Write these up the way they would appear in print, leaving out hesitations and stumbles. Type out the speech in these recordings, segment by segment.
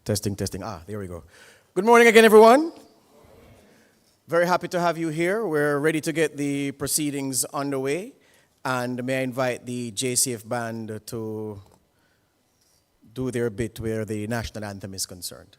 Testing, testing. There we go. Good morning again, everyone. Very happy to have you here. We're ready to get the proceedings underway. And may I invite the JCF band to do their bit where the national anthem is concerned.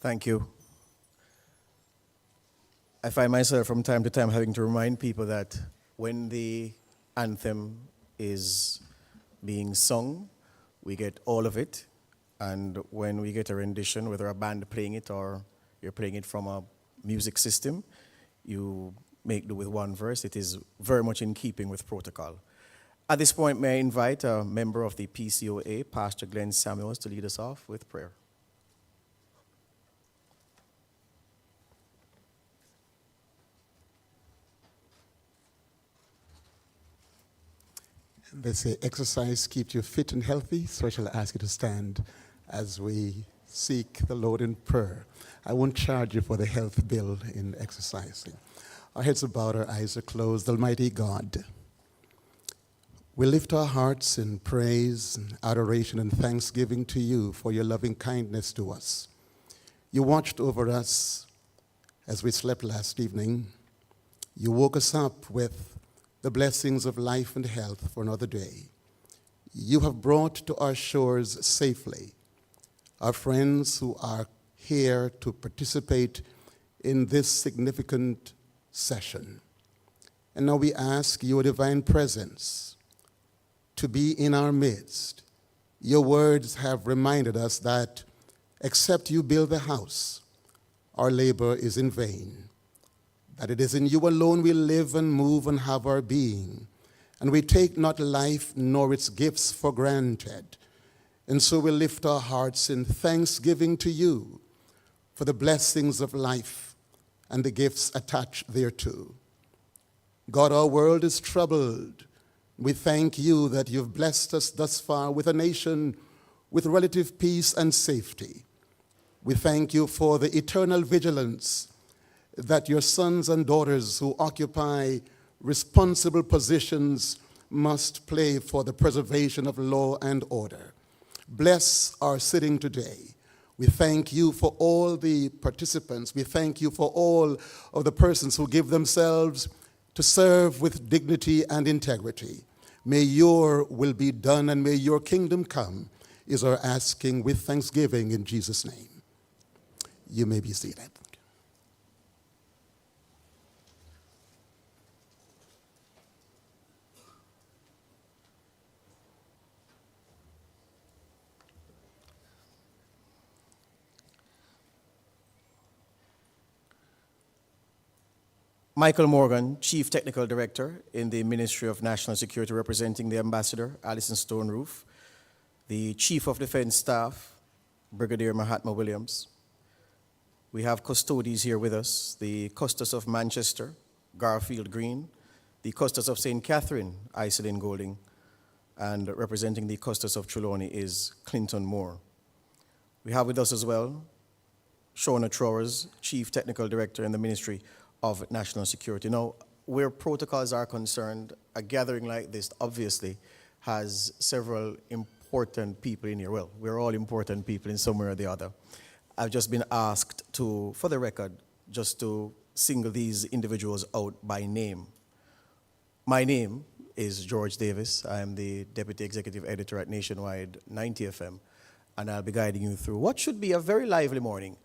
Thank you. I find myself from time to time having to remind people that when the anthem is being sung, we get all of it. And when we get a rendition, whether a band playing it or you're playing it from a music system, you make do with one verse. It is very much in keeping with protocol. At this point, may I invite a member of the PCOA, Pastor Glenn Samuels, to lead us off with prayer. They say exercise keeps you fit and healthy, so I shall ask you to stand as we seek the Lord in prayer. I won't charge you for the health bill in exercising. Our heads are bowed, our eyes are closed. Almighty God, we lift our hearts in praise and adoration and thanksgiving to you for your loving kindness to us. You watched over us as we slept last evening. You woke us up with the blessings of life and health for another day. You have brought to our shores safely our friends who are here to participate in this significant session. And now we ask your divine presence to be in our midst. Your words have reminded us that except you build the house, our labor is in vain. That it is in you alone we live and move and have our being. And we take not life nor its gifts for granted. And so we lift our hearts in thanksgiving to you for the blessings of life and the gifts attached thereto. God, our world is troubled. We thank you that you've blessed us thus far with a nation with relative peace and safety. We thank you for the eternal vigilance that your sons and daughters who occupy responsible positions must play for the preservation of law and order. Bless our sitting today. We thank you for all the participants. We thank you for all of the persons who give themselves to serve with dignity and integrity. May your will be done and may your kingdom come, is our asking with thanksgiving in Jesus' name. You may be seated. Michael Morgan, Chief Technical Director in the Ministry of National Security, representing the Ambassador, Alison Stone-Roof, the Chief of Defense Staff, Brigadier Mahatma Williams. We have custodies here with us, the Custos of Manchester, Garfield Green, the Custos of St. Catherine, Iselin Golding, and representing the Custos of Trelawney is Clinton Moore. We have with us as well Shawn Barnes, Chief Technical Director in the Ministry of National Security. Now, where protocols are concerned, a gathering like this obviously has several important people in here. Well, we're all important people in some way or the other. I've just been asked to, for the record, just to single these individuals out by name. My name is George Davis. I am the Deputy Executive Editor at Nationwide 90 FM, and I'll be guiding you through what should be a very lively morning.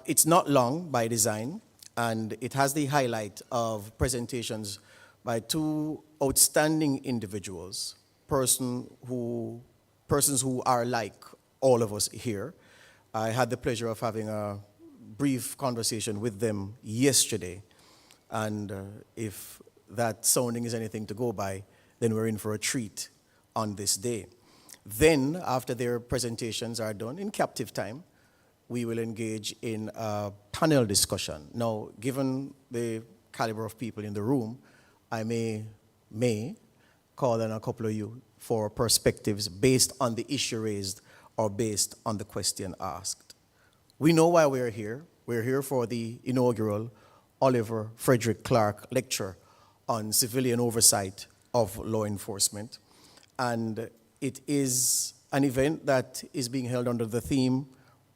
It's not long by design, and it has the highlight of presentations by two outstanding individuals, persons who are like all of us here. I had the pleasure of having a brief conversation with them yesterday, and if that sounding is anything to go by, then we're in for a treat on this day. Then, after their presentations are done, in captive time, we will engage in a panel discussion. Now, given the caliber of people in the room, I may call on a couple of you for perspectives based on the issue raised or based on the question asked. We know why we're here. We're here for the inaugural Oliver Frederick Clarke Lecture on Civilian Oversight of Law Enforcement. And it is an event that is being held under the theme,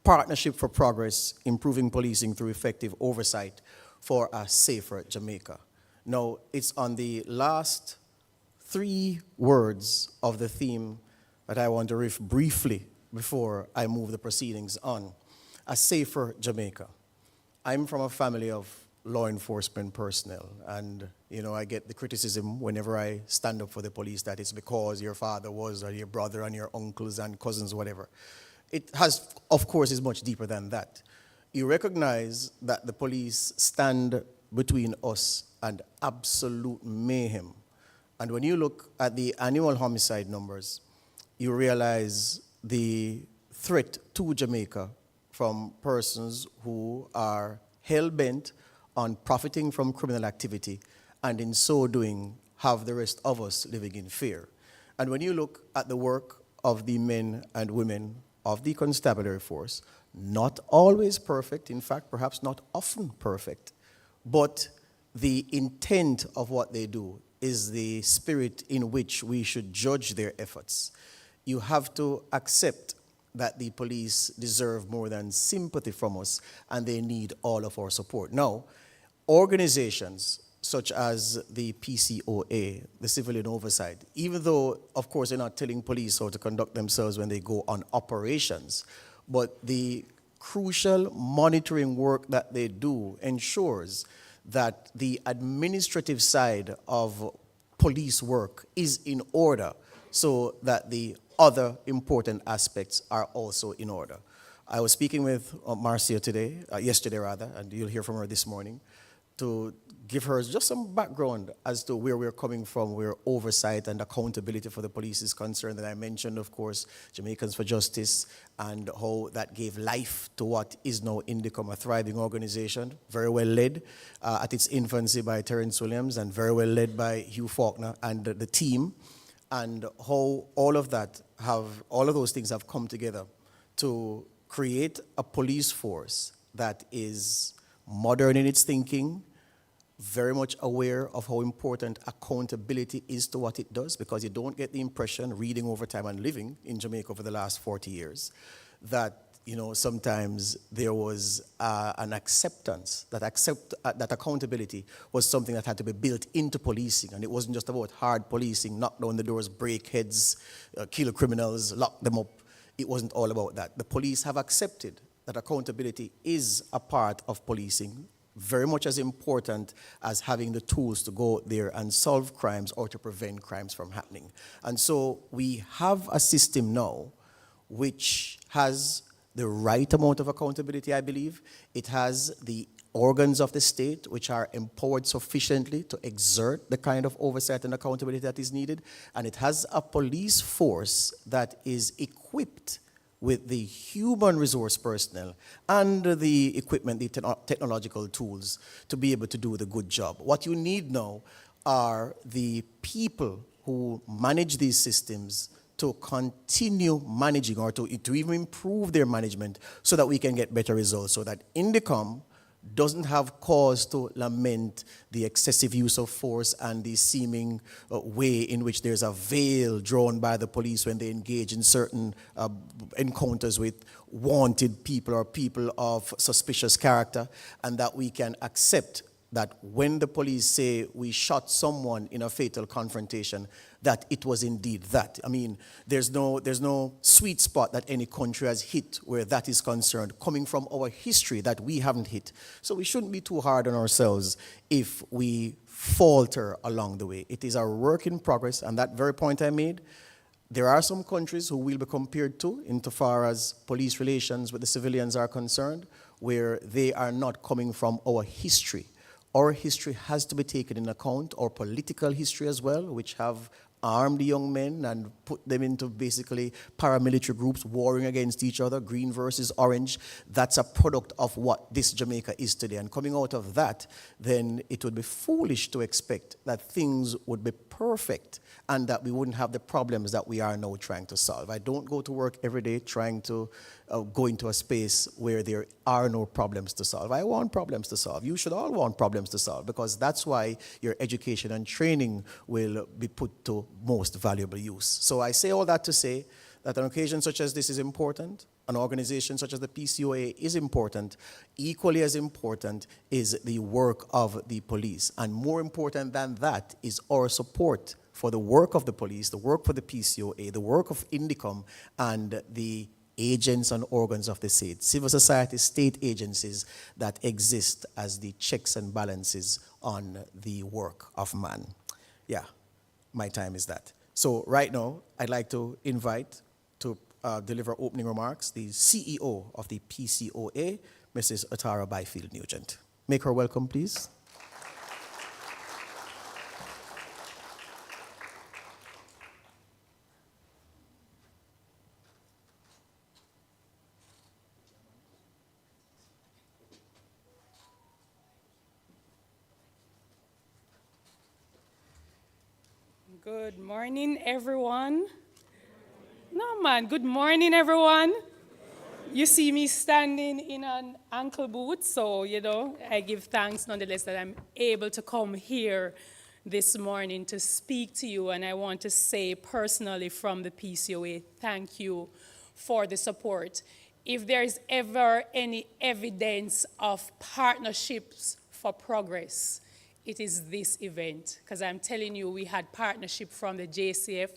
Partnership for Progress, Improving Policing Through Effective Oversight for a Safer Jamaica. Now, it's on the last 3 words of the theme that I want to riff briefly before I move the proceedings on. A safer Jamaica. I'm from a family of law enforcement personnel, and I get the criticism whenever I stand up for the police that it's because your father was, or your brother and your uncles and cousins, whatever. It has, of course, is much deeper than that. You recognize that the police stand between us and absolute mayhem. And when you look at the annual homicide numbers, you realize the threat to Jamaica from persons who are hell-bent on profiting from criminal activity, and in so doing, have the rest of us living in fear. And when you look at the work of the men and women of the constabulary force, not always perfect, in fact, perhaps not often perfect, but the intent of what they do is the spirit in which we should judge their efforts. You have to accept that the police deserve more than sympathy from us, and they need all of our support. Now, organizations such as the PCOA, the Civilian Oversight, even though, of course, they're not telling police how to conduct themselves when they go on operations, but the crucial monitoring work that they do ensures that the administrative side of police work is in order so that the other important aspects are also in order. I was speaking with Marcia yesterday, and you'll hear from her this morning, to give her just some background as to where we're coming from, where oversight and accountability for the police is concerned. And I mentioned, of course, Jamaicans for Justice and how that gave life to what is now Indicom, a thriving organization, very well led at its infancy by Terrence Williams and very well led by Hugh Faulkner and the team, and how all of those things have come together to create a police force that is modern in its thinking, very much aware of how important accountability is to what it does, because you don't get the impression, reading over time and living in Jamaica over the last 40 years, that sometimes there was an acceptance that accountability was something that had to be built into policing, and it wasn't just about hard policing, knock down the doors, break heads, kill criminals, lock them up. It wasn't all about that. The police have accepted that accountability is a part of policing, very much as important as having the tools to go there and solve crimes or to prevent crimes from happening. And so we have a system now which has the right amount of accountability, I believe. It has the organs of the state which are empowered sufficiently to exert the kind of oversight and accountability that is needed. And it has a police force that is equipped with the human resource personnel and the equipment, the technological tools to be able to do the good job. What you need now are the people who manage these systems to continue managing or to even improve their management so that we can get better results, so that Indicom doesn't have cause to lament the excessive use of force and the seeming way in which there's a veil drawn by the police when they engage in certain encounters with wanted people or people of suspicious character, and that we can accept that when the police say we shot someone in a fatal confrontation, that it was indeed that. I mean, there's no sweet spot that any country has hit where that is concerned, coming from our history that we haven't hit. So we shouldn't be too hard on ourselves if we falter along the way. It is a work in progress, and that very point I made, there are some countries who will be compared to, insofar as police relations with the civilians are concerned, where they are not coming from our history. Our history has to be taken in account, our political history as well, which have armed young men and put them into basically paramilitary groups warring against each other, green versus orange. That's a product of what this Jamaica is today. And coming out of that, then it would be foolish to expect that things would be perfect and that we wouldn't have the problems that we are now trying to solve. I don't go to work every day trying to go into a space where there are no problems to solve. I want problems to solve. You should all want problems to solve, because that's why your education and training will be put to most valuable use. So I say all that to say that an occasion such as this is important. An organization such as the PCOA is important. Equally as important is the work of the police. And more important than that is our support for the work of the police, the work for the PCOA, the work of Indicom, and the agents and organs of the state, civil society, state agencies that exist as the checks and balances on the work of man. Yeah, my time is that. So right now, I'd like to invite to deliver opening remarks the CEO of the PCOA, Mrs. Atara Byfield Nugent. Make her welcome, please. Good morning, everyone. No, man, good morning, everyone. You see me standing in an ankle boot, so, I give thanks nonetheless that I'm able to come here this morning to speak to you, and I want to say personally from the PCOA, thank you for the support. If there is ever any evidence of partnerships for progress, it is this event, because I'm telling you, we had partnership from the JCF,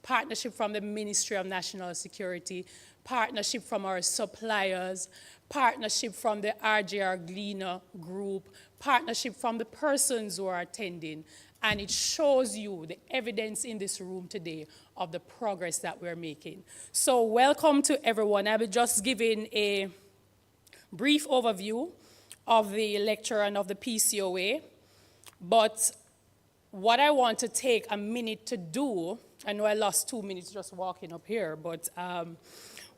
partnership from the Ministry of National Security, partnership from our suppliers, partnership from the RJR Gleaner group, partnership from the persons who are attending, and it shows you the evidence in this room today of the progress that we're making. So welcome to everyone. I will just give a brief overview of the lecture and of the PCOA. But what I want to take a minute to do, I know I lost 2 minutes just walking up here, but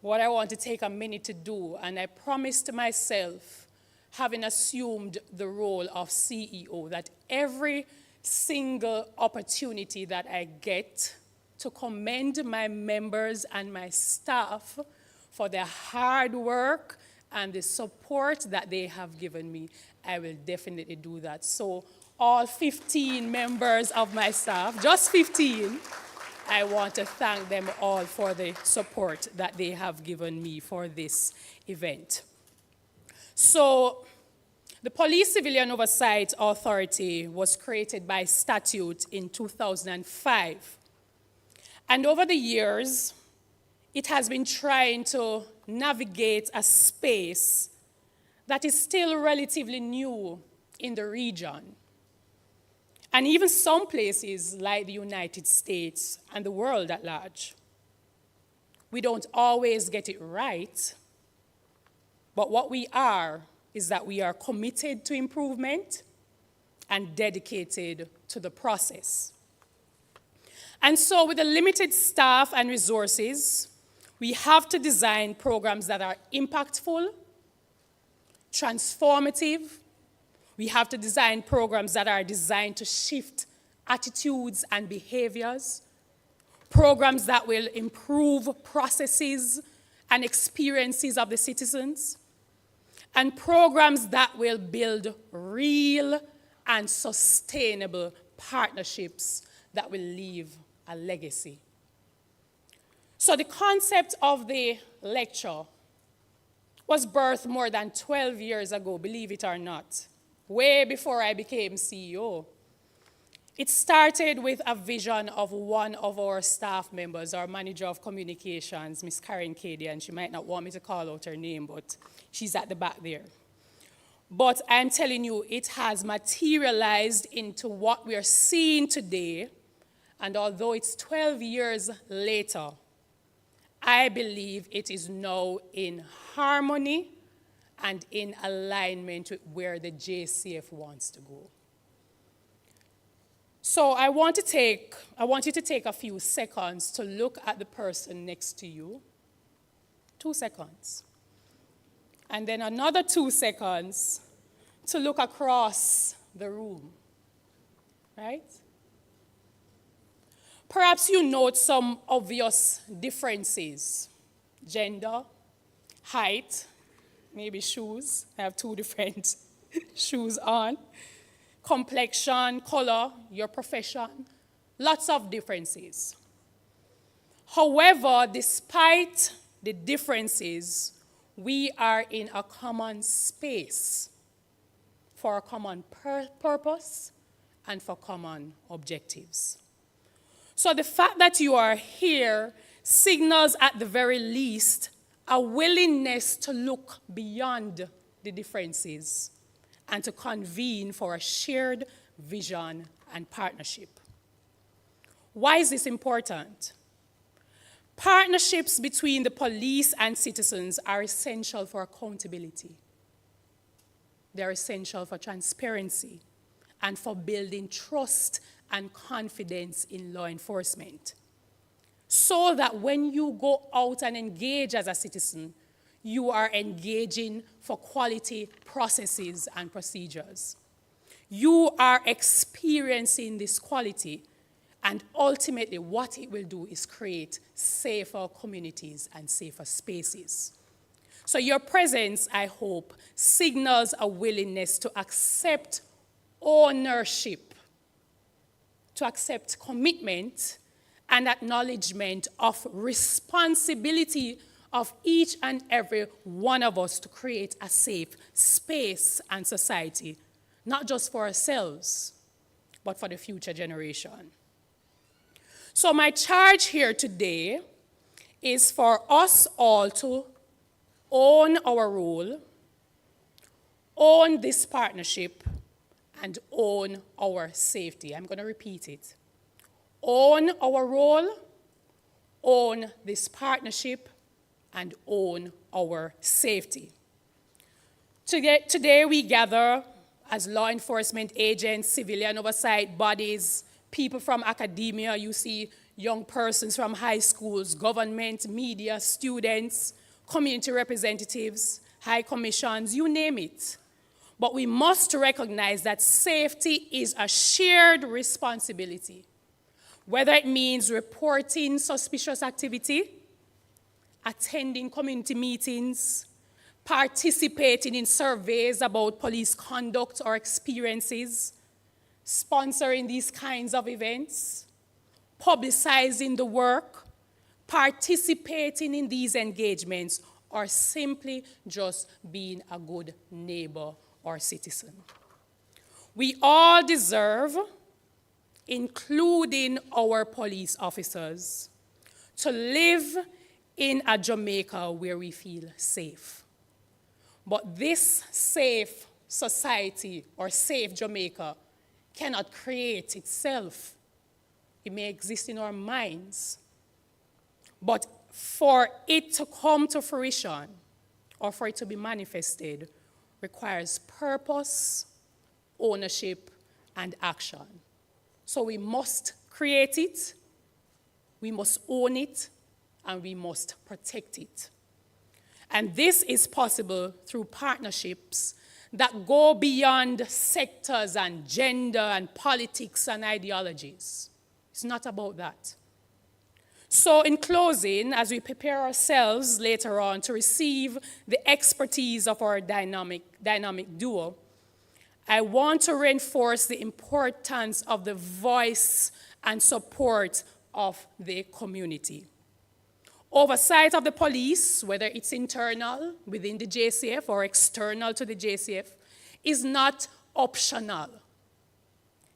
what I want to take a minute to do, and I promised myself, having assumed the role of CEO, that every single opportunity that I get to commend my members and my staff for their hard work and the support that they have given me, I will definitely do that. So all 15 members of my staff, just 15, I want to thank them all for the support that they have given me for this event. So the Police Civilian Oversight Authority was created by statute in 2005. And over the years, it has been trying to navigate a space that is still relatively new in the region. And even some places like the United States and the world at large. We don't always get it right, but what we are is that we are committed to improvement and dedicated to the process. And so with the limited staff and resources, we have to design programs that are impactful, transformative. We have to design programs that are designed to shift attitudes and behaviors, programs that will improve processes and experiences of the citizens, and programs that will build real and sustainable partnerships that will leave a legacy. So the concept of the lecture was birthed more than 12 years ago, believe it or not, way before I became CEO. It started with a vision of one of our staff members, our manager of communications, Miss Karen Cady, and she might not want me to call out her name, but she's at the back there. But I'm telling you, it has materialized into what we are seeing today, and although it's 12 years later, I believe it is now in harmony and in alignment with where the JCF wants to go. So I want you to take a few seconds to look at the person next to you. 2 seconds. And then another 2 seconds to look across the room. Right? Perhaps you note some obvious differences. Gender, height, maybe shoes. I have 2 different shoes on. Complexion, color, your profession, lots of differences. However, despite the differences, we are in a common space for a common purpose and for common objectives. So the fact that you are here signals at the very least a willingness to look beyond the differences and to convene for a shared vision and partnership. Why is this important? Partnerships between the police and citizens are essential for accountability. They're essential for transparency and for building trust and confidence in law enforcement. So that when you go out and engage as a citizen, you are engaging for quality processes and procedures. You are experiencing this quality, and ultimately what it will do is create safer communities and safer spaces. So your presence, I hope, signals a willingness to accept ownership, to accept commitment and acknowledgement of responsibility of each and every one of us to create a safe space and society, not just for ourselves, but for the future generation. So my charge here today is for us all to own our role, own this partnership, and own our safety. I'm going to repeat it. Own our role, own this partnership, and own our safety. Today we gather as law enforcement agents, civilian oversight bodies, people from academia. You see young persons from high schools, government, media, students, community representatives, high commissions, you name it. But we must recognize that safety is a shared responsibility, whether it means reporting suspicious activity, attending community meetings, participating in surveys about police conduct or experiences, sponsoring these kinds of events, publicizing the work, participating in these engagements, or simply just being a good neighbor or citizen. We all deserve, including our police officers, to live in a Jamaica where we feel safe. But this safe society or safe Jamaica cannot create itself. It may exist in our minds. But for it to come to fruition or for it to be manifested requires purpose, ownership, and action. So we must create it, we must own it, and we must protect it. And this is possible through partnerships that go beyond sectors and gender and politics and ideologies. It's not about that. So in closing, as we prepare ourselves later on to receive the expertise of our dynamic duo, I want to reinforce the importance of the voice and support of the community. Oversight of the police, whether it's internal within the JCF or external to the JCF, is not optional.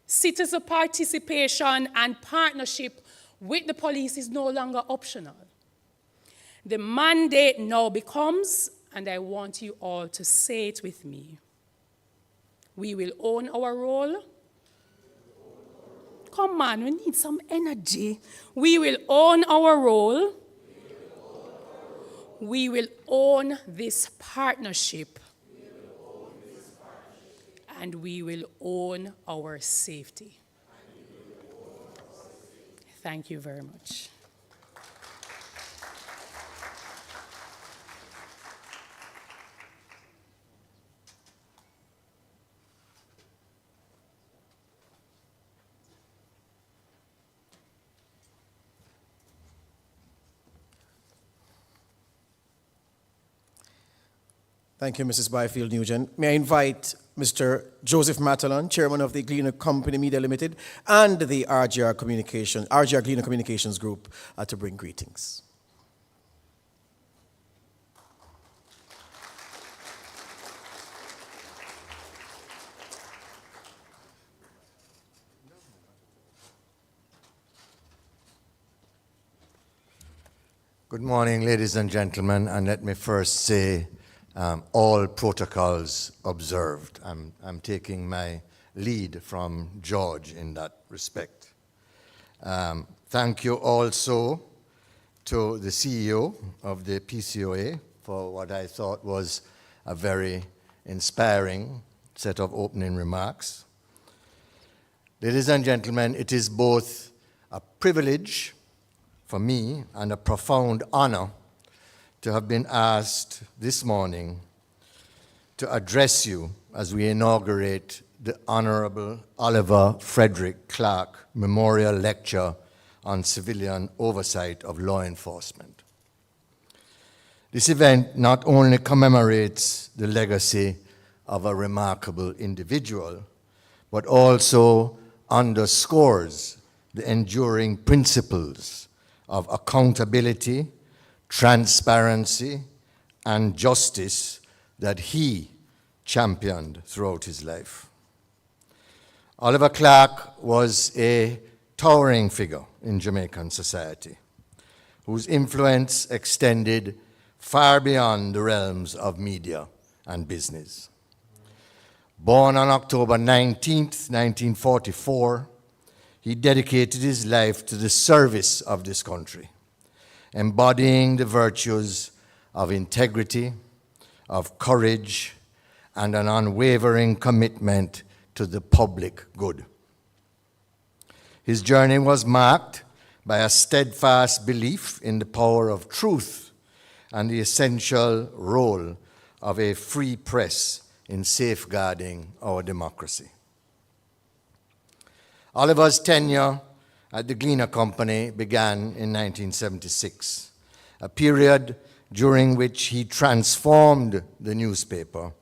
Citizen participation and partnership with the police is no longer optional. The mandate now becomes, and I want you all to say it with me, we will own our role. Come on, we need some energy. We will own our role. We will own this partnership. And we will own our safety. Thank you very much. Thank you, Mrs. Byfield Nugent. May I invite Mr. Joseph Matalon, Chairman of the Gleaner Company Media Limited and the RGR Gleaner Communications Group to bring greetings. Good morning, ladies and gentlemen, and let me first say all protocols observed. I'm taking my lead from George in that respect. Thank you also to the CEO of the PCOA for what I thought was a very inspiring set of opening remarks. Ladies and gentlemen, it is both a privilege for me and a profound honor to have been asked this morning to address you as we inaugurate the Honorable Oliver Frederick Clarke Memorial Lecture on Civilian Oversight of Law Enforcement. This event not only commemorates the legacy of a remarkable individual, but also underscores the enduring principles of accountability, transparency, and justice that he championed throughout his life. Oliver Clarke was a towering figure in Jamaican society, whose influence extended far beyond the realms of media and business. Born on October 19th, 1944, he dedicated his life to the service of this country, embodying the virtues of integrity, of courage, and an unwavering commitment to the public good. His journey was marked by a steadfast belief in the power of truth and the essential role of a free press in safeguarding our democracy. Oliver's tenure at the Gleaner Company began in 1976, a period during which he transformed the newspaper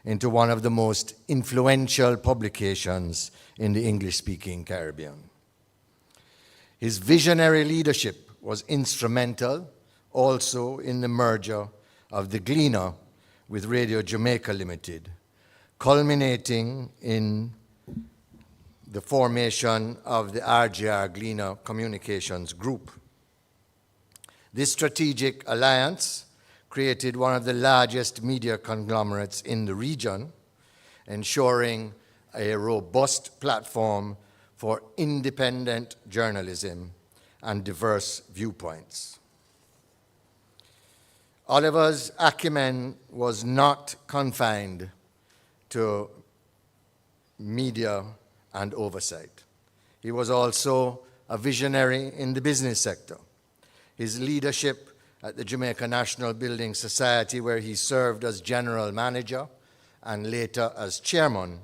into one of the most influential publications in the English-speaking Caribbean. His visionary leadership was instrumental also in the merger of the Gleaner with Radio Jamaica Limited, culminating in the formation of the RGR Gleaner Communications Group. This strategic alliance created one of the largest media conglomerates in the region, ensuring a robust platform for independent journalism and diverse viewpoints. Oliver's acumen was not confined to media and oversight. He was also a visionary in the business sector. His leadership at the Jamaica National Building Society, where he served as general manager and later as chairman,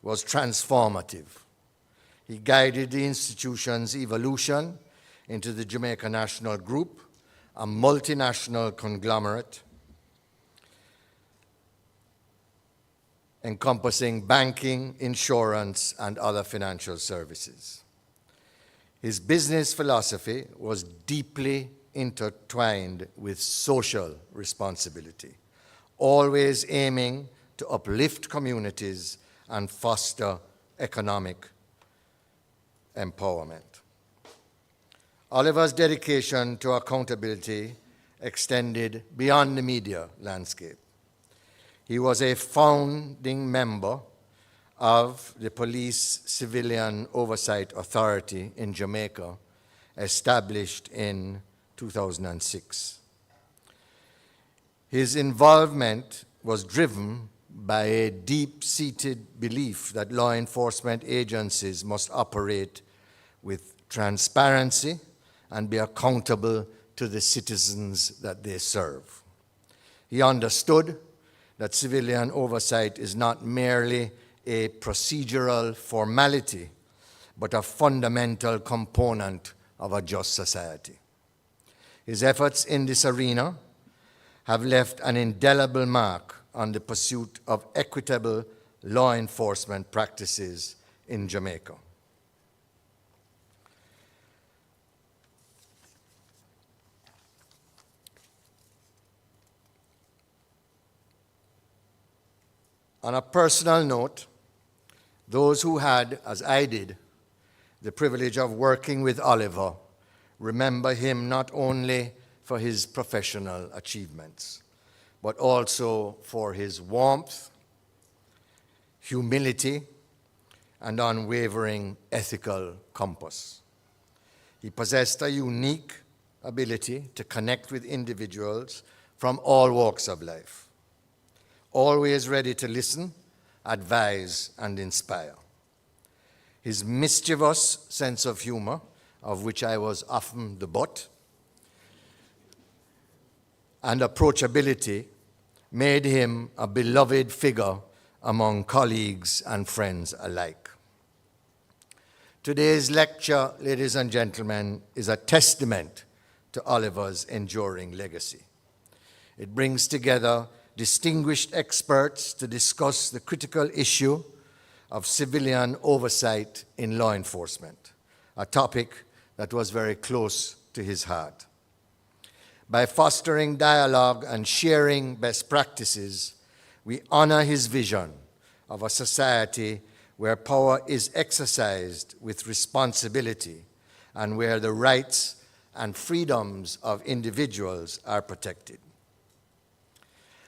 was transformative. He guided the institution's evolution into the Jamaica National Group, a multinational conglomerate encompassing banking, insurance, and other financial services. His business philosophy was deeply intertwined with social responsibility, always aiming to uplift communities and foster economic empowerment. Oliver's dedication to accountability extended beyond the media landscape. He was a founding member of the Police Civilian Oversight Authority in Jamaica, established in 2006. His involvement was driven by a deep-seated belief that law enforcement agencies must operate with transparency and be accountable to the citizens that they serve. He understood that civilian oversight is not merely a procedural formality, but a fundamental component of a just society. His efforts in this arena have left an indelible mark on the pursuit of equitable law enforcement practices in Jamaica. On a personal note, those who had, as I did, the privilege of working with Oliver remember him not only for his professional achievements, but also for his warmth, humility, and unwavering ethical compass. He possessed a unique ability to connect with individuals from all walks of life, always ready to listen, advise, and inspire. His mischievous sense of humor, of which I was often the butt, and approachability made him a beloved figure among colleagues and friends alike. Today's lecture, ladies and gentlemen, is a testament to Oliver's enduring legacy. It brings together distinguished experts to discuss the critical issue of civilian oversight in law enforcement, a topic that was very close to his heart. By fostering dialogue and sharing best practices, we honor his vision of a society where power is exercised with responsibility and where the rights and freedoms of individuals are protected.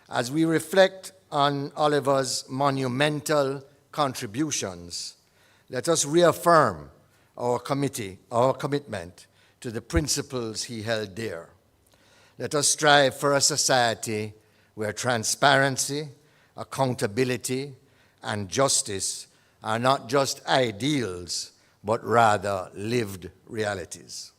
As we reflect on Oliver's monumental contributions, let us reaffirm our commitment to the principles he held dear. Let us strive for a society where transparency, accountability, and justice are not just ideals, but rather lived realities.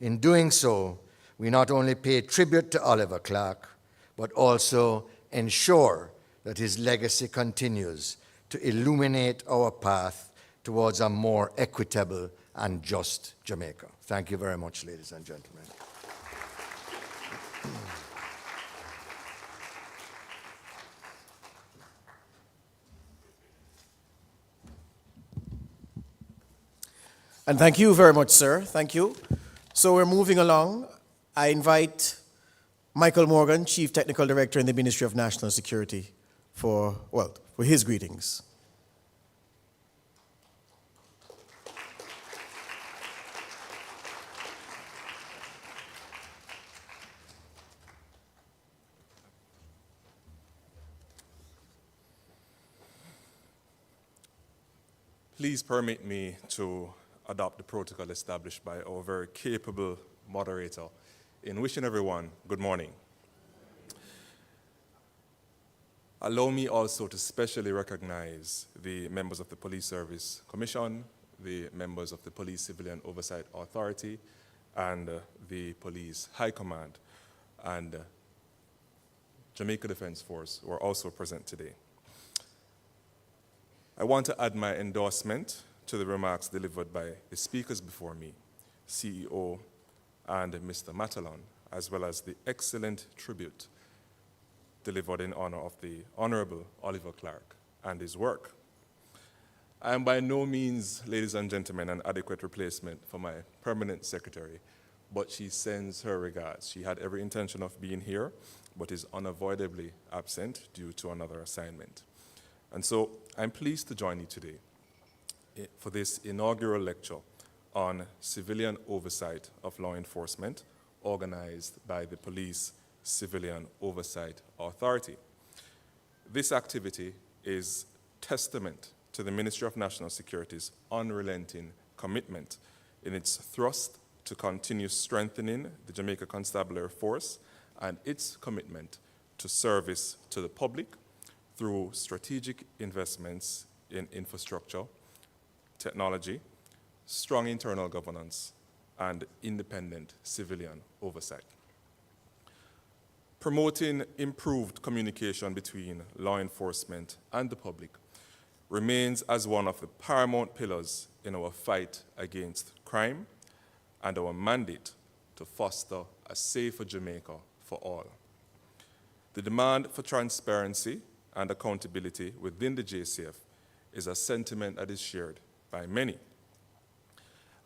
In doing so, we not only pay tribute to Oliver Clarke, but also ensure that his legacy continues to illuminate our path towards a more equitable and just Jamaica. Thank you very much, ladies and gentlemen. And thank you very much, sir. Thank you. So we're moving along. I invite Michael Morgan, Chief Technical Director in the Ministry of National Security, for his greetings. Please permit me to adopt the protocol established by our very capable moderator in wishing everyone good morning. Allow me also to specially recognize the members of the Police Service Commission, the members of the Police Civilian Oversight Authority, and the Police High Command, and Jamaica Defense Force, who are also present today. I want to add my endorsement to the remarks delivered by the speakers before me, CEO, and Mr. Matalon, as well as the excellent tribute delivered in honor of the Honorable Oliver Clarke and his work. I am by no means, ladies and gentlemen, an adequate replacement for my permanent secretary, but she sends her regards. She had every intention of being here, but is unavoidably absent due to another assignment. And so I'm pleased to join you today for this inaugural lecture on civilian oversight of law enforcement, organized by the Police Civilian Oversight Authority. This activity is testament to the Ministry of National Security's unrelenting commitment in its thrust to continue strengthening the Jamaica Constabulary Force and its commitment to service to the public through strategic investments in infrastructure, technology, strong internal governance, and independent civilian oversight. Promoting improved communication between law enforcement and the public remains as one of the paramount pillars in our fight against crime and our mandate to foster a safer Jamaica for all. The demand for transparency and accountability within the JCF is a sentiment that is shared by many.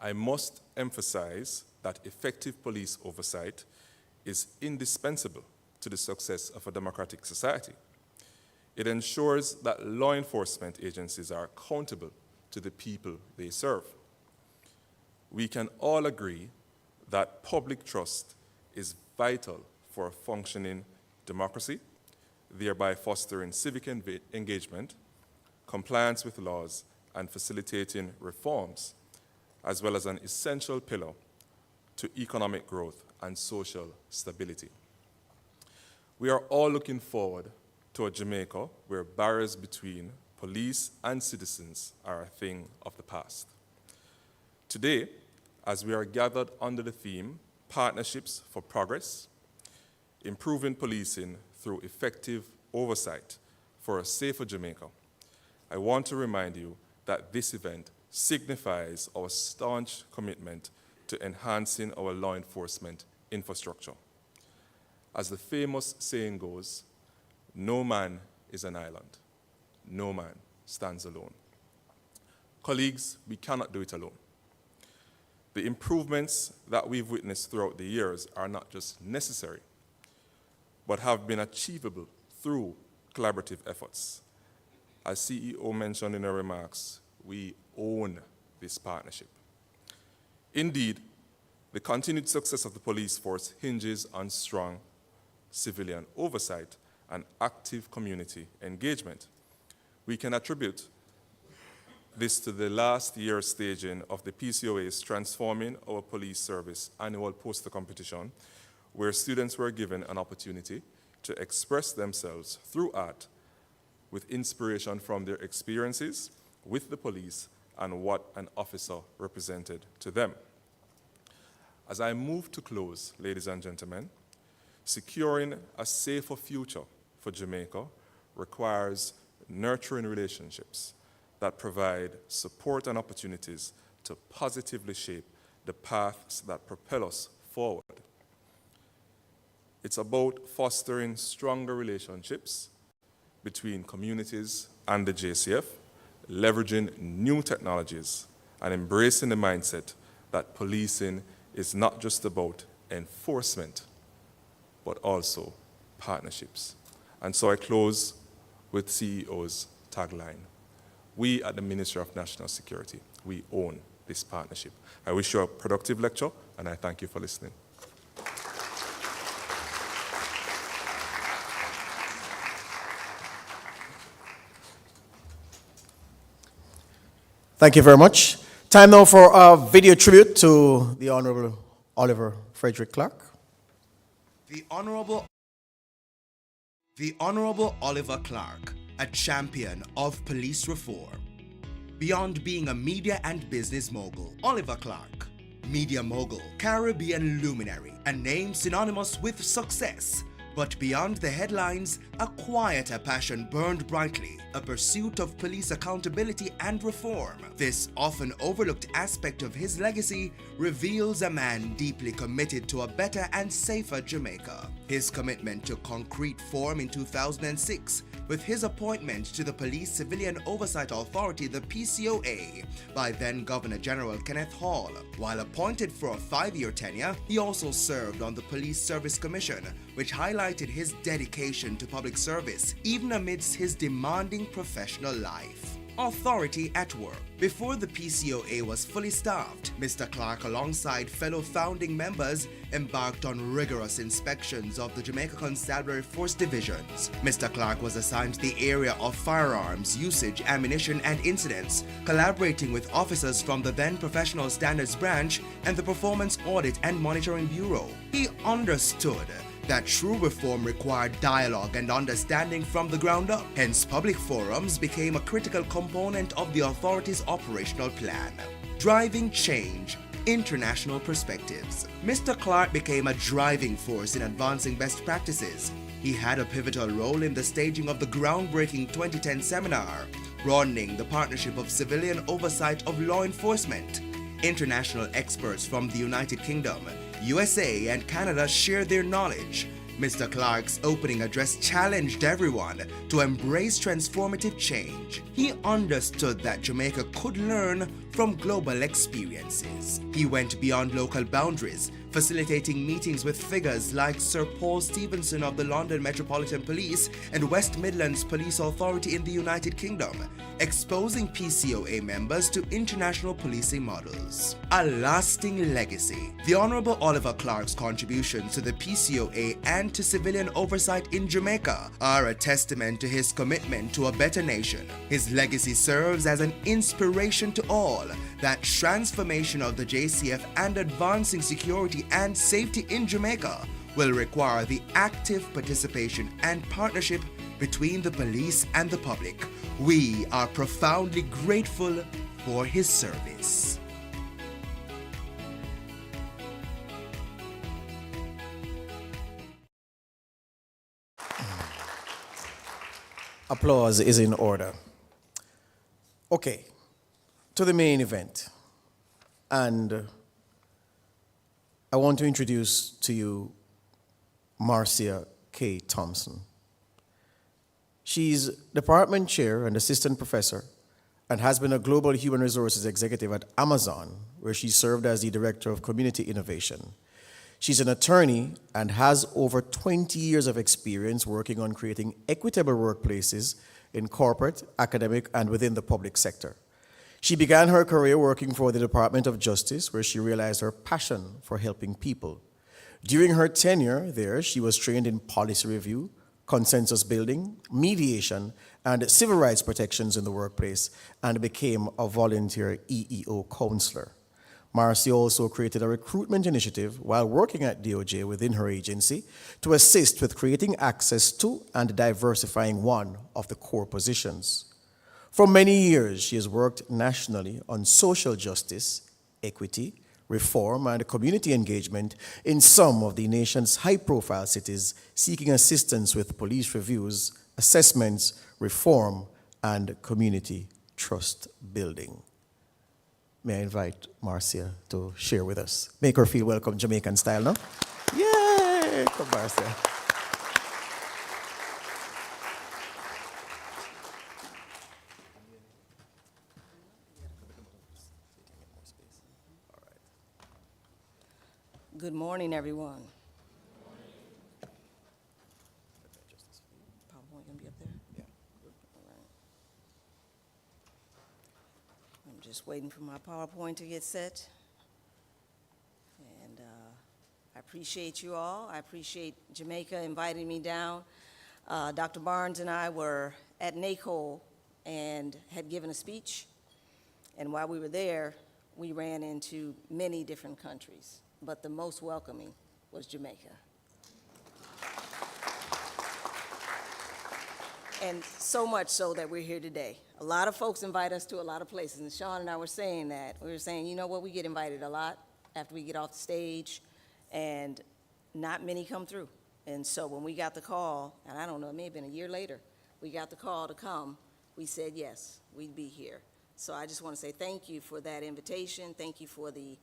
I must emphasize that effective police oversight is indispensable to the success of a democratic society. It ensures that law enforcement agencies are accountable to the people they serve. We can all agree that public trust is vital for a functioning democracy, thereby fostering civic engagement, compliance with laws, and facilitating reforms, as well as an essential pillar to economic growth and social stability. We are all looking forward to a Jamaica where barriers between police and citizens are a thing of the past. Today, as we are gathered under the theme, Partnerships for Progress, improving policing through effective oversight for a safer Jamaica, I want to remind you that this event signifies our staunch commitment to enhancing our law enforcement infrastructure. As the famous saying goes, no man is an island. No man stands alone. Colleagues, we cannot do it alone. The improvements that we've witnessed throughout the years are not just necessary, but have been achievable through collaborative efforts. As CEO mentioned in her remarks, we own this partnership. Indeed, the continued success of the police force hinges on strong civilian oversight and active community engagement. We can attribute this to the last year's staging of the PCOA's Transforming Our Police Service annual poster competition, where students were given an opportunity to express themselves through art with inspiration from their experiences with the police and what an officer represented to them. As I move to close, ladies and gentlemen, securing a safer future for Jamaica requires nurturing relationships that provide support and opportunities to positively shape the paths that propel us forward. It's about fostering stronger relationships between communities and the JCF, leveraging new technologies, and embracing the mindset that policing is not just about enforcement, but also partnerships. And so I close with CEO's tagline. We at the Ministry of National Security, we own this partnership. I wish you a productive lecture, and I thank you for listening. Thank you very much. Time now for a video tribute to the Honorable Oliver Frederick Clarke. The Honorable Oliver Clarke, a champion of police reform. Beyond being a media and business mogul, Oliver Clarke, media mogul, Caribbean luminary, a name synonymous with success, But beyond the headlines, a quieter passion burned brightly, a pursuit of police accountability and reform. This often overlooked aspect of his legacy reveals a man deeply committed to a better and safer Jamaica. His commitment took concrete form in 2006 with his appointment to the Police Civilian Oversight Authority, the PCOA, by then Governor General Kenneth Hall. While appointed for a 5-year tenure, he also served on the Police Service Commission, which highlighted his dedication to public service, even amidst his demanding professional life. Authority at work. Before the PCOA was fully staffed, Mr. Clarke, alongside fellow founding members, embarked on rigorous inspections of the Jamaica Constabulary Force divisions. Mr. Clarke was assigned the area of firearms, usage, ammunition, and incidents, collaborating with officers from the then Professional Standards Branch and the Performance Audit and Monitoring Bureau. He understood that true reform required dialogue and understanding from the ground up. Hence, public forums became a critical component of the authority's operational plan. Driving change, international perspectives. Mr. Clarke became a driving force in advancing best practices. He had a pivotal role in the staging of the groundbreaking 2010 seminar, broadening the partnership of civilian oversight of law enforcement. International experts from the United Kingdom, USA, and Canada shared their knowledge. Mr. Clarke's opening address challenged everyone to embrace transformative change. He understood that Jamaica could learn from global experiences. He went beyond local boundaries, facilitating meetings with figures like Sir Paul Stevenson of the London Metropolitan Police and West Midlands Police Authority in the United Kingdom, exposing PCOA members to international policing models. A lasting legacy. The Honorable Oliver Clarke's contributions to the PCOA and to civilian oversight in Jamaica are a testament to his commitment to a better nation. His legacy serves as an inspiration to all that transformation of the JCF and advancing security and safety in Jamaica will require the active participation and partnership between the police and the public. We are profoundly grateful for his service. Applause is in order. Okay, to the main event. And I want to introduce to you Marcia K. Thompson. She's department chair and assistant professor and has been a global human resources executive at Amazon, where she served as the director of community innovation. She's an attorney and has over 20 years of experience working on creating equitable workplaces in corporate, academic, and within the public sector. She began her career working for the Department of Justice, where she realized her passion for helping people. During her tenure there, she was trained in policy review, consensus building, mediation, and civil rights protections in the workplace, and became a volunteer EEO counselor. Marcia also created a recruitment initiative while working at DOJ within her agency to assist with creating access to and diversifying one of the core positions. For many years, she has worked nationally on social justice, equity, reform, and community engagement in some of the nation's high-profile cities, seeking assistance with police reviews, assessments, reform, and community trust building. May I invite Marcia to share with us. Make her feel welcome, Jamaican style, no? Yay! Come, Marcia. Good morning, everyone. PowerPoint gonna be up there? Yeah. All right. I'm just waiting for my PowerPoint to get set. And I appreciate you all. I appreciate Jamaica inviting me down. Dr. Barnes and I were at NACO and had given a speech. And while we were there, we ran into many different countries, but the most welcoming was Jamaica. And so much so that we're here today. A lot of folks invite us to a lot of places, and Shawn and I were saying that. We were saying, you know what, we get invited a lot after we get off the stage, and not many come through. And so when we got the call, and I don't know, it may have been a year later, we got the call to come, we said yes, we'd be here. So I just want to say thank you for that invitation. Thank you for the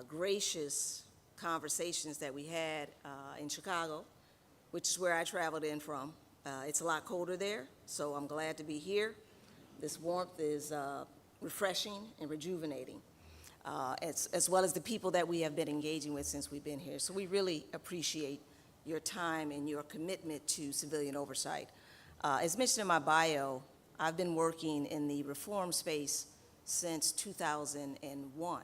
gracious conversations that we had in Chicago, which is where I traveled in from. It's a lot colder there, so I'm glad to be here. This warmth is refreshing and rejuvenating, as well as the people that we have been engaging with since we've been here. So we really appreciate your time and your commitment to civilian oversight. As mentioned in my bio, I've been working in the reform space since 2001.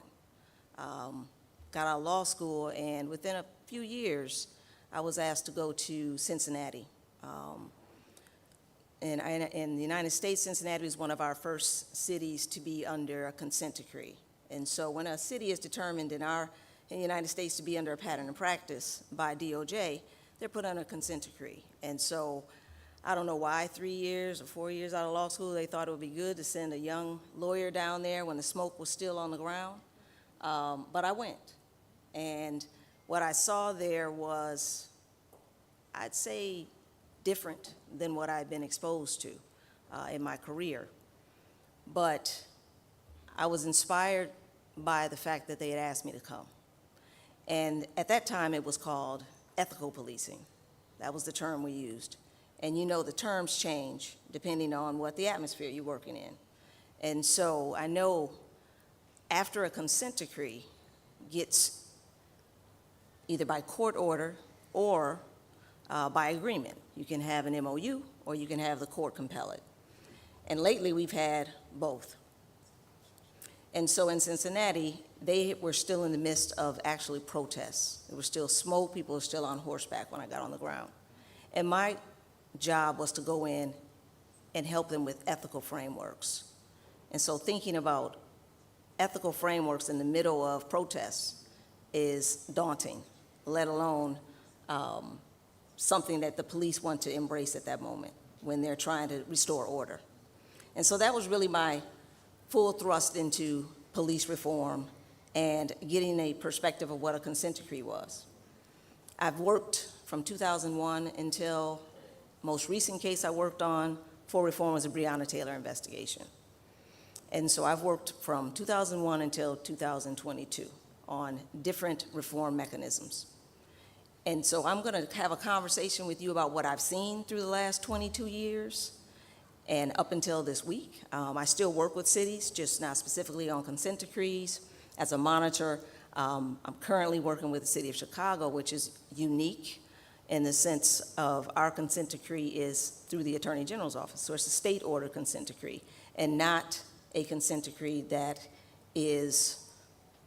Got out of law school, and within a few years, I was asked to go to Cincinnati. In the United States, Cincinnati was one of our first cities to be under a consent decree. And so when a city is determined in the United States to be under a pattern and practice by DOJ, they're put under a consent decree. And so I don't know why 3 years or 4 years out of law school, they thought it would be good to send a young lawyer down there when the smoke was still on the ground. But I went. And what I saw there was, I'd say, different than what I'd been exposed to in my career. But I was inspired by the fact that they had asked me to come. And at that time, it was called ethical policing. That was the term we used. And you know the terms change depending on what the atmosphere you're working in. And so I know after a consent decree gets either by court order or by agreement. You can have an MOU or you can have the court compel it. And lately we've had both. And so in Cincinnati, they were still in the midst of actually protests. There was still smoke, people were still on horseback when I got on the ground. And my job was to go in and help them with ethical frameworks. And so thinking about ethical frameworks in the middle of protests is daunting, let alone something that the police want to embrace at that moment when they're trying to restore order. And so that was really my full thrust into police reform and getting a perspective of what a consent decree was. I've worked from 2001 until most recent case I worked on for reform was a Breonna Taylor investigation. And so I've worked from 2001 until 2022 on different reform mechanisms. And so I'm going to have a conversation with you about what I've seen through the last 22 years and up until this week. I still work with cities, just not specifically on consent decrees. As a monitor, I'm currently working with the city of Chicago, which is unique in the sense of our consent decree is through the Attorney General's office. So it's a state order consent decree and not a consent decree that is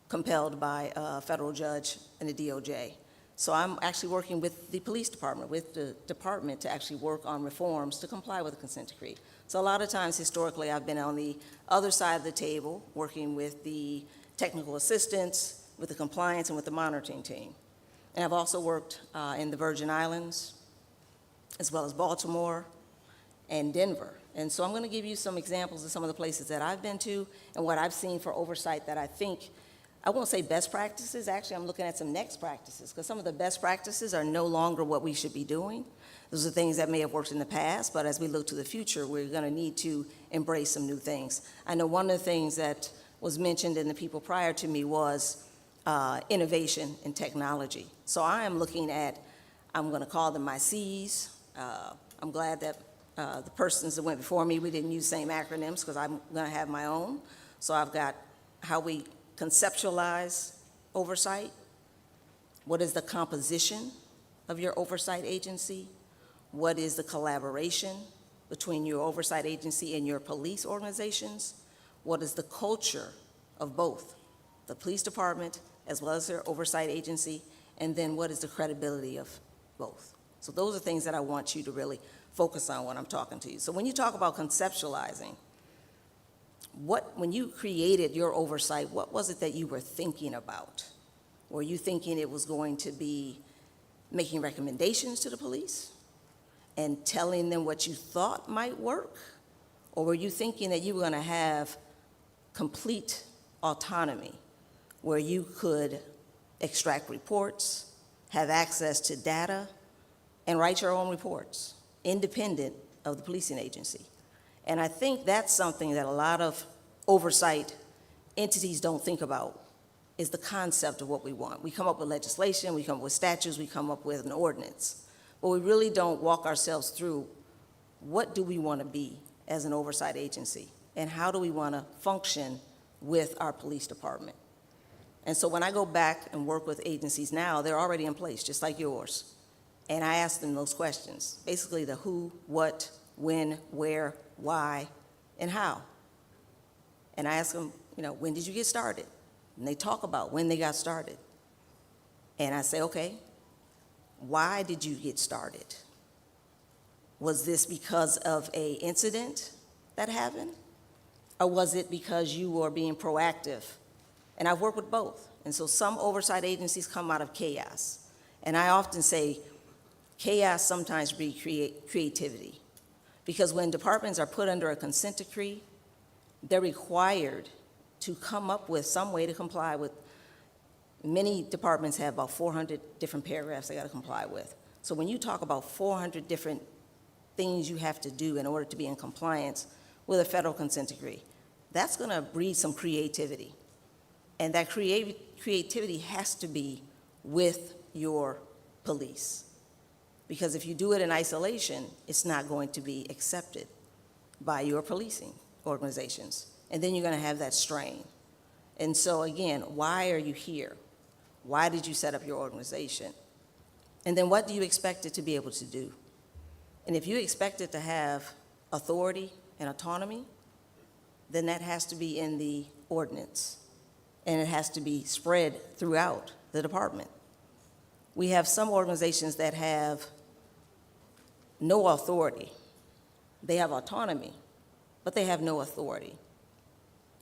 compelled by a federal judge and the DOJ. So I'm actually working with the police department, with the department to actually work on reforms to comply with the consent decree. So a lot of times historically I've been on the other side of the table working with the technical assistants, with the compliance, and with the monitoring team. And I've also worked in the Virgin Islands, as well as Baltimore and Denver. And so I'm going to give you some examples of some of the places that I've been to and what I've seen for oversight that I think, I won't say best practices, actually I'm looking at some next practices, because some of the best practices are no longer what we should be doing. Those are things that may have worked in the past, but as we look to the future, we're going to need to embrace some new things. I know one of the things that was mentioned in the people prior to me was innovation and technology. So I am looking at, I'm going to call them my C's. I'm glad that the persons that went before me, we didn't use the same acronyms because I'm going to have my own. So I've got how we conceptualize oversight. What is the composition of your oversight agency? What is the collaboration between your oversight agency and your police organizations? What is the culture of both the police department as well as their oversight agency? And then what is the credibility of both? So those are things that I want you to really focus on when I'm talking to you. So when you talk about conceptualizing, when you created your oversight, what was it that you were thinking about? Were you thinking it was going to be making recommendations to the police and telling them what you thought might work? Or were you thinking that you were going to have complete autonomy where you could extract reports, have access to data, and write your own reports, independent of the policing agency. And I think that's something that a lot of oversight entities don't think about, is the concept of what we want. We come up with legislation, we come up with statutes, we come up with an ordinance, but we really don't walk ourselves through what do we want to be as an oversight agency, and how do we want to function with our police department. And so when I go back and work with agencies now, they're already in place, just like yours. And I ask them those questions, basically the who, what, when, where, why, and how. And I ask them, when did you get started? And they talk about when they got started. And I say, okay, why did you get started? Was this because of an incident that happened? Or was it because you were being proactive? And I've worked with both. And so some oversight agencies come out of chaos. And I often say chaos sometimes breeds creativity. Because when departments are put under a consent decree, they're required to come up with some way to comply with. Many departments have about 400 different paragraphs they got to comply with. So when you talk about 400 different things you have to do in order to be in compliance with a federal consent decree, that's going to breed some creativity. And that creativity has to be with your police. Because if you do it in isolation, it's not going to be accepted by your policing organizations. And then you're going to have that strain. And so again, why are you here? Why did you set up your organization? And then what do you expect it to be able to do? And if you expect it to have authority and autonomy, then that has to be in the ordinance. And it has to be spread throughout the department. We have some organizations that have no authority. They have autonomy, but they have no authority.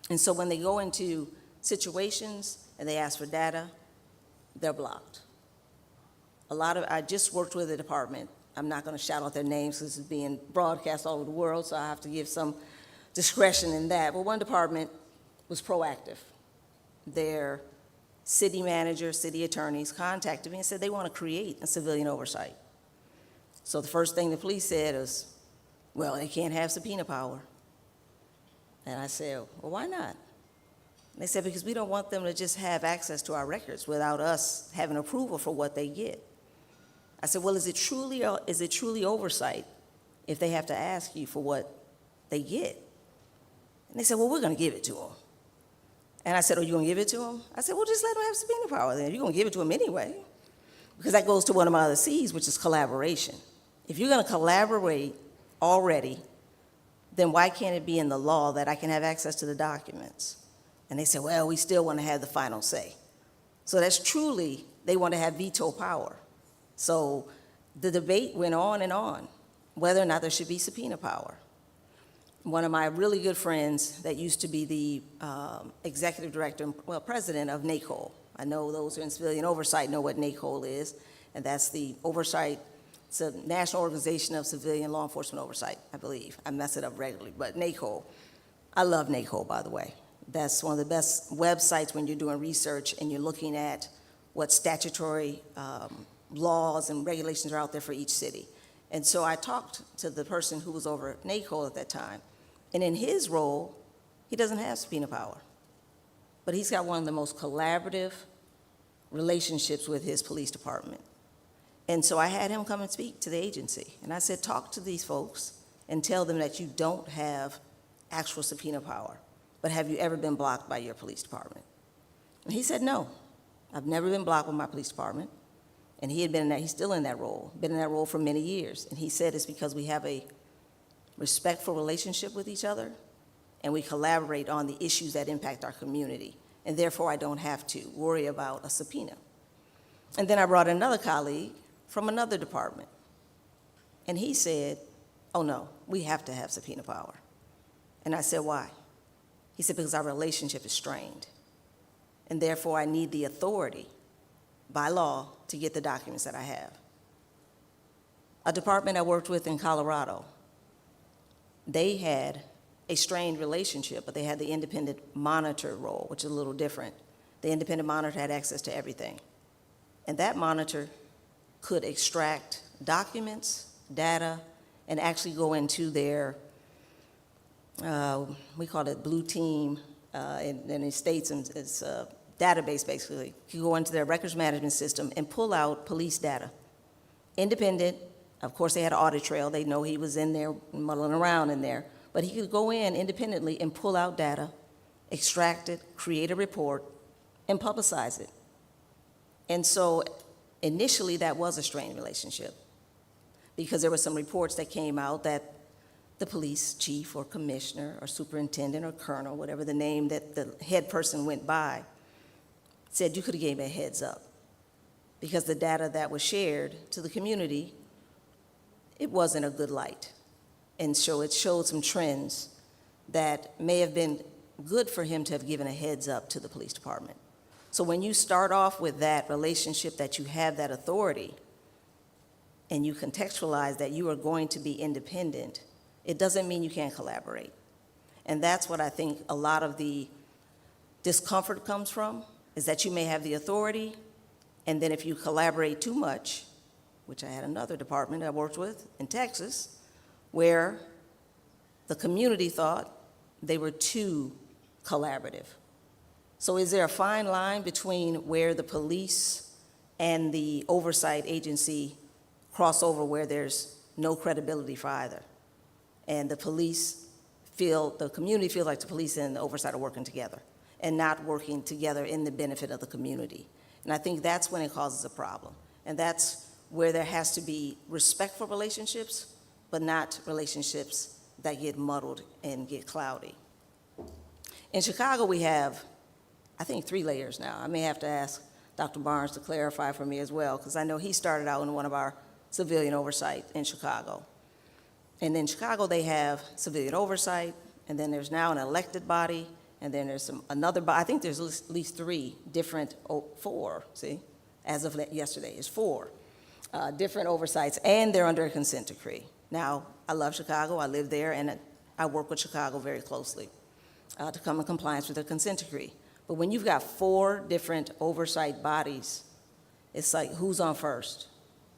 And so when they go into situations and they ask for data, they're blocked. I just worked with a department. I'm not going to shout out their names because this is being broadcast all over the world, so I have to give some discretion in that. But one department was proactive. Their city manager, city attorneys contacted me and said they want to create a civilian oversight. So the first thing the police said was, well, they can't have subpoena power. And I said, well, why not? And they said, because we don't want them to just have access to our records without us having approval for what they get. I said, well, is it truly oversight if they have to ask you for what they get? And they said, well, we're going to give it to them. And I said, oh, you going to give it to them? I said, well, just let them have subpoena power then. You're going to give it to them anyway. Because that goes to one of my other C's, which is collaboration. If you're going to collaborate already, then why can't it be in the law that I can have access to the documents? And they said, well, we still want to have the final say. So that's truly, they want to have veto power. So the debate went on and on, whether or not there should be subpoena power. One of my really good friends that used to be the executive director, well, president of NACOL. I know those who are in civilian oversight know what NACOL is, and that's the oversight. It's a National Organization of Civilian Law Enforcement Oversight, I believe. I mess it up regularly, but NACOL. I love NACOL, by the way. That's one of the best websites when you're doing research and you're looking at what statutory laws and regulations are out there for each city. And so I talked to the person who was over NACOL at that time, and in his role, he doesn't have subpoena power. But he's got one of the most collaborative relationships with his police department. And so I had him come and speak to the agency. And I said, talk to these folks and tell them that you don't have actual subpoena power, but have you ever been blocked by your police department? And he said, no, I've never been blocked by my police department. And he's still in that role, been in that role for many years. And he said it's because we have a respectful relationship with each other, and we collaborate on the issues that impact our community. And therefore, I don't have to worry about a subpoena. And then I brought another colleague from another department. And he said, oh no, we have to have subpoena power. And I said, why? He said, because our relationship is strained. And therefore, I need the authority by law to get the documents that I have. A department I worked with in Colorado, they had a strained relationship, but they had the independent monitor role, which is a little different. The independent monitor had access to everything. And that monitor could extract documents, data, and actually go into their, we call it blue team, in the States, and it's a database basically. You go into their records management system and pull out police data. Independent, of course they had an audit trail, they know he was in there muddling around in there, but he could go in independently and pull out data, extract it, create a report, and publicize it. And so initially that was a strained relationship because there were some reports that came out that the police chief or commissioner or superintendent or colonel, whatever the name that the head person went by, said you could have gave me a heads up because the data that was shared to the community, it wasn't a good light. And so it showed some trends that may have been good for him to have given a heads up to the police department. So when you start off with that relationship that you have that authority and you contextualize that you are going to be independent, it doesn't mean you can't collaborate. And that's what I think a lot of the discomfort comes from, is that you may have the authority, and then if you collaborate too much, which I had another department I worked with in Texas, where the community thought they were too collaborative. So is there a fine line between where the police and the oversight agency cross over where there's no credibility for either? And the community feels like the police and the oversight are working together and not working together in the benefit of the community. And I think that's when it causes a problem. And that's where there has to be respectful relationships, but not relationships that get muddled and get cloudy. In Chicago, we have, I think, 3 layers now. I may have to ask Dr. Barnes to clarify for me as well, because I know he started out in one of our civilian oversight in Chicago. And in Chicago, they have civilian oversight, and then there's now an elected body, and then there's another body. I think there's at least 3 different, 4, see? As of yesterday, it's 4 different oversights, and they're under a consent decree. Now, I love Chicago, I live there, and I work with Chicago very closely to come in compliance with the consent decree. But when you've got 4 different oversight bodies, it's like who's on first,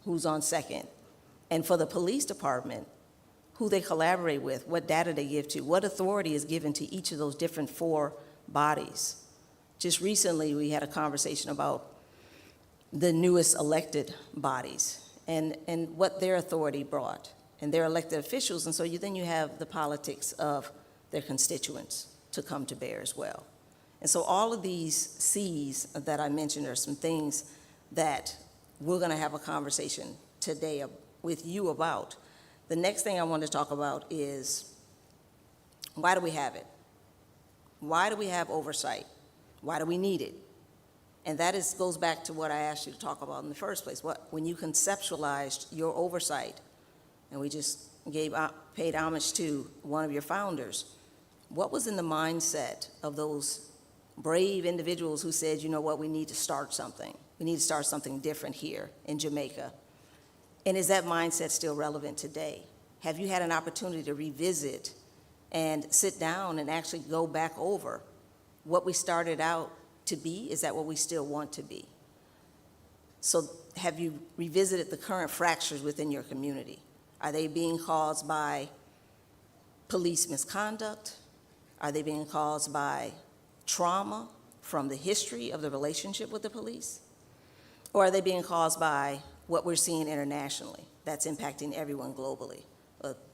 who's on second? And for the police department, who they collaborate with, what data they give to, what authority is given to each of those different 4 bodies. Just recently, we had a conversation about the newest elected bodies and what their authority brought, and their elected officials, and so then you have the politics of their constituents to come to bear as well. And so all of these C's that I mentioned are some things that we're gonna have a conversation today with you about. The next thing I want to talk about is, why do we have it? Why do we have oversight? Why do we need it? And that goes back to what I asked you to talk about in the first place. When you conceptualized your oversight, and we just paid homage to one of your founders, what was in the mindset of those brave individuals who said, you know what, we need to start something. We need to start something different here in Jamaica. And is that mindset still relevant today? Have you had an opportunity to revisit and sit down and actually go back over what we started out to be? Is that what we still want to be? So have you revisited the current fractures within your community? Are they being caused by police misconduct? Are they being caused by trauma from the history of the relationship with the police? Or are they being caused by what we're seeing internationally that's impacting everyone globally,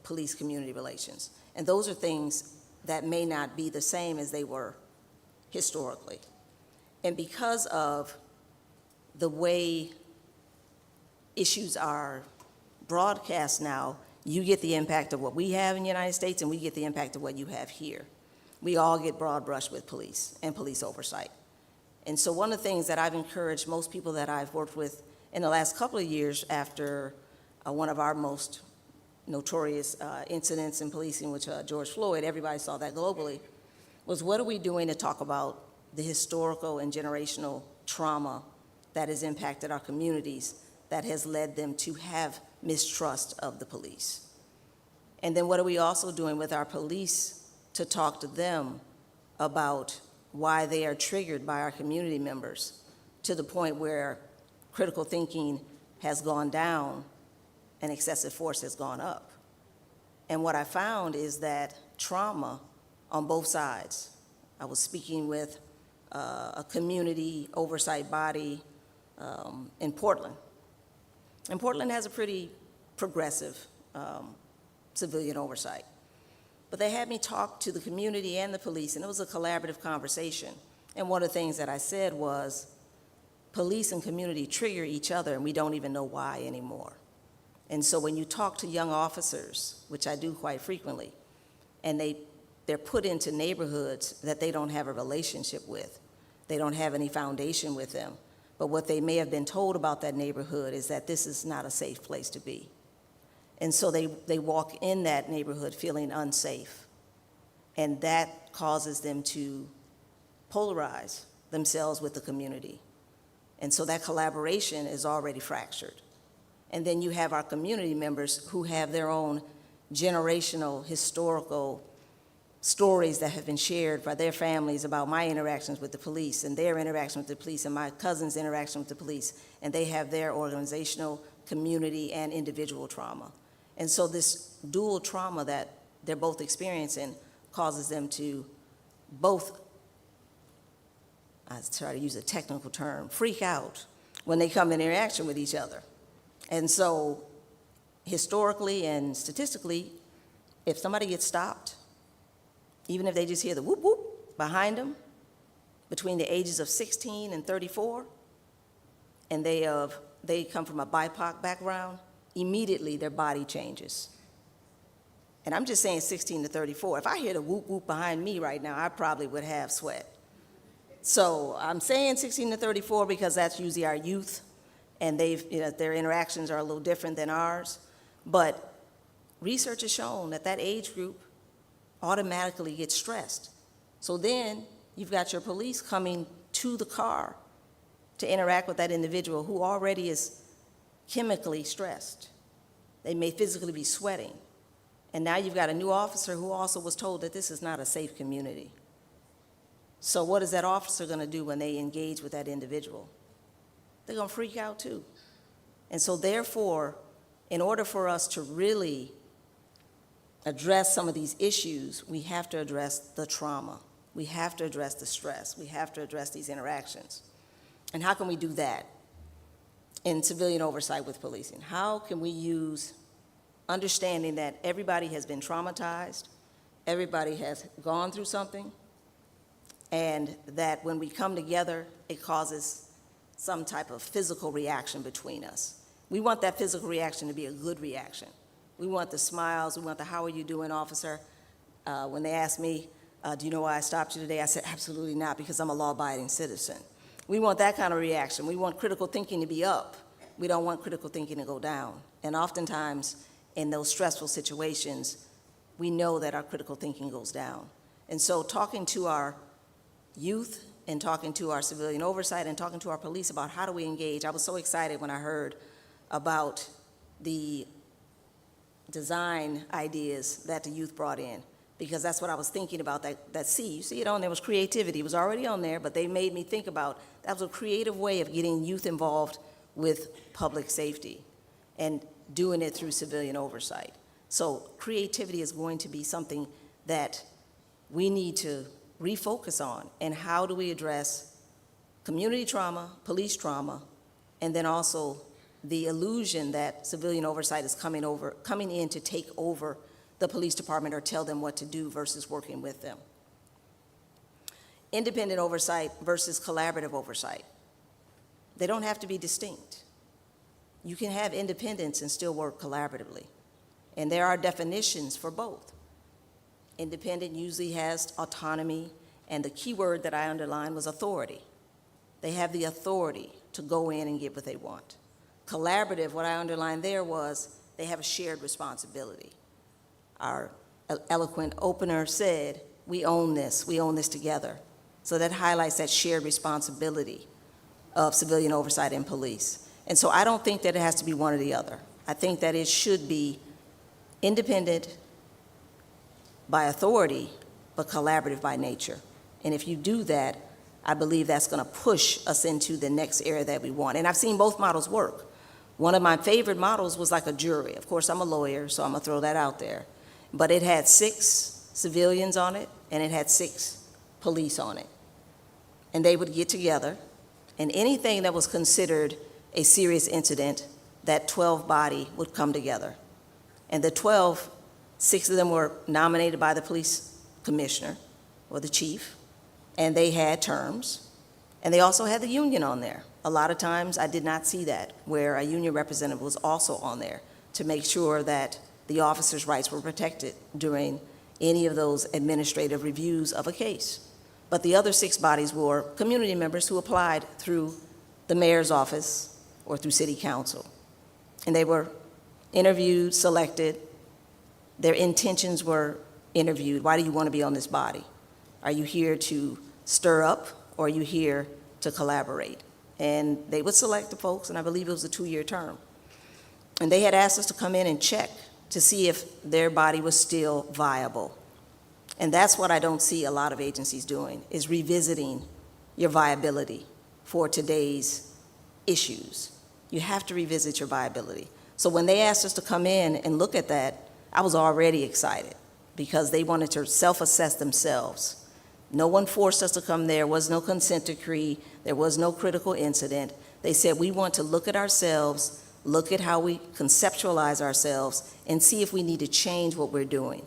police-community relations? And those are things that may not be the same as they were historically. And because of the way issues are broadcast now, you get the impact of what we have in the United States, and we get the impact of what you have here. We all get broad brushed with police and police oversight. And so one of the things that I've encouraged most people that I've worked with in the last couple of years after one of our most notorious incidents in policing, which George Floyd, everybody saw that globally, was what are we doing to talk about the historical and generational trauma that has impacted our communities that has led them to have mistrust of the police? And then what are we also doing with our police to talk to them about why they are triggered by our community members to the point where critical thinking has gone down and excessive force has gone up. And what I found is that trauma on both sides. I was speaking with a community oversight body in Portland. And Portland has a pretty progressive civilian oversight. But they had me talk to the community and the police, and it was a collaborative conversation. And one of the things that I said was, police and community trigger each other, and we don't even know why anymore. And so when you talk to young officers, which I do quite frequently, and they're put into neighborhoods that they don't have a relationship with, they don't have any foundation with them, but what they may have been told about that neighborhood is that this is not a safe place to be. And so they walk in that neighborhood feeling unsafe, and that causes them to polarize themselves with the community. And so that collaboration is already fractured. And then you have our community members who have their own generational, historical stories that have been shared by their families about my interactions with the police and their interaction with the police and my cousin's interaction with the police, and they have their organizational, community, and individual trauma. And so this dual trauma that they're both experiencing causes them to both, I try to use a technical term, freak out when they come in interaction with each other. And so historically and statistically, if somebody gets stopped, even if they just hear the whoop whoop behind them, between the ages of 16 and 34, and they come from a BIPOC background, immediately their body changes. And I'm just saying 16 to 34. If I hear the whoop whoop behind me right now, I probably would have sweat. So I'm saying 16 to 34 because that's usually our youth, and their interactions are a little different than ours. But research has shown that that age group automatically gets stressed. So then you've got your police coming to the car to interact with that individual who already is chemically stressed. They may physically be sweating. And now you've got a new officer who also was told that this is not a safe community. So what is that officer going to do when they engage with that individual? They're going to freak out too. And so therefore, in order for us to really address some of these issues, we have to address the trauma. We have to address the stress. We have to address these interactions. And how can we do that in civilian oversight with policing? How can we use understanding that everybody has been traumatized, everybody has gone through something, and that when we come together, it causes some type of physical reaction between us. We want that physical reaction to be a good reaction. We want the smiles, we want the "how are you doing, officer?" When they ask me, do you know why I stopped you today? I said, absolutely not, because I'm a law-abiding citizen. We want that kind of reaction. We want critical thinking to be up. We don't want critical thinking to go down. And oftentimes, in those stressful situations, we know that our critical thinking goes down. And so talking to our youth and talking to our civilian oversight and talking to our police about how do we engage, I was so excited when I heard about the design ideas that the youth brought in, because that's what I was thinking about, that C. You see it on there was creativity. It was already on there, but they made me think about that was a creative way of getting youth involved with public safety and doing it through civilian oversight. So creativity is going to be something that we need to refocus on. And how do we address community trauma, police trauma, and then also the illusion that civilian oversight is coming in to take over the police department or tell them what to do versus working with them. Independent oversight versus collaborative oversight. They don't have to be distinct. You can have independence and still work collaboratively. And there are definitions for both. Independent usually has autonomy, and the key word that I underlined was authority. They have the authority to go in and get what they want. Collaborative, what I underlined there was they have a shared responsibility. Our eloquent opener said, we own this together. So that highlights that shared responsibility of civilian oversight and police. And so I don't think that it has to be one or the other. I think that it should be independent by authority, but collaborative by nature. And if you do that, I believe that's going to push us into the next area that we want. And I've seen both models work. One of my favorite models was like a jury. Of course, I'm a lawyer, so I'm gonna throw that out there. But it had 6 civilians on it, and it had 6 police on it. And they would get together, and anything that was considered a serious incident, that 12 body would come together. And the 12, 6 of them were nominated by the police commissioner or the chief, and they had terms. And they also had the union on there. A lot of times I did not see that, where a union representative was also on there to make sure that the officers' rights were protected during any of those administrative reviews of a case. But the other 6 bodies were community members who applied through the mayor's office or through city council. And they were interviewed, selected. Their intentions were interviewed. Why do you want to be on this body? Are you here to stir up, or are you here to collaborate? And they would select the folks, and I believe it was a 2-year term. And they had asked us to come in and check to see if their body was still viable. And that's what I don't see a lot of agencies doing, is revisiting your viability for today's issues. You have to revisit your viability. So when they asked us to come in and look at that, I was already excited because they wanted to self-assess themselves. No one forced us to come there. There was no consent decree. There was no critical incident. They said, we want to look at ourselves, look at how we conceptualize ourselves, and see if we need to change what we're doing.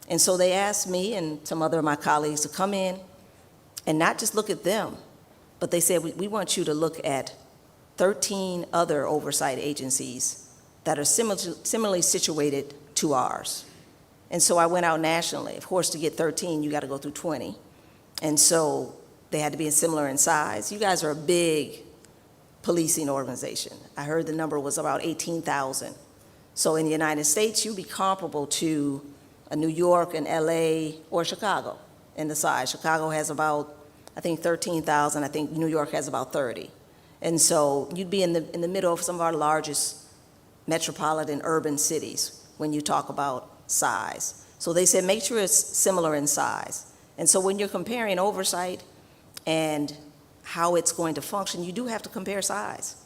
And so they asked me and some other of my colleagues to come in and not just look at them, but they said, we want you to look at 13 other oversight agencies that are similarly situated to ours. And so I went out nationally. Of course, to get 13, you got to go through 20. And so they had to be similar in size. You guys are a big policing organization. I heard the number was about 18,000. So in the United States, you'd be comparable to a New York, an LA, or Chicago in the size. Chicago has about, I think, 13,000. I think New York has about 30. And so you'd be in the middle of some of our largest metropolitan urban cities when you talk about size. So they said, make sure it's similar in size. And so when you're comparing oversight and how it's going to function, you do have to compare size.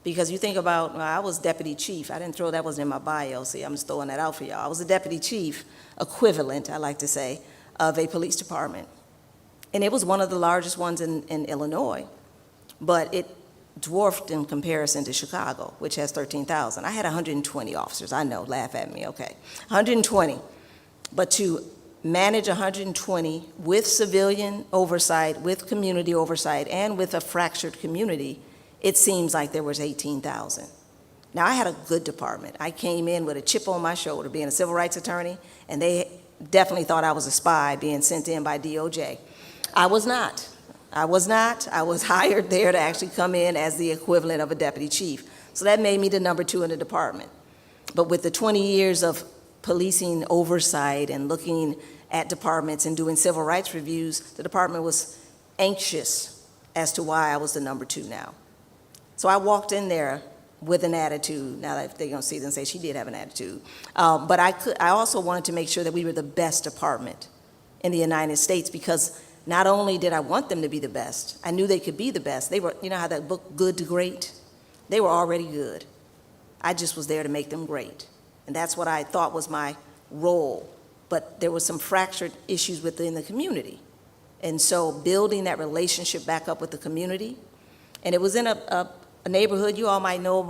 Because you think about, well, I was deputy chief. I didn't throw, that wasn't in my bio. See, I'm just throwing that out for y'all. I was a deputy chief equivalent, I like to say, of a police department. And it was one of the largest ones in Illinois, but it dwarfed in comparison to Chicago, which has 13,000. I had 120 officers. I know, laugh at me, okay. 120. But to manage 120 with civilian oversight, with community oversight, and with a fractured community, it seems like there was 18,000. Now, I had a good department. I came in with a chip on my shoulder, being a civil rights attorney, and they definitely thought I was a spy being sent in by DOJ. I was not. I was not. I was hired there to actually come in as the equivalent of a deputy chief. So that made me the number 2 in the department. But with the 20 years of policing oversight and looking at departments and doing civil rights reviews, the department was anxious as to why I was the number 2 now. So I walked in there with an attitude. Now that they're gonna see and say she did have an attitude. But I also wanted to make sure that we were the best department in the United States, because not only did I want them to be the best, I knew they could be the best. They were, you know how that book, Good to Great? They were already good. I just was there to make them great. And that's what I thought was my role. But there was some fractured issues within the community. And so building that relationship back up with the community, and it was in a neighborhood, you all might know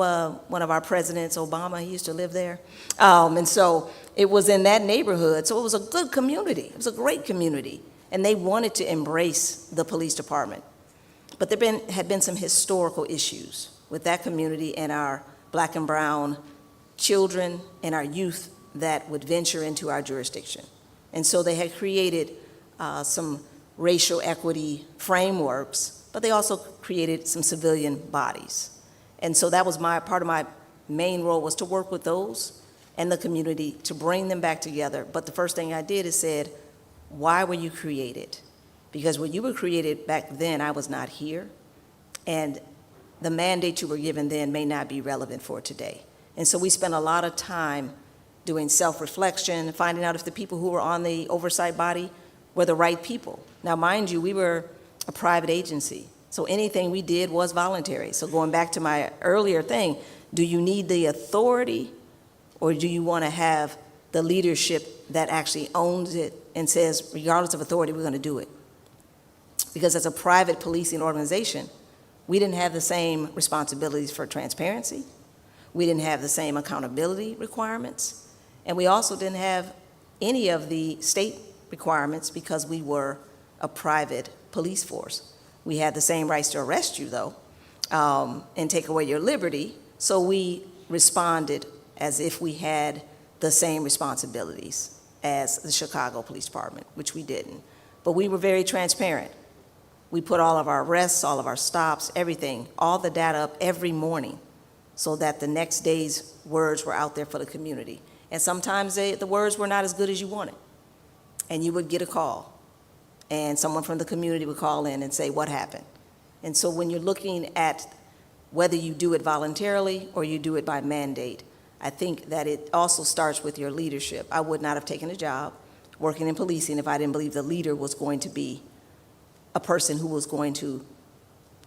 one of our presidents, Obama, he used to live there. And so it was in that neighborhood. So it was a good community. It was a great community. And they wanted to embrace the police department. But there had been some historical issues with that community and our black and brown children and our youth that would venture into our jurisdiction. And so they had created some racial equity frameworks, but they also created some civilian bodies. And so that was part of my main role, was to work with those and the community to bring them back together. But the first thing I did is said, why were you created? Because when you were created back then, I was not here, and the mandate you were given then may not be relevant for today. And so we spent a lot of time doing self-reflection, finding out if the people who were on the oversight body were the right people. Now, mind you, we were a private agency, so anything we did was voluntary. So going back to my earlier thing, Do you need the authority, or do you want to have the leadership that actually owns it and says, regardless of authority, we're going to do it? Because as a private policing organization, we didn't have the same responsibilities for transparency. We didn't have the same accountability requirements. And we also didn't have any of the state requirements because we were a private police force. We had the same rights to arrest you, though, and take away your liberty. So we responded as if we had the same responsibilities as the Chicago Police Department, which we didn't. But we were very transparent. We put all of our arrests, all of our stops, everything, all the data up every morning so that the next day's words were out there for the community. And sometimes the words were not as good as you wanted. And you would get a call. And someone from the community would call in and say, what happened? And so when you're looking at whether you do it voluntarily or you do it by mandate, I think that it also starts with your leadership. I would not have taken a job working in policing if I didn't believe the leader was going to be a person who was going to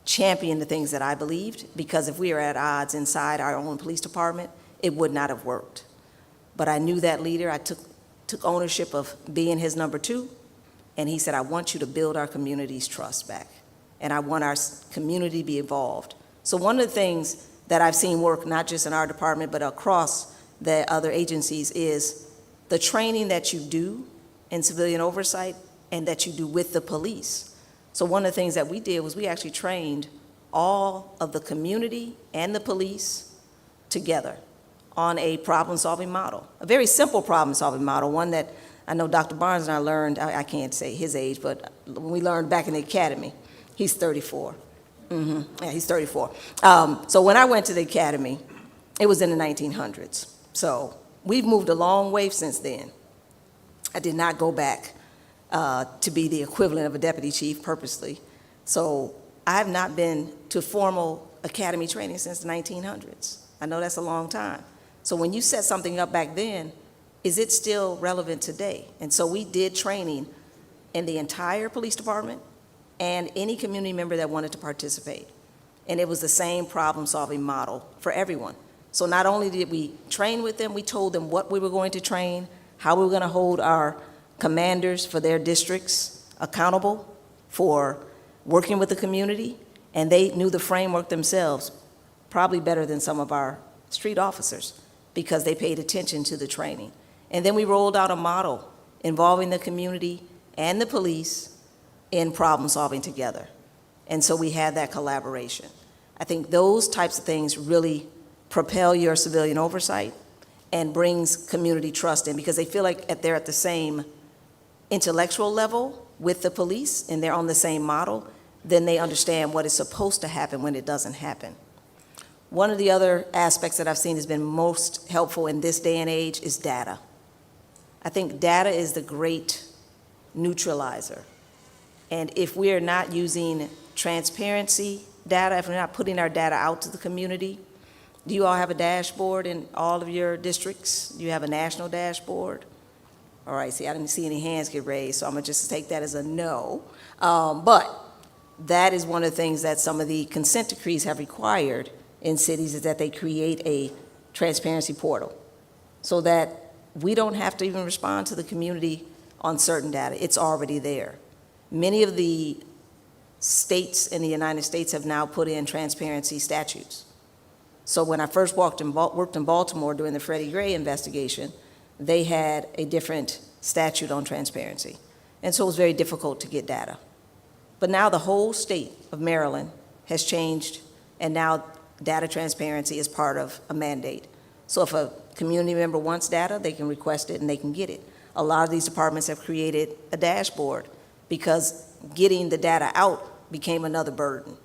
champion the things that I believed, because if we were at odds inside our own police department, it would not have worked. But I knew that leader. I took ownership of being his number two, and he said, I want you to build our community's trust back, and I want our community to be involved. So one of the things that I've seen work, not just in our department, but across the other agencies, is the training that you do in civilian oversight and that you do with the police. So one of the things that we did was we actually trained all of the community and the police together on a problem-solving model, a very simple problem-solving model, one that I know Dr. Barnes and I learned, I can't say his age, but when we learned back in the academy. He's 34. Yeah, he's 34. So when I went to the academy, it was in the 1900s. So we've moved a long way since then. I did not go back to be the equivalent of a deputy chief purposely. So I have not been to formal academy training since the 1900s. I know that's a long time. So when you set something up back then, is it still relevant today? And so we did training in the entire police department and any community member that wanted to participate. And it was the same problem-solving model for everyone. So not only did we train with them, we told them what we were going to train, how we were going to hold our commanders for their districts accountable for working with the community, and they knew the framework themselves probably better than some of our street officers because they paid attention to the training. And then we rolled out a model involving the community and the police in problem solving together. And so we had that collaboration. I think those types of things really propel your civilian oversight and brings community trust in, because they feel like they're at the same intellectual level with the police and they're on the same model, then they understand what is supposed to happen when it doesn't happen. One of the other aspects that I've seen has been most helpful in this day and age is data. I think data is the great neutralizer. And if we are not using transparency data, if we're not putting our data out to the community, do you all have a dashboard in all of your districts? Do you have a national dashboard? All right, see, I didn't see any hands get raised, so I'm gonna just take that as a no. But that is one of the things that some of the consent decrees have required in cities, is that they create a transparency portal so that we don't have to even respond to the community on certain data. It's already there. Many of the states in the United States have now put in transparency statutes. So when I first worked in Baltimore during the Freddie Gray investigation, they had a different statute on transparency. And so it was very difficult to get data. But now the whole state of Maryland has changed, and now data transparency is part of a mandate. So if a community member wants data, they can request it and they can get it. A lot of these departments have created a dashboard because getting the data out became another burden.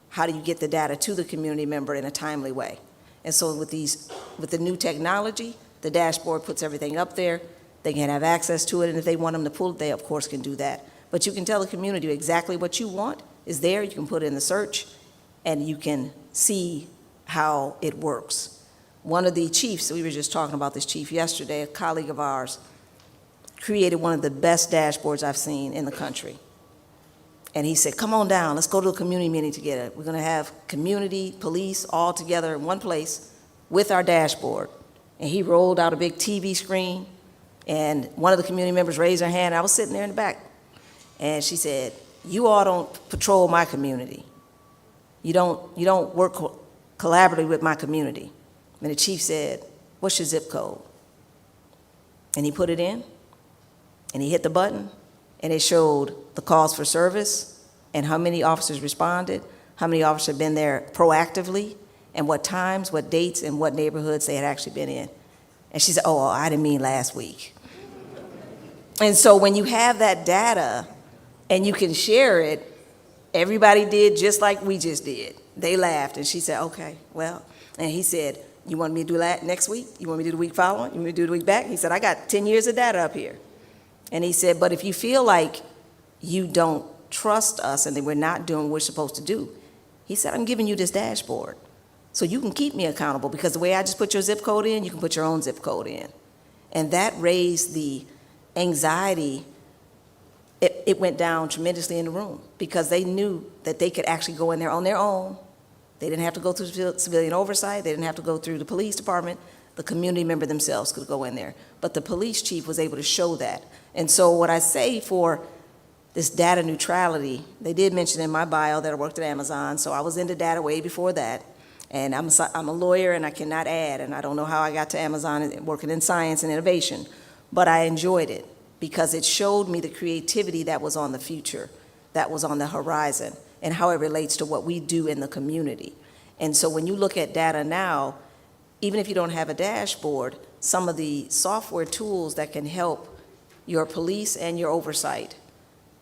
How do you get the data to the community member in a timely way? And so with the new technology, the dashboard puts everything up there. They can have access to it, and if they want them to pull it, they of course can do that. But you can tell the community exactly what you want is there. You can put it in the search, and you can see how it works. One of the chiefs, we were just talking about this chief yesterday, a colleague of ours, created one of the best dashboards I've seen in the country. And he said, come on down, let's go to a community meeting together. We're gonna have community, police, all together in one place with our dashboard. And he rolled out a big TV screen, and one of the community members raised her hand. I was sitting there in the back. And she said, you all don't patrol my community. You don't work collaboratively with my community. And the chief said, what's your zip code? And he put it in, and he hit the button, and it showed the calls for service and how many officers responded, how many officers had been there proactively, and what times, what dates, and what neighborhoods they had actually been in. And she said, oh, I didn't mean last week. And so when you have that data and you can share it, everybody did just like we just did. They laughed, and she said, okay, well, and he said, you want me to do that next week? You want me to do the week following? You want me to do the week back? He said, I got 10 years of data up here. And he said, but if you feel like you don't trust us and that we're not doing what we're supposed to do, he said, I'm giving you this dashboard so you can keep me accountable, because the way I just put your zip code in, you can put your own zip code in. And that raised the anxiety. It went down tremendously in the room because they knew that they could actually go in there on their own. They didn't have to go through civilian oversight. They didn't have to go through the police department. The community member themselves could go in there. But the police chief was able to show that. And so what I say for this data neutrality, they did mention in my bio that I worked at Amazon, so I was into data way before that. And I'm a lawyer, and I cannot add, and I don't know how I got to Amazon working in science and innovation, but I enjoyed it because it showed me the creativity that was on the future, that was on the horizon, and how it relates to what we do in the community. And so when you look at data now, even if you don't have a dashboard, some of the software tools that can help your police and your oversight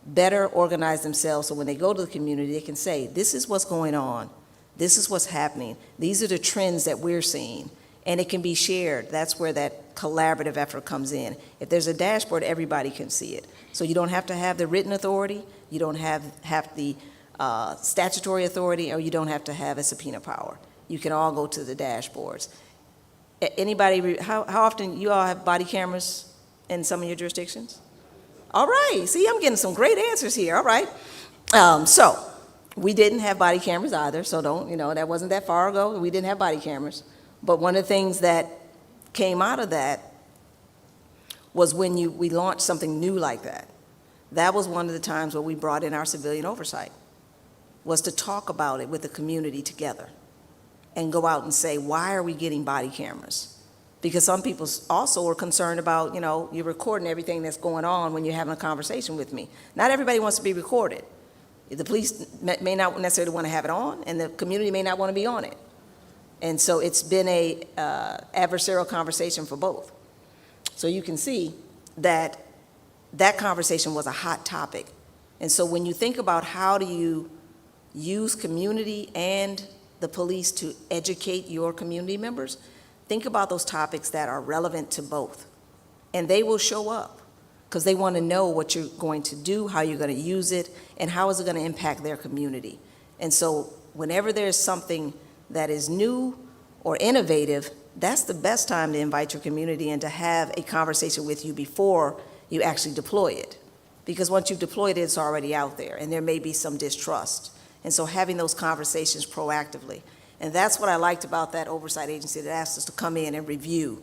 better organize themselves, so when they go to the community, they can say, this is what's going on, this is what's happening, these are the trends that we're seeing, and it can be shared. That's where that collaborative effort comes in. If there's a dashboard, everybody can see it. So you don't have to have the written authority, you don't have the statutory authority, or you don't have to have a subpoena power. You can all go to the dashboards. Anybody, how often you all have body cameras in some of your jurisdictions? All right, see, I'm getting some great answers here, all right. So we didn't have body cameras either, so that wasn't that far ago. We didn't have body cameras. But one of the things that came out of that was when we launched something new like that. That was one of the times where we brought in our civilian oversight, was to talk about it with the community together and go out and say, why are we getting body cameras? Because some people also are concerned about, you're recording everything that's going on when you're having a conversation with me. Not everybody wants to be recorded. The police may not necessarily want to have it on, and the community may not want to be on it. And so it's been a adversarial conversation for both. So you can see that that conversation was a hot topic. And so when you think about how do you use community and the police to educate your community members, think about those topics that are relevant to both. And they will show up because they want to know what you're going to do, how you're going to use it, and how is it going to impact their community. And so whenever there's something that is new or innovative, that's the best time to invite your community and to have a conversation with you before you actually deploy it. Because once you've deployed it, it's already out there, and there may be some distrust. And so having those conversations proactively. And that's what I liked about that oversight agency that asked us to come in and review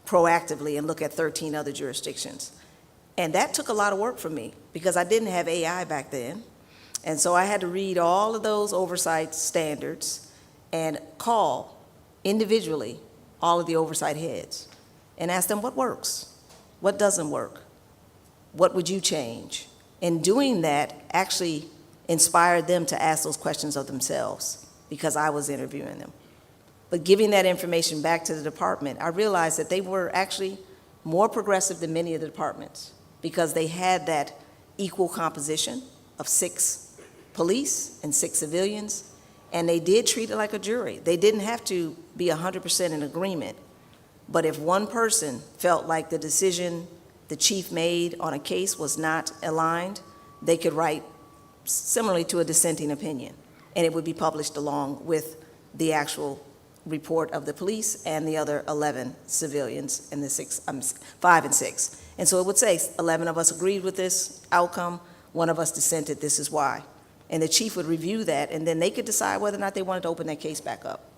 proactively and look at 13 other jurisdictions. And that took a lot of work for me because I didn't have AI back then. And so I had to read all of those oversight standards and call individually all of the oversight heads and ask them what works, what doesn't work, what would you change? And doing that actually inspired them to ask those questions of themselves because I was interviewing them. But giving that information back to the department, I realized that they were actually more progressive than many of the departments because they had that equal composition of 6 police and 6 civilians, and they did treat it like a jury. They didn't have to be 100% in agreement, but if one person felt like the decision the chief made on a case was not aligned, they could write similarly to a dissenting opinion, and it would be published along with the actual report of the police and the other 11 civilians and the 5 and 6. And so it would say 11 of us agreed with this outcome, one of us dissented, this is why. And the chief would review that, and then they could decide whether or not they wanted to open that case back up.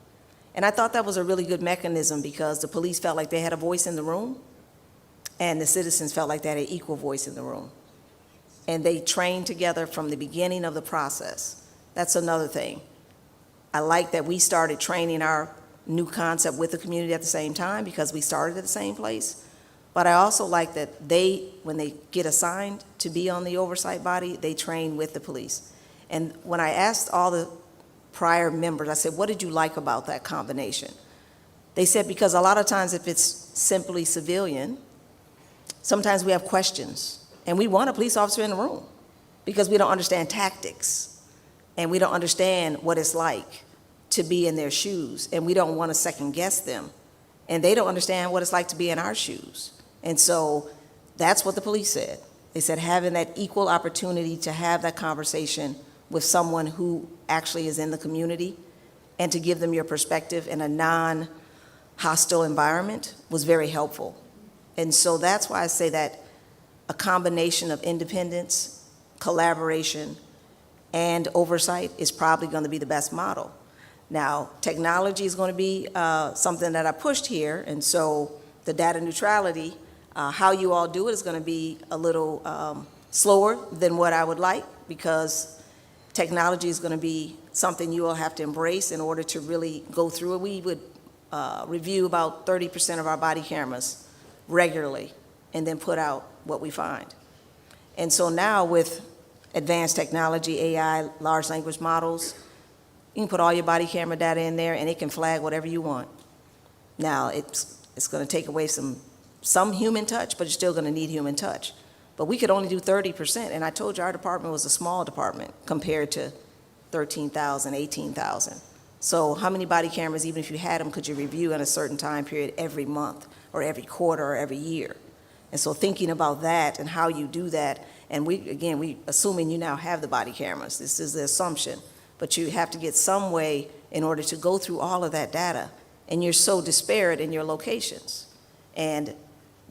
And I thought that was a really good mechanism because the police felt like they had a voice in the room, and the citizens felt like they had an equal voice in the room. And they trained together from the beginning of the process. That's another thing. I like that we started training our new concept with the community at the same time because we started at the same place. But I also like that when they get assigned to be on the oversight body, they train with the police. And when I asked all the prior members, I said, what did you like about that combination? They said, because a lot of times if it's simply civilian, sometimes we have questions. And we want a police officer in the room because we don't understand tactics. And we don't understand what it's like to be in their shoes. And we don't want to second guess them. And they don't understand what it's like to be in our shoes. And so that's what the police said. They said having that equal opportunity to have that conversation with someone who actually is in the community and to give them your perspective in a non-hostile environment was very helpful. And so that's why I say that a combination of independence, collaboration, and oversight is probably going to be the best model. Now, technology is going to be something that I pushed here, and so the data neutrality, how you all do it is going to be a little slower than what I would like because technology is going to be something you all have to embrace in order to really go through it. We would review about 30% of our body cameras regularly and then put out what we find. And so now with advanced technology, AI, large language models, you can put all your body camera data in there and it can flag whatever you want. Now, it's going to take away some human touch, but you're still going to need human touch. But we could only do 30%, and I told you our department was a small department compared to 13,000, 18,000. So how many body cameras, even if you had them, could you review in a certain time period every month or every quarter or every year? And so thinking about that and how you do that, and we assuming you now have the body cameras, this is the assumption, but you have to get some way in order to go through all of that data, and you're so disparate in your locations. And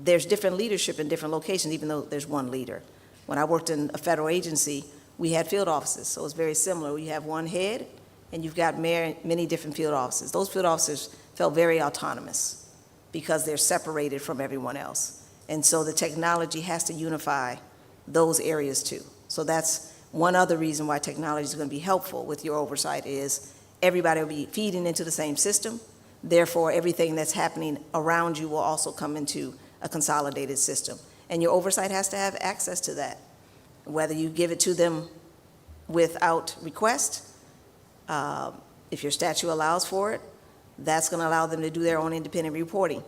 there's different leadership in different locations, even though there's one leader. When I worked in a federal agency, we had field offices, so it's very similar. You have one head, and you've got many different field officers. Those field officers felt very autonomous because they're separated from everyone else. And so the technology has to unify those areas too. So that's one other reason why technology is going to be helpful with your oversight is everybody will be feeding into the same system. Therefore, everything that's happening around you will also come into a consolidated system. And your oversight has to have access to that, whether you give it to them without request. If your statute allows for it, that's going to allow them to do their own independent reporting.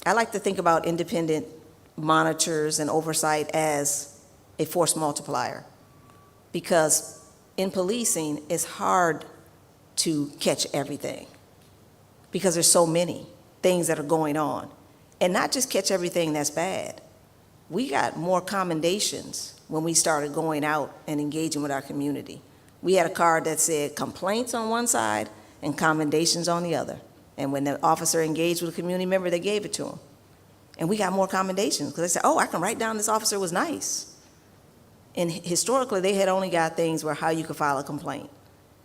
I like to think about independent monitors and oversight as a force multiplier, because in policing, it's hard to catch everything because there's so many things that are going on. And not just catch everything that's bad. We got more commendations when we started going out and engaging with our community. We had a card that said complaints on one side and commendations on the other. And when the officer engaged with a community member, they gave it to him. And we got more commendations because they said, oh, I can write down this officer was nice. And historically, they had only got things where how you could file a complaint.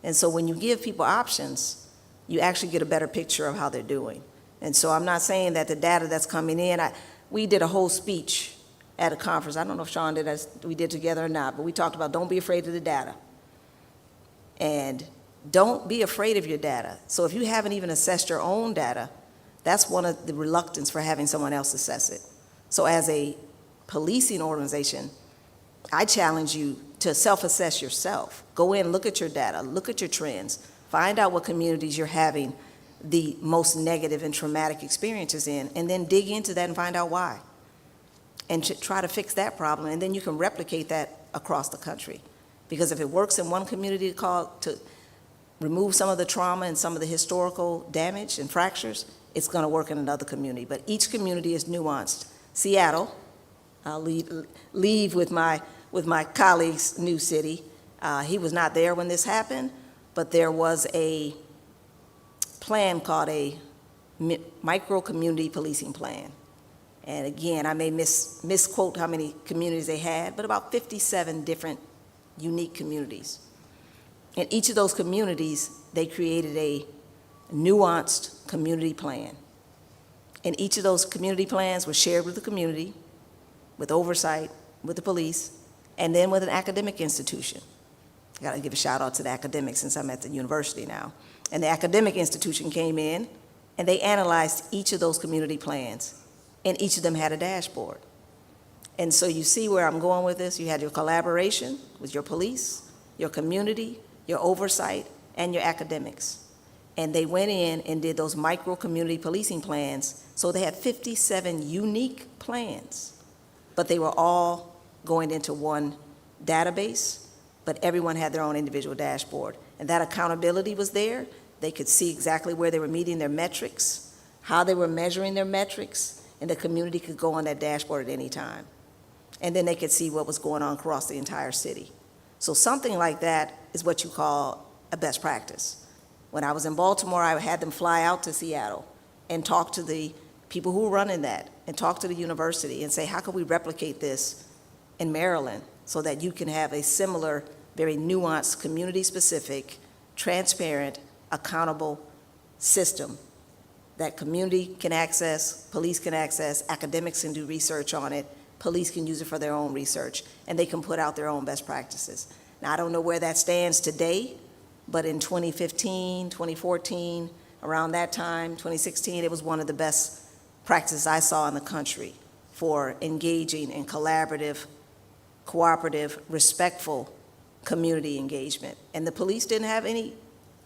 And so when you give people options, you actually get a better picture of how they're doing. And so I'm not saying that the data that's coming in, we did a whole speech at a conference. I don't know if Shawn did as we did together or not, but we talked about don't be afraid of the data. And don't be afraid of your data. So if you haven't even assessed your own data, that's one of the reluctance for having someone else assess it. So as a policing organization, I challenge you to self-assess yourself. Go in, look at your data, look at your trends, find out what communities you're having the most negative and traumatic experiences in, and then dig into that and find out why. And try to fix that problem, and then you can replicate that across the country. Because if it works in one community to remove some of the trauma and some of the historical damage and fractures, it's going to work in another community. But each community is nuanced. Seattle, I'll leave with my colleague's new city. He was not there when this happened, but there was a plan called a micro community policing plan. And again, I may misquote how many communities they had, but about 57 different unique communities. In each of those communities, they created a nuanced community plan. And each of those community plans was shared with the community, with oversight, with the police, and then with an academic institution. I gotta give a shout out to the academics since I'm at the university now. And the academic institution came in and they analyzed each of those community plans, and each of them had a dashboard. And so you see where I'm going with this. You had your collaboration with your police, your community, your oversight, and your academics. And they went in and did those micro community policing plans. So they had 57 unique plans, but they were all going into one database, but everyone had their own individual dashboard. And that accountability was there. They could see exactly where they were meeting their metrics, how they were measuring their metrics, and the community could go on that dashboard at any time. And then they could see what was going on across the entire city. So something like that is what you call a best practice. When I was in Baltimore, I had them fly out to Seattle and talk to the people who were running that and talk to the university and say, how can we replicate this in Maryland so that you can have a similar, very nuanced, community-specific, transparent, accountable system that community can access, police can access, academics can do research on it, police can use it for their own research, and they can put out their own best practices. Now, I don't know where that stands today, but in 2015, 2014, around that time, 2016, it was one of the best practices I saw in the country for engaging in collaborative, cooperative, respectful community engagement. And the police didn't have any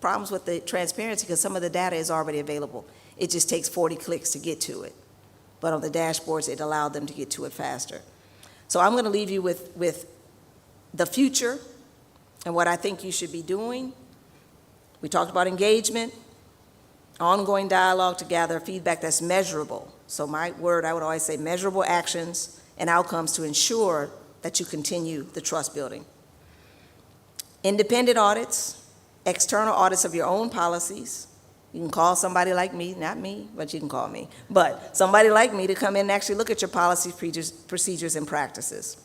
problems with the transparency because some of the data is already available. It just takes 40 clicks to get to it. But on the dashboards, it allowed them to get to it faster. So I'm going to leave you with the future and what I think you should be doing. We talked about engagement, ongoing dialogue to gather feedback that's measurable. So my word, I would always say measurable actions and outcomes to ensure that you continue the trust building. Independent audits, external audits of your own policies. You can call somebody like me, not me, but you can call me, but somebody like me to come in and actually look at your policies, procedures, and practices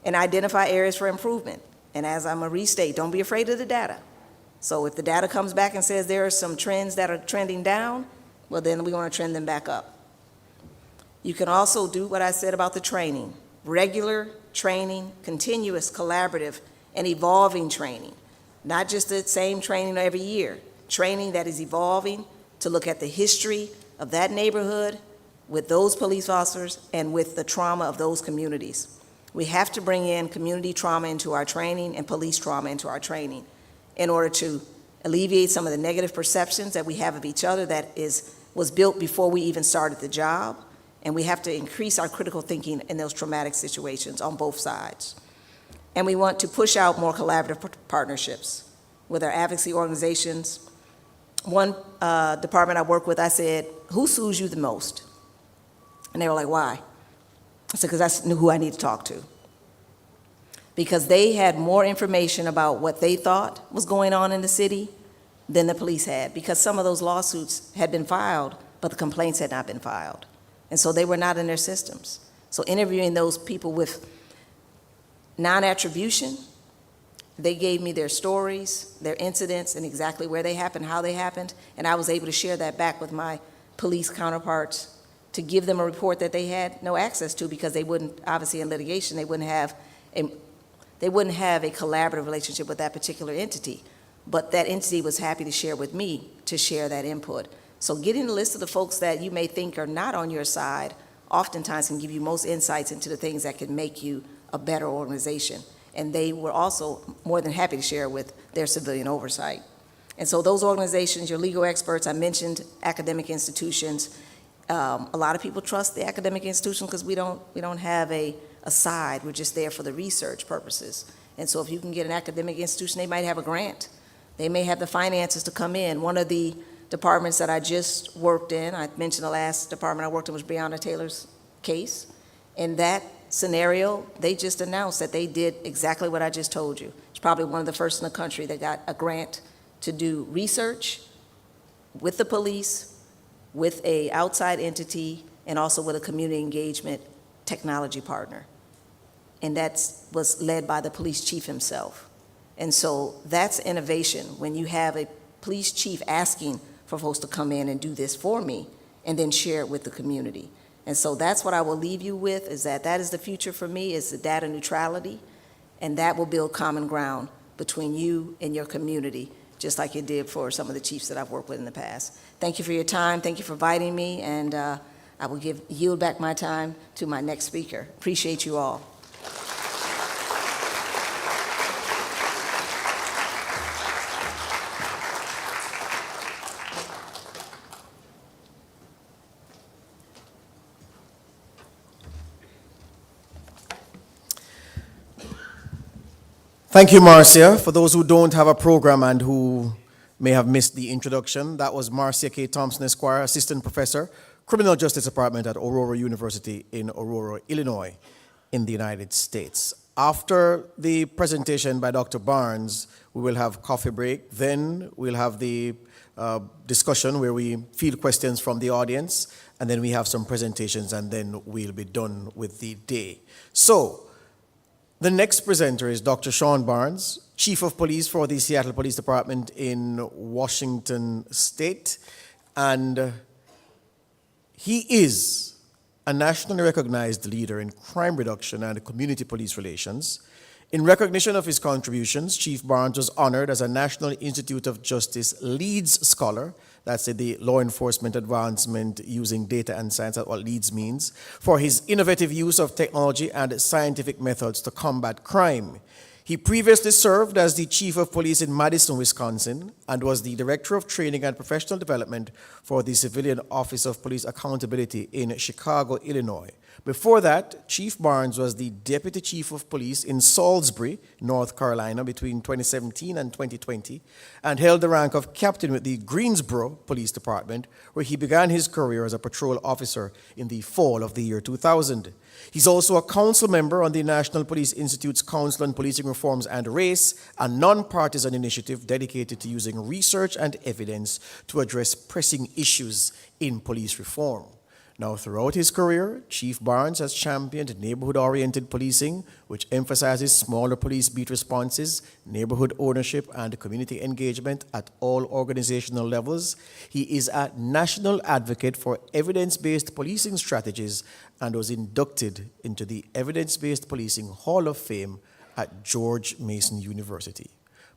and identify areas for improvement. And as I'm going to restate, don't be afraid of the data. So if the data comes back and says there are some trends that are trending down, well, then we want to trend them back up. You can also do what I said about the training, regular training, continuous, collaborative, and evolving training, not just the same training every year, training that is evolving to look at the history of that neighborhood with those police officers and with the trauma of those communities. We have to bring in community trauma into our training and police trauma into our training in order to alleviate some of the negative perceptions that we have of each other that was built before we even started the job. And we have to increase our critical thinking in those traumatic situations on both sides. And we want to push out more collaborative partnerships with our advocacy organizations. One department I work with, I said, who sues you the most? And they were like, why? I said, because I knew who I need to talk to. Because they had more information about what they thought was going on in the city than the police had, because some of those lawsuits had been filed, but the complaints had not been filed. And so they were not in their systems. So interviewing those people with non-attribution, they gave me their stories, their incidents, and exactly where they happened, how they happened, and I was able to share that back with my police counterparts to give them a report that they had no access to, because they wouldn't, obviously in litigation, they wouldn't have a collaborative relationship with that particular entity. But that entity was happy to share with me to share that input. So getting a list of the folks that you may think are not on your side oftentimes can give you most insights into the things that can make you a better organization. And they were also more than happy to share with their civilian oversight. And so those organizations, your legal experts, I mentioned academic institutions. A lot of people trust the academic institution because we don't have a side. We're just there for the research purposes. And so if you can get an academic institution, they might have a grant. They may have the finances to come in. One of the departments that I just worked in, I mentioned the last department I worked in was Breonna Taylor's case. In that scenario, they just announced that they did exactly what I just told you. It's probably one of the first in the country that got a grant to do research with the police, with an outside entity, and also with a community engagement technology partner. And that was led by the police chief himself. And so that's innovation, when you have a police chief asking for folks to come in and do this for me, and then share it with the community. And so that's what I will leave you with, is that is the future for me, is the data neutrality, and that will build common ground between you and your community, just like it did for some of the chiefs that I've worked with in the past. Thank you for your time. Thank you for inviting me, and I will yield back my time to my next speaker. Appreciate you all. Thank you, Marcia. For those who don't have a program and who may have missed the introduction, that was Marcia K. Thompson, Esquire, Assistant Professor, Criminal Justice Department at Aurora University in Aurora, Illinois, in the United States. After the presentation by Dr. Barnes, we will have coffee break. Then we'll have the discussion where we field questions from the audience, and then we have some presentations, and then we'll be done with the day. So, the next presenter is Dr. Shawn Barnes, Chief of Police for the Seattle Police Department in Washington State. And he is a nationally recognized leader in crime reduction and community police relations. In recognition of his contributions, Chief Barnes was honored as a National Institute of Justice LEADS Scholar. That's the Law Enforcement Advancement Using Data and Science, that's what LEADS means, for his innovative use of technology and scientific methods to combat crime. He previously served as the Chief of Police in Madison, Wisconsin, and was the Director of Training and Professional Development for the Civilian Office of Police Accountability in Chicago, Illinois. Before that, Chief Barnes was the Deputy Chief of Police in Salisbury, North Carolina, between 2017 and 2020, and held the rank of Captain with the Greensboro Police Department, where he began his career as a patrol officer in the fall of the year 2000. He's also a council member on the National Police Institute's Council on Policing Reforms and Race, a nonpartisan initiative dedicated to using research and evidence to address pressing issues in police reform. Now, throughout his career, Chief Barnes has championed neighborhood-oriented policing, which emphasizes smaller police beat responses, neighborhood ownership, and community engagement at all organizational levels. He is a national advocate for evidence-based policing strategies and was inducted into the Evidence-Based Policing Hall of Fame at George Mason University.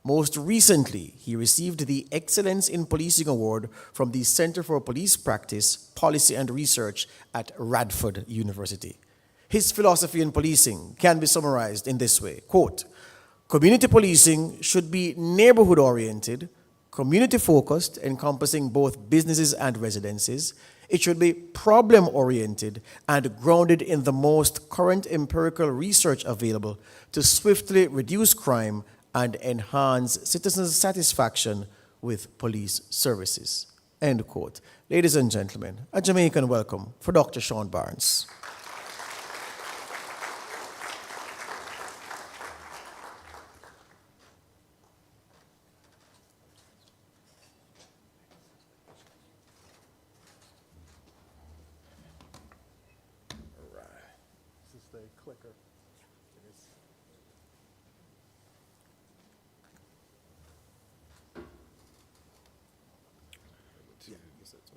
Most recently, he received the Excellence in Policing Award from the Center for Police Practice, Policy and Research at Radford University. His philosophy in policing can be summarized in this way, quote, "Community policing should be neighborhood-oriented, community-focused, encompassing both businesses and residences. It should be problem-oriented and grounded in the most current empirical research available to swiftly reduce crime and enhance citizens' satisfaction with police services." End quote. Ladies and gentlemen, a Jamaican welcome for Dr. Shawn Barnes.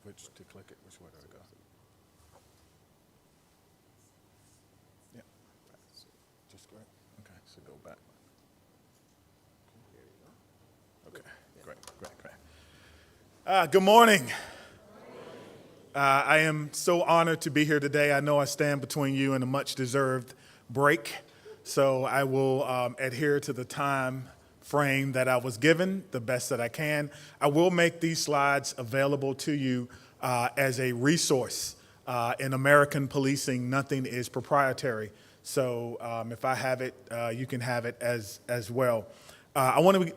Which to click it, which way do I go? Yeah, just go. Okay, so go back. Okay, great. Good morning. I am so honored to be here today. I know I stand between you and a much-deserved break, so I will adhere to the time frame that I was given the best that I can. I will make these slides available to you as a resource. In American policing, nothing is proprietary. So if I have it, you can have it as well. I want to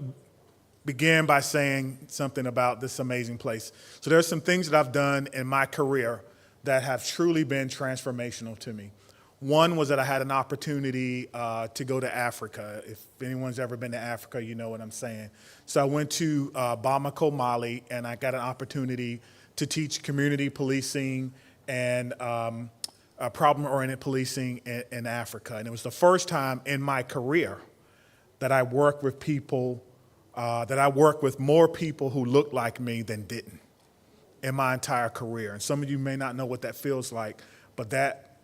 begin by saying something about this amazing place. So there's some things that I've done in my career that have truly been transformational to me. One was that I had an opportunity to go to Africa. If anyone's ever been to Africa, you know what I'm saying. So I went to Bamako, Mali, and I got an opportunity to teach community policing and problem-oriented policing in Africa. And it was the first time in my career that I worked with people, that I worked with more people who looked like me than didn't in my entire career. And some of you may not know what that feels like, but that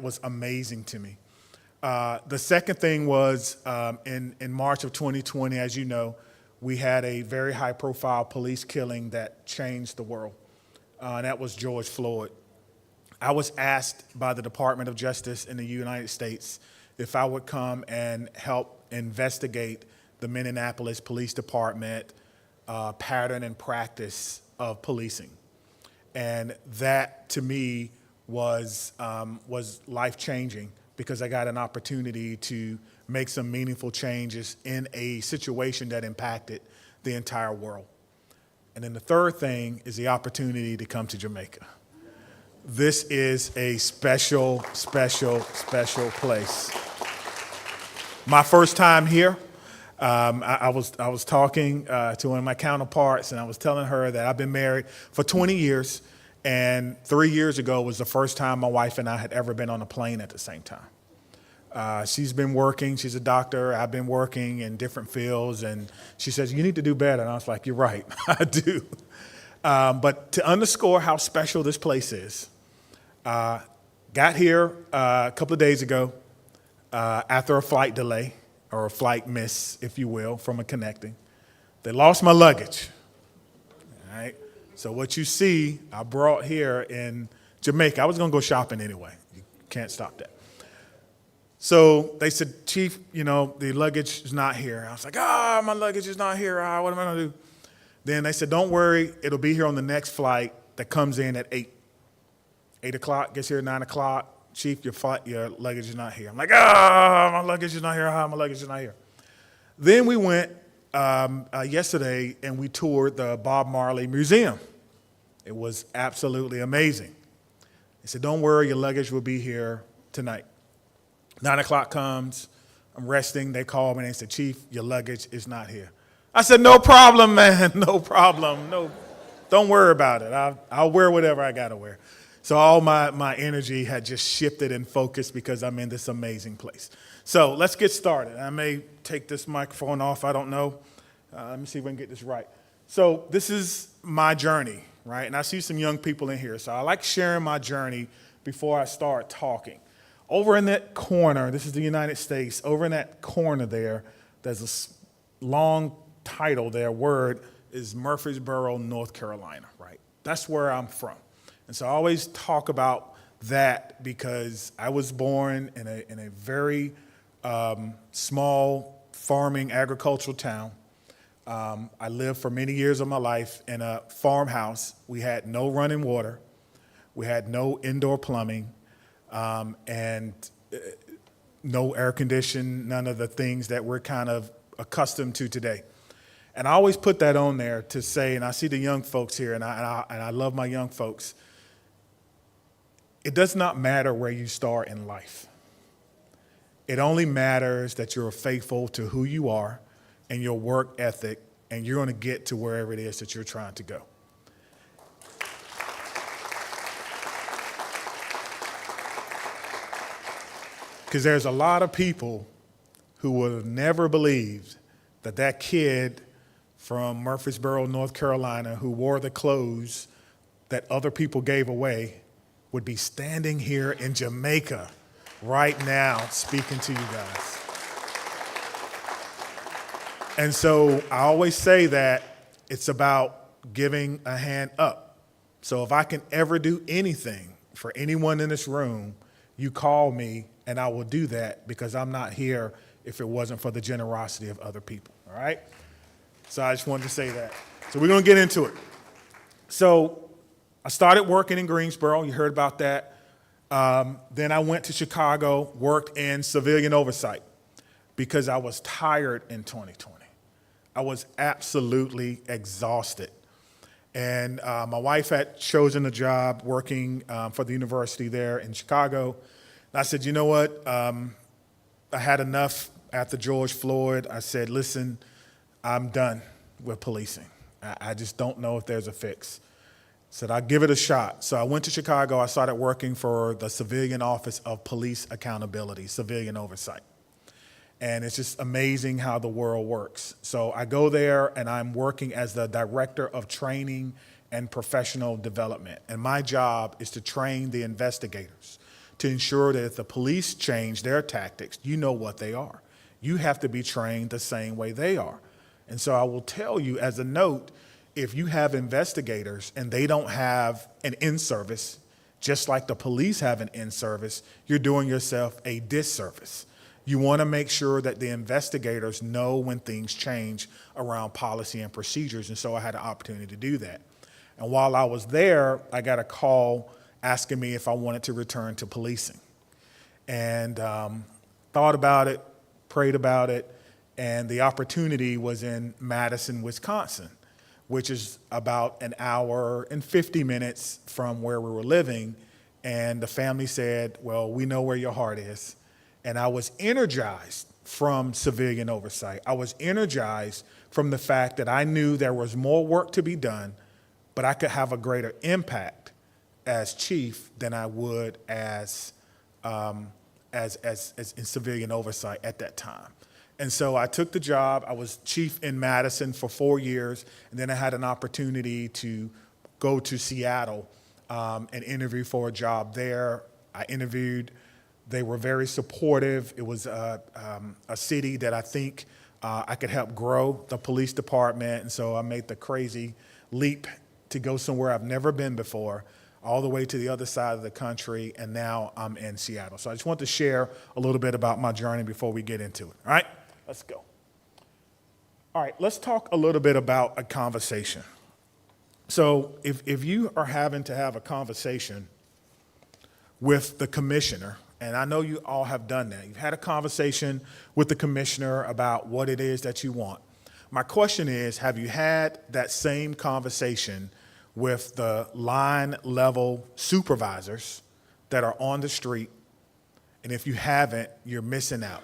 was amazing to me. The second thing was in March of 2020, as you know, we had a very high-profile police killing that changed the world. And that was George Floyd. I was asked by the Department of Justice in the United States if I would come and help investigate the Minneapolis Police Department pattern and practice of policing. And that, to me, was life-changing because I got an opportunity to make some meaningful changes in a situation that impacted the entire world. And then the third thing is the opportunity to come to Jamaica. This is a special, special, special place. My first time here, I was talking to one of my counterparts, and I was telling her that I've been married for 20 years, and 3 years ago was the first time my wife and I had ever been on a plane at the same time. She's been working, she's a doctor, I've been working in different fields, and she says, you need to do better. And I was like, you're right, I do. But to underscore how special this place is, got here a couple of days ago after a flight delay, or a flight miss, if you will, from a connecting. They lost my luggage, all right? So what you see, I brought here in Jamaica. I was gonna go shopping anyway. You can't stop that. So they said, Chief, you know, the luggage is not here. I was like, my luggage is not here. What am I gonna do? Then they said, don't worry, it'll be here on the next flight that comes in at 8. 8 o'clock, gets here at 9 o'clock. Chief, your luggage is not here. I'm like, my luggage is not here. My luggage is not here. Then we went yesterday and we toured the Bob Marley Museum. It was absolutely amazing. They said, don't worry, your luggage will be here tonight. 9 o'clock comes, I'm resting. They called me and they said, Chief, your luggage is not here. I said, no problem, man, no problem. No, don't worry about it. I'll wear whatever I gotta wear. So all my energy had just shifted and focused because I'm in this amazing place. So let's get started. I may take this microphone off, I don't know. Let me see if I can get this right. So this is my journey, right? And I see some young people in here. So I like sharing my journey before I start talking. Over in that corner, this is the United States, over in that corner there, there's a long title there, word is Murfreesboro, North Carolina, right? That's where I'm from. And so I always talk about that because I was born in a very small farming agricultural town. I lived for many years of my life in a farmhouse. We had no running water. We had no indoor plumbing and no air conditioning, none of the things that we're kind of accustomed to today. And I always put that on there to say, and I see the young folks here, and I love my young folks, it does not matter where you start in life. It only matters that you're faithful to who you are and your work ethic, and you're going to get to wherever it is that you're trying to go. Because there's a lot of people who would have never believed that that kid from Murfreesboro, North Carolina, who wore the clothes that other people gave away, would be standing here in Jamaica right now speaking to you guys. And so I always say that it's about giving a hand up. So if I can ever do anything for anyone in this room, you call me and I will do that because I'm not here if it wasn't for the generosity of other people, all right? So I just wanted to say that. So we're gonna get into it. So I started working in Greensboro, you heard about that. Then I went to Chicago, worked in civilian oversight because I was tired in 2020. I was absolutely exhausted. And my wife had chosen a job working for the university there in Chicago. And I said, you know what? I had enough after George Floyd. I said, listen, I'm done with policing. I just don't know if there's a fix. Said, I'll give it a shot. So I went to Chicago. I started working for the Civilian Office of Police Accountability, Civilian Oversight. And it's just amazing how the world works. So I go there and I'm working as the Director of Training and Professional Development. And my job is to train the investigators to ensure that if the police change their tactics, you know what they are. You have to be trained the same way they are. And so I will tell you as a note, if you have investigators and they don't have an in-service, just like the police have an in-service, you're doing yourself a disservice. You want to make sure that the investigators know when things change around policy and procedures, and so I had an opportunity to do that. And while I was there, I got a call asking me if I wanted to return to policing. And thought about it, prayed about it, and the opportunity was in Madison, Wisconsin, which is about an hour and 50 minutes from where we were living. And the family said, well, we know where your heart is. And I was energized from civilian oversight. I was energized from the fact that I knew there was more work to be done, but I could have a greater impact as chief than I would as in civilian oversight at that time. And so I took the job. I was chief in Madison for 4 years, and then I had an opportunity to go to Seattle and interview for a job there. I interviewed. They were very supportive. It was a city that I think I could help grow the police department, and so I made the crazy leap to go somewhere I've never been before, all the way to the other side of the country, and now I'm in Seattle. So I just want to share a little bit about my journey before we get into it. All right, let's go. All right, let's talk a little bit about a conversation. So if you are having to have a conversation with the commissioner, and I know you all have done that. You've had a conversation with the commissioner about what it is that you want. My question is, have you had that same conversation with the line level supervisors that are on the street? And if you haven't, you're missing out.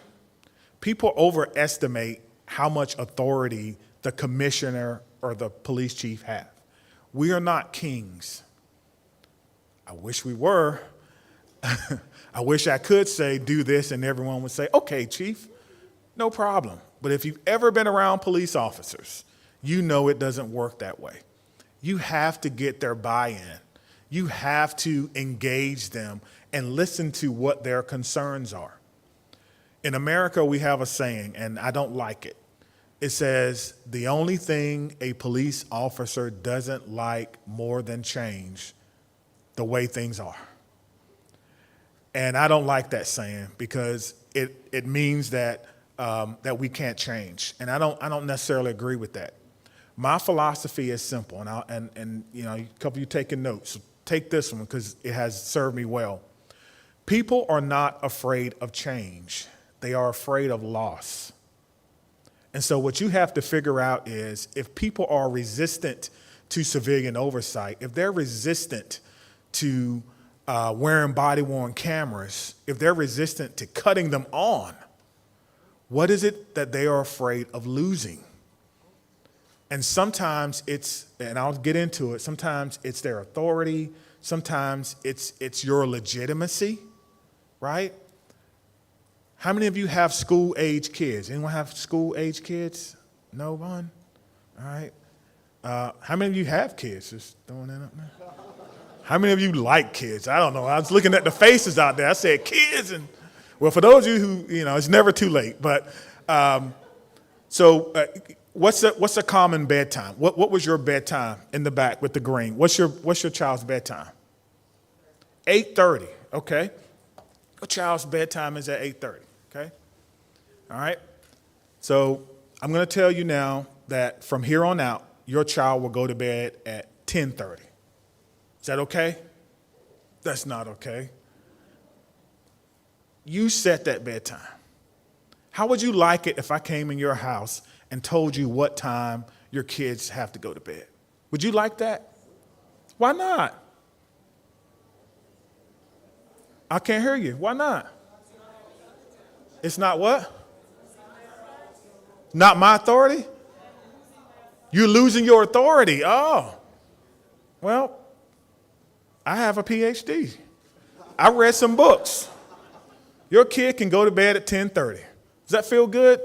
People overestimate how much authority the commissioner or the police chief have. We are not kings. I wish we were. I wish I could say, do this, and everyone would say, okay, chief, no problem. But if you've ever been around police officers, you know it doesn't work that way. You have to get their buy-in. You have to engage them and listen to what their concerns are. In America, we have a saying, and I don't like it. It says, the only thing a police officer doesn't like more than change, the way things are. And I don't like that saying because it means that that we can't change, and I don't necessarily agree with that. My philosophy is simple, and you know, a couple of you taking notes, so take this one because it has served me well. People are not afraid of change; they are afraid of loss. And so, what you have to figure out is if people are resistant to civilian oversight, if they're resistant to wearing body-worn cameras, if they're resistant to cutting them on, what is it that they are afraid of losing? And sometimes it's, and I'll get into it, sometimes it's their authority, sometimes it's your legitimacy, right? How many of you have school-age kids? Anyone have school-age kids? No one? All right. How many of you have kids? Just throwing that up there. How many of you like kids? I don't know. I was looking at the faces out there. I said kids, and well, for those of you who, you know, it's never too late. But what's a common bedtime? What was your bedtime in the back with the green? What's your child's bedtime? 8:30. Okay. Your child's bedtime is at 8:30. Okay. All right. So I'm going to tell you now that from here on out, your child will go to bed at 10:30. Is that okay? That's not okay. You set that bedtime. How would you like it if I came in your house and told you what time your kids have to go to bed? Would you like that? Why not? I can't hear you. Why not? It's not what? Not my authority? You're losing your authority. Oh. Well, I have a PhD. I read some books. Your kid can go to bed at 10:30. Does that feel good?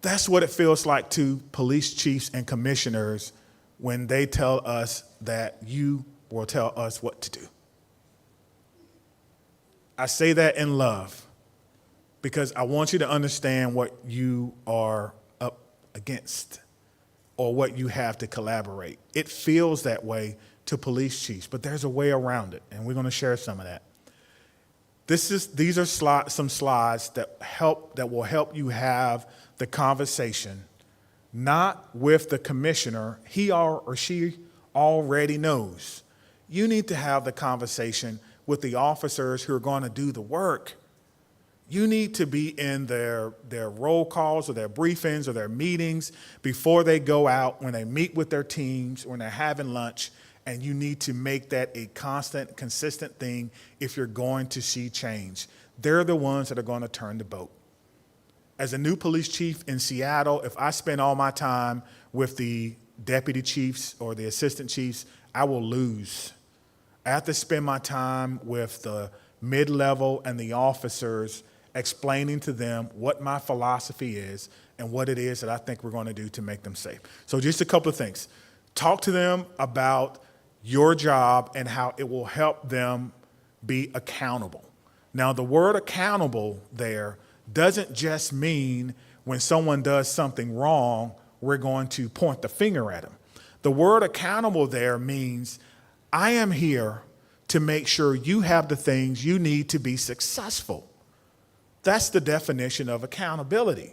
That's what it feels like to police chiefs and commissioners when they tell us that you will tell us what to do. I say that in love because I want you to understand what you are up against or what you have to collaborate. It feels that way to police chiefs, but there's a way around it, and we're going to share some of that. These are some slides that will help you have the conversation, not with the commissioner. He or she already knows. You need to have the conversation with the officers who are going to do the work. You need to be in their roll calls or their briefings or their meetings before they go out, when they meet with their teams, when they're having lunch, and you need to make that a constant, consistent thing if you're going to see change. They're the ones that are going to turn the boat. As a new police chief in Seattle, if I spend all my time with the deputy chiefs or the assistant chiefs, I will lose. I have to spend my time with the mid-level and the officers, explaining to them what my philosophy is and what it is that I think we're going to do to make them safe. So just a couple of things. Talk to them about your job and how it will help them be accountable. Now, the word accountable there doesn't just mean when someone does something wrong, we're going to point the finger at them. The word accountable there means I am here to make sure you have the things you need to be successful. That's the definition of accountability.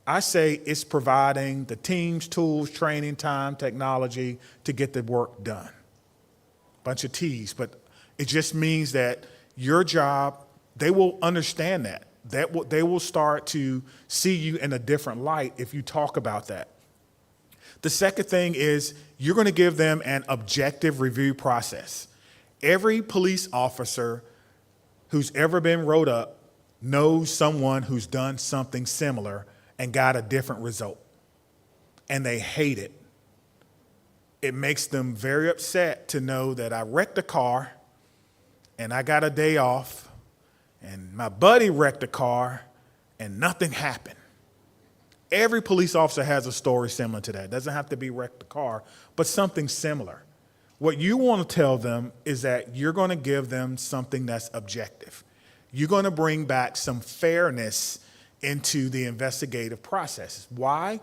I say it's providing the teams, tools, training, time, technology to get the work done. Bunch of T's, but it just means that your job, they will understand that. They will start to see you in a different light if you talk about that. The second thing is you're going to give them an objective review process. Every police officer who's ever been wrote up knows someone who's done something similar and got a different result, and they hate it. It makes them very upset to know that I wrecked a car and I got a day off, and my buddy wrecked a car and nothing happened. Every police officer has a story similar to that. It doesn't have to be wrecked a car, but something similar. What you want to tell them is that you're going to give them something that's objective. You're going to bring back some fairness into the investigative process. Why?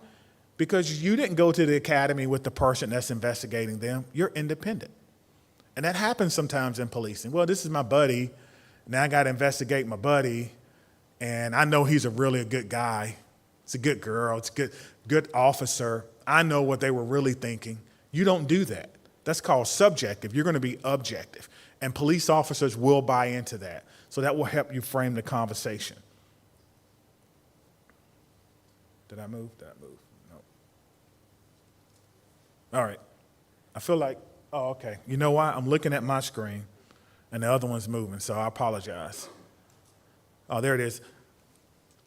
Because you didn't go to the academy with the person that's investigating them. You're independent. And that happens sometimes in policing. Well, this is my buddy. Now I got to investigate my buddy, and I know he's a really good guy. It's a good girl. It's a good officer. I know what they were really thinking. You don't do that. That's called subjective. You're going to be objective. And police officers will buy into that. So that will help you frame the conversation. Did I move? No. All right. I feel like, oh, okay. You know why? I'm looking at my screen, and the other one's moving, so I apologize. Oh, there it is.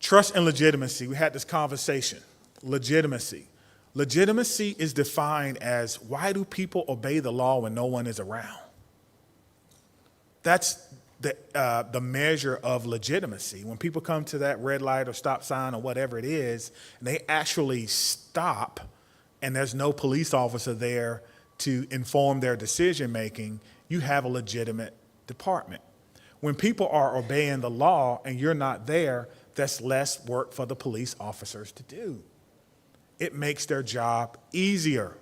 Trust and legitimacy. We had this conversation. Legitimacy. Legitimacy is defined as, why do people obey the law when no one is around? That's the measure of legitimacy. When people come to that red light or stop sign or whatever it is, and they actually stop, and there's no police officer there to inform their decision making, you have a legitimate department. When people are obeying the law and you're not there, that's less work for the police officers to do. It makes their job easier.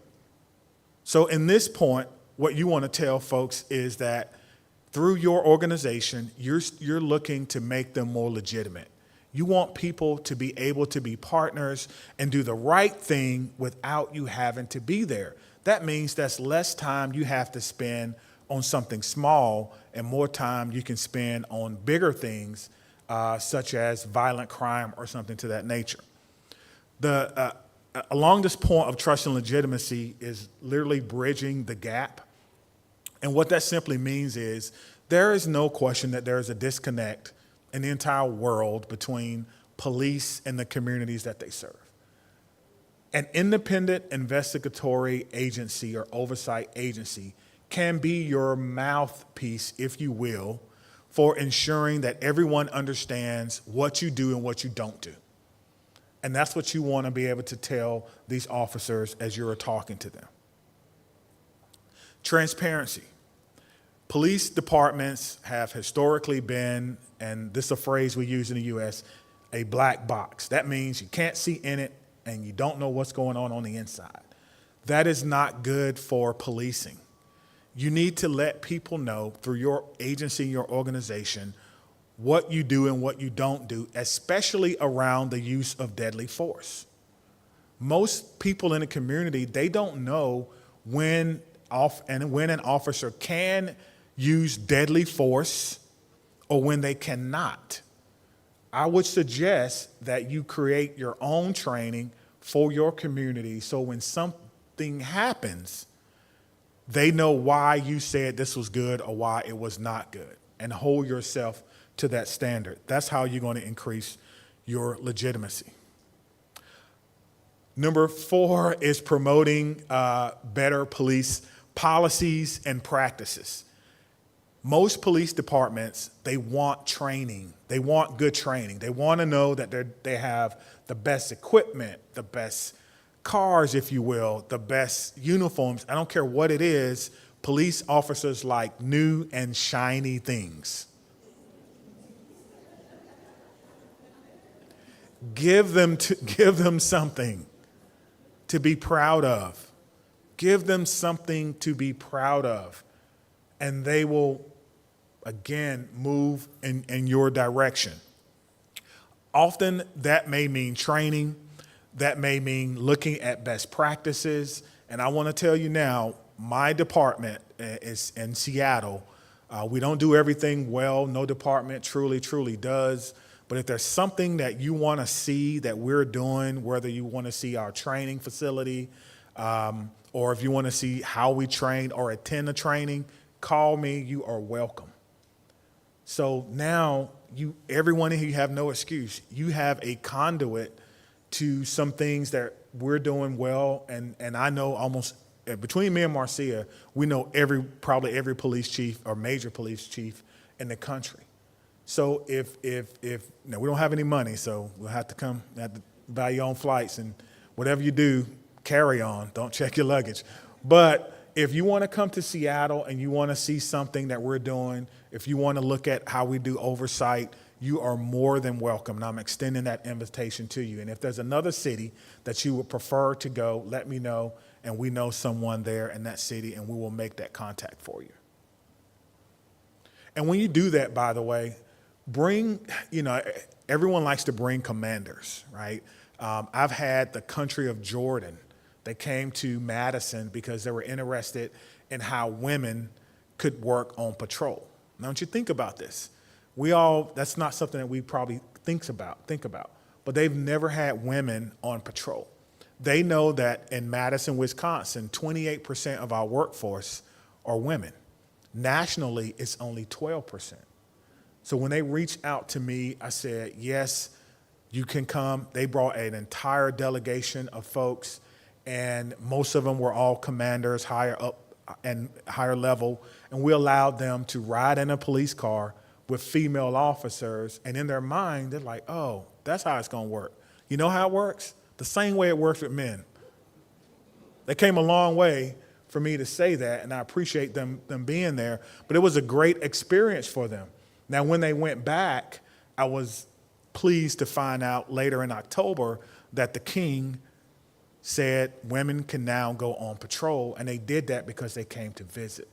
So in this point, what you want to tell folks is that through your organization, you're looking to make them more legitimate. You want people to be able to be partners and do the right thing without you having to be there. That means that's less time you have to spend on something small and more time you can spend on bigger things, such as violent crime or something to that nature. Along this point of trust and legitimacy is literally bridging the gap. And what that simply means is there is no question that there is a disconnect in the entire world between police and the communities that they serve. An independent investigatory agency or oversight agency can be your mouthpiece, if you will, for ensuring that everyone understands what you do and what you don't do. And that's what you want to be able to tell these officers as you're talking to them. Transparency. Police departments have historically been, and this is a phrase we use in the U.S., a black box. That means you can't see in it and you don't know what's going on the inside. That is not good for policing. You need to let people know through your agency, your organization, what you do and what you don't do, especially around the use of deadly force. Most people in the community, they don't know when an officer can use deadly force or when they cannot. I would suggest that you create your own training for your community so when something happens, they know why you said this was good or why it was not good, and hold yourself to that standard. That's how you're going to increase your legitimacy. Number 4 is promoting better police policies and practices. Most police departments, they want training. They want good training. They want to know that they have the best equipment, the best cars, if you will, the best uniforms. I don't care what it is. Police officers like new and shiny things. Give them something to be proud of. Give them something to be proud of. And they will, again, move in your direction. Often that may mean training. That may mean looking at best practices. And I want to tell you now, my department is in Seattle. We don't do everything well. No department truly does. But if there's something that you want to see that we're doing, whether you want to see our training facility, or if you want to see how we train or attend a training, call me. You are welcome. So now everyone in here, you have no excuse. You have a conduit to some things that we're doing well, and I know almost between me and Marcia, we know probably every police chief or major police chief in the country. So if now we don't have any money, so we'll have to buy your own flights, and whatever you do, carry on. Don't check your luggage. But if you want to come to Seattle and you want to see something that we're doing, if you want to look at how we do oversight, you are more than welcome. And I'm extending that invitation to you. And if there's another city that you would prefer to go, let me know, and we know someone there in that city, and we will make that contact for you. And when you do that, by the way, everyone likes to bring commanders, right? I've had the country of Jordan. They came to Madison because they were interested in how women could work on patrol. Now, don't you think about this? That's not something that we probably think about, but they've never had women on patrol. They know that in Madison, Wisconsin, 28% of our workforce are women. Nationally, it's only 12%. So when they reached out to me, I said, yes, you can come. They brought an entire delegation of folks, and most of them were all commanders, higher up and higher level, and we allowed them to ride in a police car with female officers, and in their mind, they're like, oh, that's how it's going to work. You know how it works? The same way it works with men. They came a long way for me to say that, and I appreciate them being there, but it was a great experience for them. Now, when they went back, I was pleased to find out later in October that the king said women can now go on patrol, and they did that because they came to visit.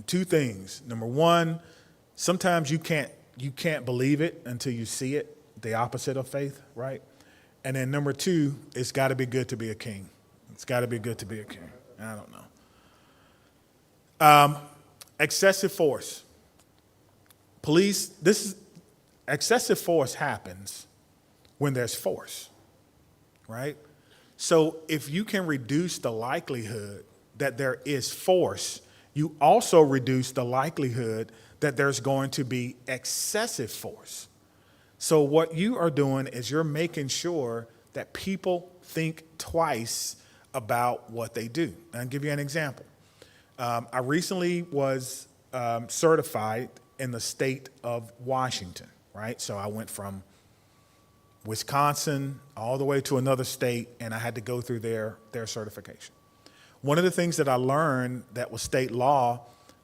Two things. Number one, sometimes you can't believe it until you see it, the opposite of faith, right? And then number two, it's got to be good to be a king. It's got to be good to be a king. I don't know. Excessive force. Excessive force happens when there's force, right? So if you can reduce the likelihood that there is force, you also reduce the likelihood that there's going to be excessive force. So what you are doing is you're making sure that people think twice about what they do. And I'll give you an example. I recently was certified in the state of Washington, right? So I went from Wisconsin all the way to another state, and I had to go through their certification. One of the things that I learned that was state law,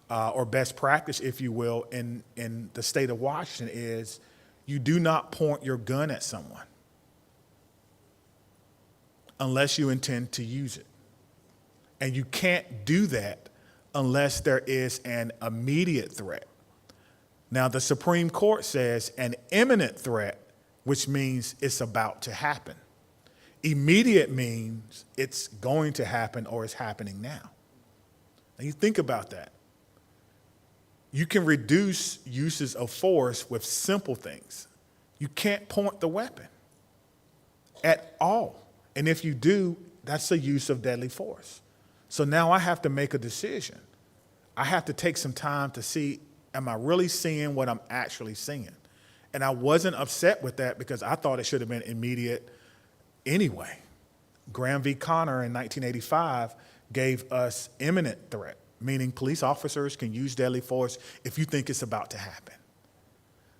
or best practice, if you will, in the state of Washington is you do not point your gun at someone unless you intend to use it. And you can't do that unless there is an immediate threat. Now, the Supreme Court says an imminent threat, which means it's about to happen. Immediate means it's going to happen or it's happening now. Now, you think about that. You can reduce uses of force with simple things. You can't point the weapon at all. And if you do, that's a use of deadly force. So now I have to make a decision. I have to take some time to see, am I really seeing what I'm actually seeing? And I wasn't upset with that because I thought it should have been immediate anyway. Graham v. Connor in 1985 gave us imminent threat, meaning police officers can use deadly force if you think it's about to happen.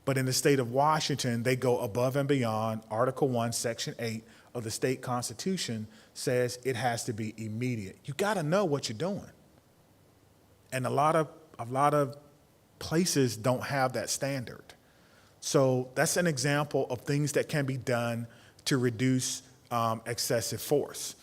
But in the state of Washington, they go above and beyond. Article 1, Section 8 of the state constitution says it has to be immediate. You got to know what you're doing. And a lot of places don't have that standard. So that's an example of things that can be done to reduce excessive force.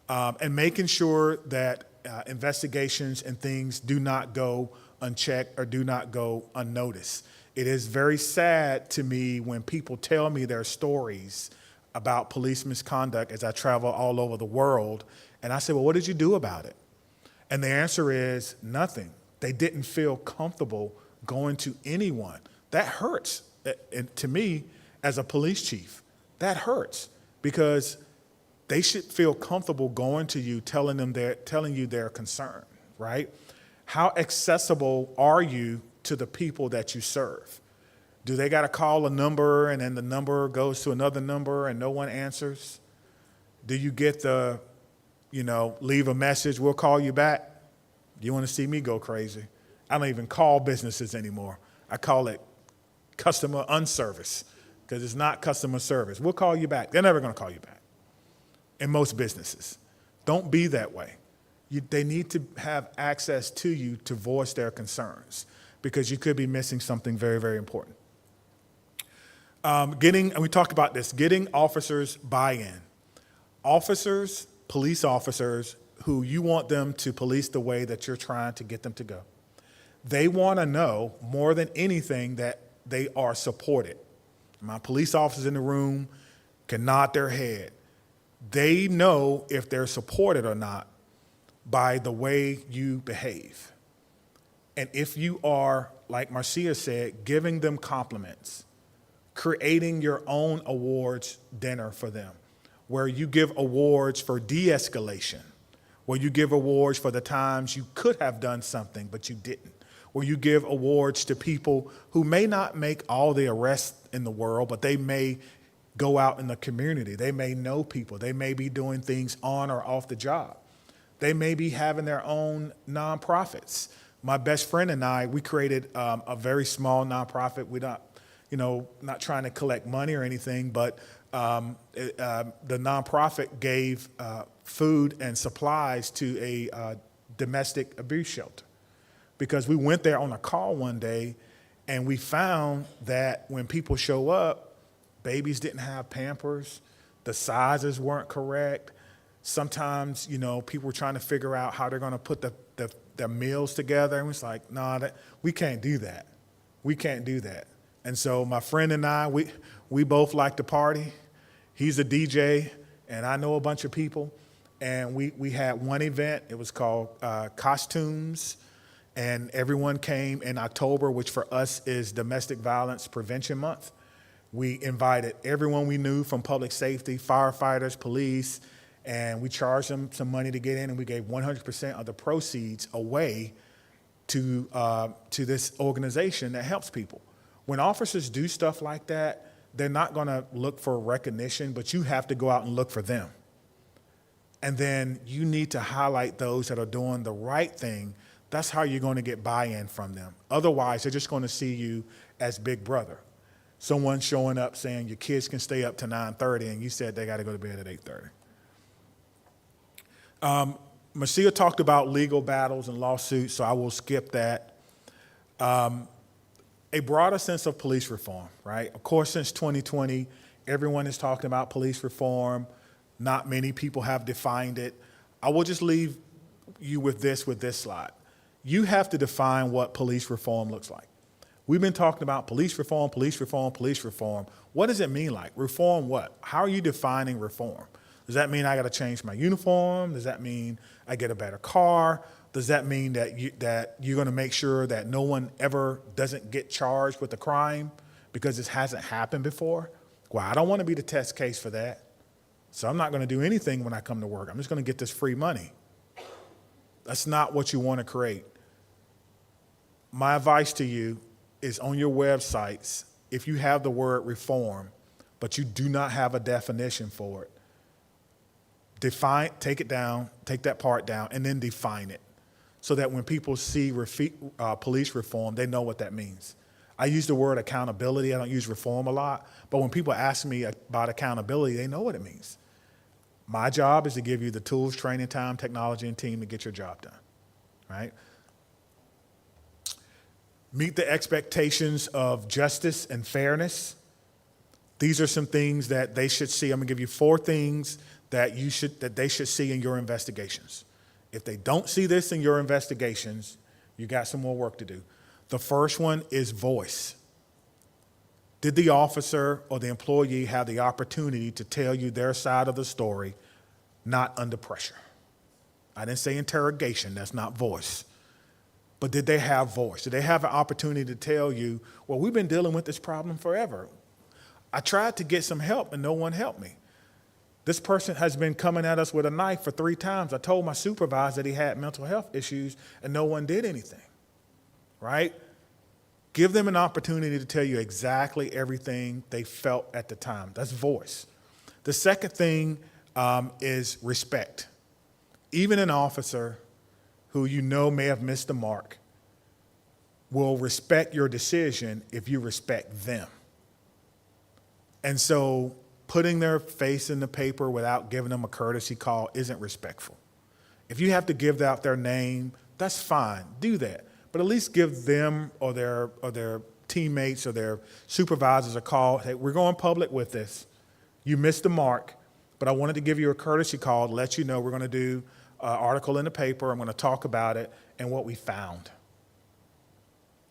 And making sure that investigations and things do not go unchecked or do not go unnoticed. It is very sad to me when people tell me their stories about police misconduct as I travel all over the world. And I say, well, what did you do about it? And the answer is nothing. They didn't feel comfortable going to anyone. That hurts. And to me, as a police chief, that hurts because they should feel comfortable going to you, telling you their concern, right? How accessible are you to the people that you serve? Do they got to call a number and then the number goes to another number and no one answers? Do you get the, leave a message, we'll call you back? You want to see me go crazy? I don't even call businesses anymore. I call it customer unservice because it's not customer service. We'll call you back. They're never going to call you back in most businesses. Don't be that way. They need to have access to you to voice their concerns because you could be missing something very, very important. And we talked about this, getting officers buy-in. Officers, police officers, who you want them to police the way that you're trying to get them to go. They want to know more than anything that they are supported. My police officers in the room can nod their head. They know if they're supported or not by the way you behave. And if you are, like Marcia said, giving them compliments, creating your own awards dinner for them, where you give awards for de-escalation, where you give awards for the times you could have done something but you didn't, where you give awards to people who may not make all the arrests in the world, but they may go out in the community. They may know people. They may be doing things on or off the job. They may be having their own nonprofits. My best friend and I, we created a very small nonprofit. We're not trying to collect money or anything, but the nonprofit gave food and supplies to a domestic abuse shelter. Because we went there on a call one day and we found that when people show up, babies didn't have Pampers, the sizes weren't correct. Sometimes, people were trying to figure out how they're going to put their meals together. And it's like, no, we can't do that. We can't do that. And so my friend and I, we both like to party. He's a DJ, and I know a bunch of people. And we had one event. It was called Costumes. And everyone came in October, which for us is Domestic Violence Prevention Month. We invited everyone we knew from public safety, firefighters, police, and we charged them some money to get in, and we gave 100% of the proceeds away to this organization that helps people. When officers do stuff like that, they're not going to look for recognition, but you have to go out and look for them. And then you need to highlight those that are doing the right thing. That's how you're going to get buy-in from them. Otherwise, they're just going to see you as big brother. Someone showing up saying your kids can stay up to 9:30 and you said they got to go to bed at 8:30. Marcia talked about legal battles and lawsuits, so I will skip that. A broader sense of police reform, right? Of course, since 2020, everyone is talking about police reform. Not many people have defined it. I will just leave you with this slide. You have to define what police reform looks like. We've been talking about police reform, police reform, police reform. What does it mean like? Reform what? How are you defining reform? Does that mean I got to change my uniform? Does that mean I get a better car? Does that mean that you're going to make sure that no one ever doesn't get charged with a crime because this hasn't happened before? Well, I don't want to be the test case for that. So I'm not going to do anything when I come to work. I'm just going to get this free money. That's not what you want to create. My advice to you is on your websites, if you have the word reform, but you do not have a definition for it, take it down, take that part down, and then define it so that when people see police reform, they know what that means. I use the word accountability. I don't use reform a lot, but when people ask me about accountability, they know what it means. My job is to give you the tools, training, time, technology, and team to get your job done, right? Meet the expectations of justice and fairness. These are some things that they should see. I'm gonna give you 4 things that they should see in your investigations. If they don't see this in your investigations, you got some more work to do. The first one is voice. Did the officer or the employee have the opportunity to tell you their side of the story, not under pressure? I didn't say interrogation, that's not voice. But did they have voice? Did they have an opportunity to tell you, well, we've been dealing with this problem forever. I tried to get some help and no one helped me. This person has been coming at us with a knife for 3 times. I told my supervisor that he had mental health issues and no one did anything, right? Give them an opportunity to tell you exactly everything they felt at the time. That's voice. The second thing is respect. Even an officer who you know may have missed the mark will respect your decision if you respect them. And so putting their face in the paper without giving them a courtesy call isn't respectful. If you have to give out their name, that's fine, do that. But at least give them or their teammates or their supervisors a call. Hey, we're going public with this. You missed the mark, but I wanted to give you a courtesy call to let you know we're going to do an article in the paper. I'm going to talk about it and what we found.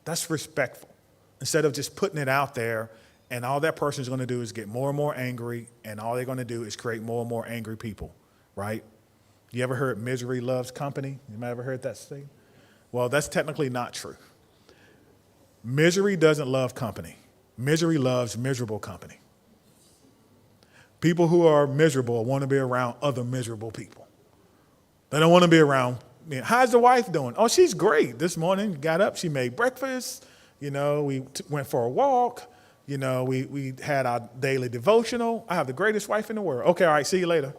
That's respectful. Instead of just putting it out there and all that person's going to do is get more and more angry and all they're going to do is create more and more angry people, right? You ever heard misery loves company? You might ever heard that statement? Well, that's technically not true. Misery doesn't love company. Misery loves miserable company. People who are miserable want to be around other miserable people. They don't want to be around, how's the wife doing? Oh, she's great. This morning, got up, she made breakfast. We went for a walk. We had our daily devotional. I have the greatest wife in the world. Okay, all right, see you later.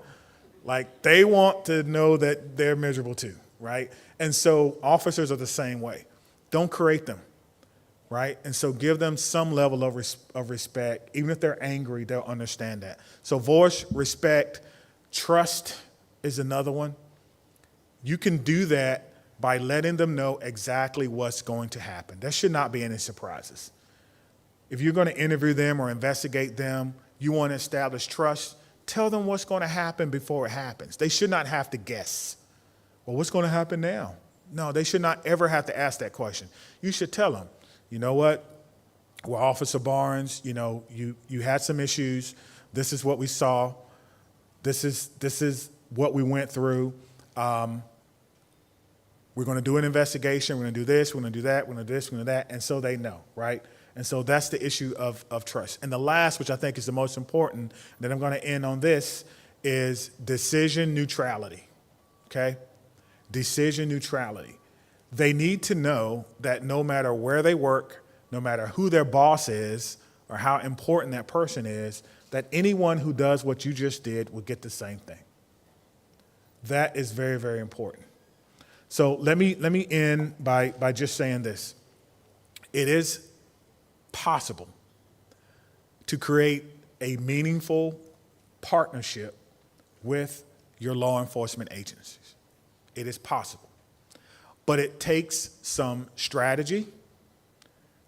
Like, they want to know that they're miserable too, right? And so officers are the same way. Don't create them, right? And so give them some level of respect. Even if they're angry, they'll understand that. So voice, respect, trust is another one. You can do that by letting them know exactly what's going to happen. There should not be any surprises. If you're going to interview them or investigate them, you want to establish trust, tell them what's going to happen before it happens. They should not have to guess. Well, what's going to happen now? No, they should not ever have to ask that question. You should tell them, you know what? Well, Officer Barnes, you had some issues. This is what we saw. This is what we went through. We're going to do an investigation. We're going to do this. We're going to do that. We're going to do this. We're going to do that. And so they know, right? And so that's the issue of trust. And the last, which I think is the most important, that I'm going to end on this, is decision neutrality, okay? Decision neutrality. They need to know that no matter where they work, no matter who their boss is, or how important that person is, that anyone who does what you just did will get the same thing. That is very, very important. So let me end by just saying this. It is possible to create a meaningful partnership with your law enforcement agencies. It is possible. But it takes some strategy,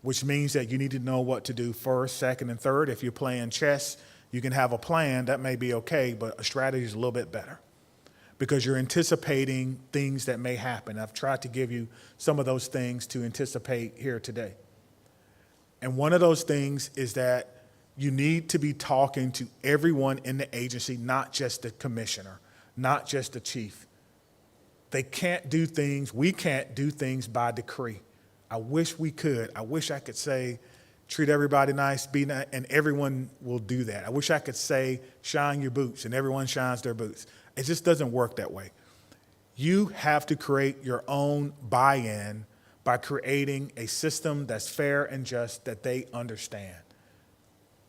which means that you need to know what to do first, second, and third. If you're playing chess, you can have a plan. That may be okay, but a strategy is a little bit better because you're anticipating things that may happen. I've tried to give you some of those things to anticipate here today. And one of those things is that you need to be talking to everyone in the agency, not just the commissioner, not just the chief. They can't do things, we can't do things by decree. I wish we could. I wish I could say, treat everybody nice, be nice, and everyone will do that. I wish I could say, shine your boots, and everyone shines their boots. It just doesn't work that way. You have to create your own buy-in by creating a system that's fair and just that they understand.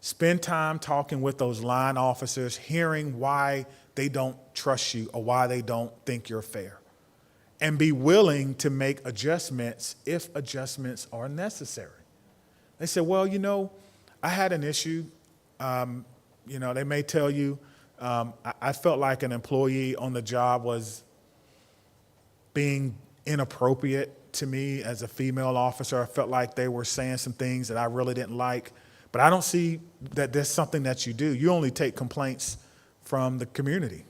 Spend time talking with those line officers, hearing why they don't trust you or why they don't think you're fair. And be willing to make adjustments if adjustments are necessary. They say, well, I had an issue. They may tell you, I felt like an employee on the job was being inappropriate to me as a female officer. I felt like they were saying some things that I really didn't like. But I don't see that there's something that you do. You only take complaints from the community.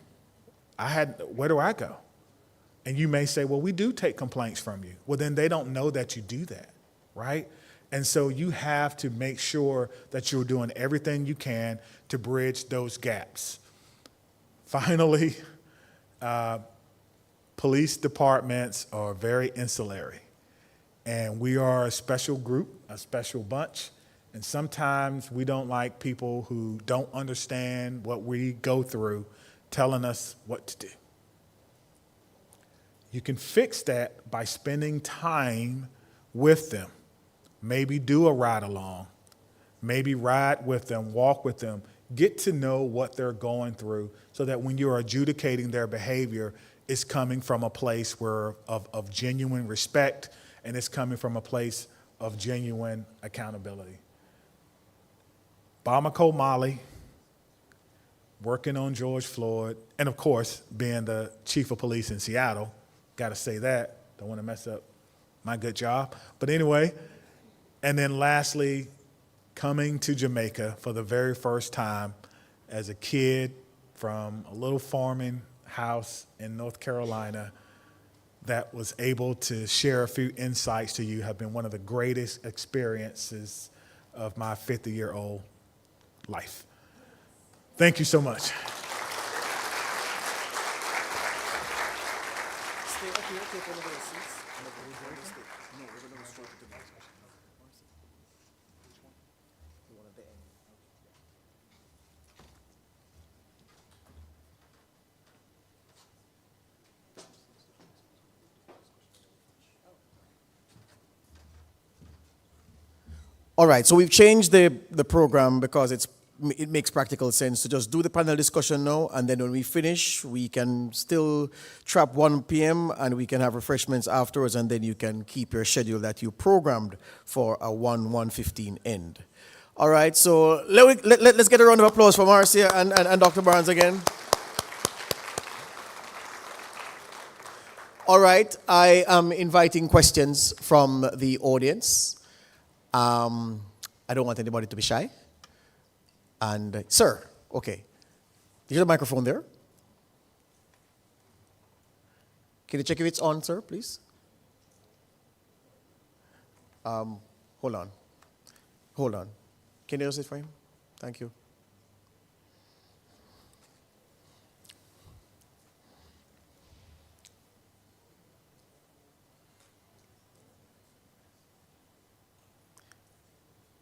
Where do I go? And you may say, well, we do take complaints from you. Well, then they don't know that you do that, right? And so you have to make sure that you're doing everything you can to bridge those gaps. Finally, police departments are very insulary. And we are a special group, a special bunch. And sometimes we don't like people who don't understand what we go through telling us what to do. You can fix that by spending time with them. Maybe do a ride along. Maybe ride with them, walk with them. Get to know what they're going through so that when you're adjudicating their behavior, it's coming from a place of genuine respect, and it's coming from a place of genuine accountability. Bamako Mali, working on George Floyd, and of course, being the chief of police in Seattle. Got to say that. Don't want to mess up my good job. But anyway, and then lastly, coming to Jamaica for the very first time as a kid from a little farming house in North Carolina that was able to share a few insights to you have been one of the greatest experiences of my 50-year-old life. Thank you so much. All right, so we've changed the program because it makes practical sense to just do the panel discussion now, and then when we finish, we can still trap 1 p.m. and we can have refreshments afterwards, and then you can keep your schedule that you programmed for a 1:15 end. All right, so let's get a round of applause for Marcia and Dr. Barnes again. All right, I am inviting questions from the audience. I don't want anybody to be shy. And, sir, okay. Is your microphone there? Can you check if it's on, sir, please? Hold on. Can you just sit for him? Thank you.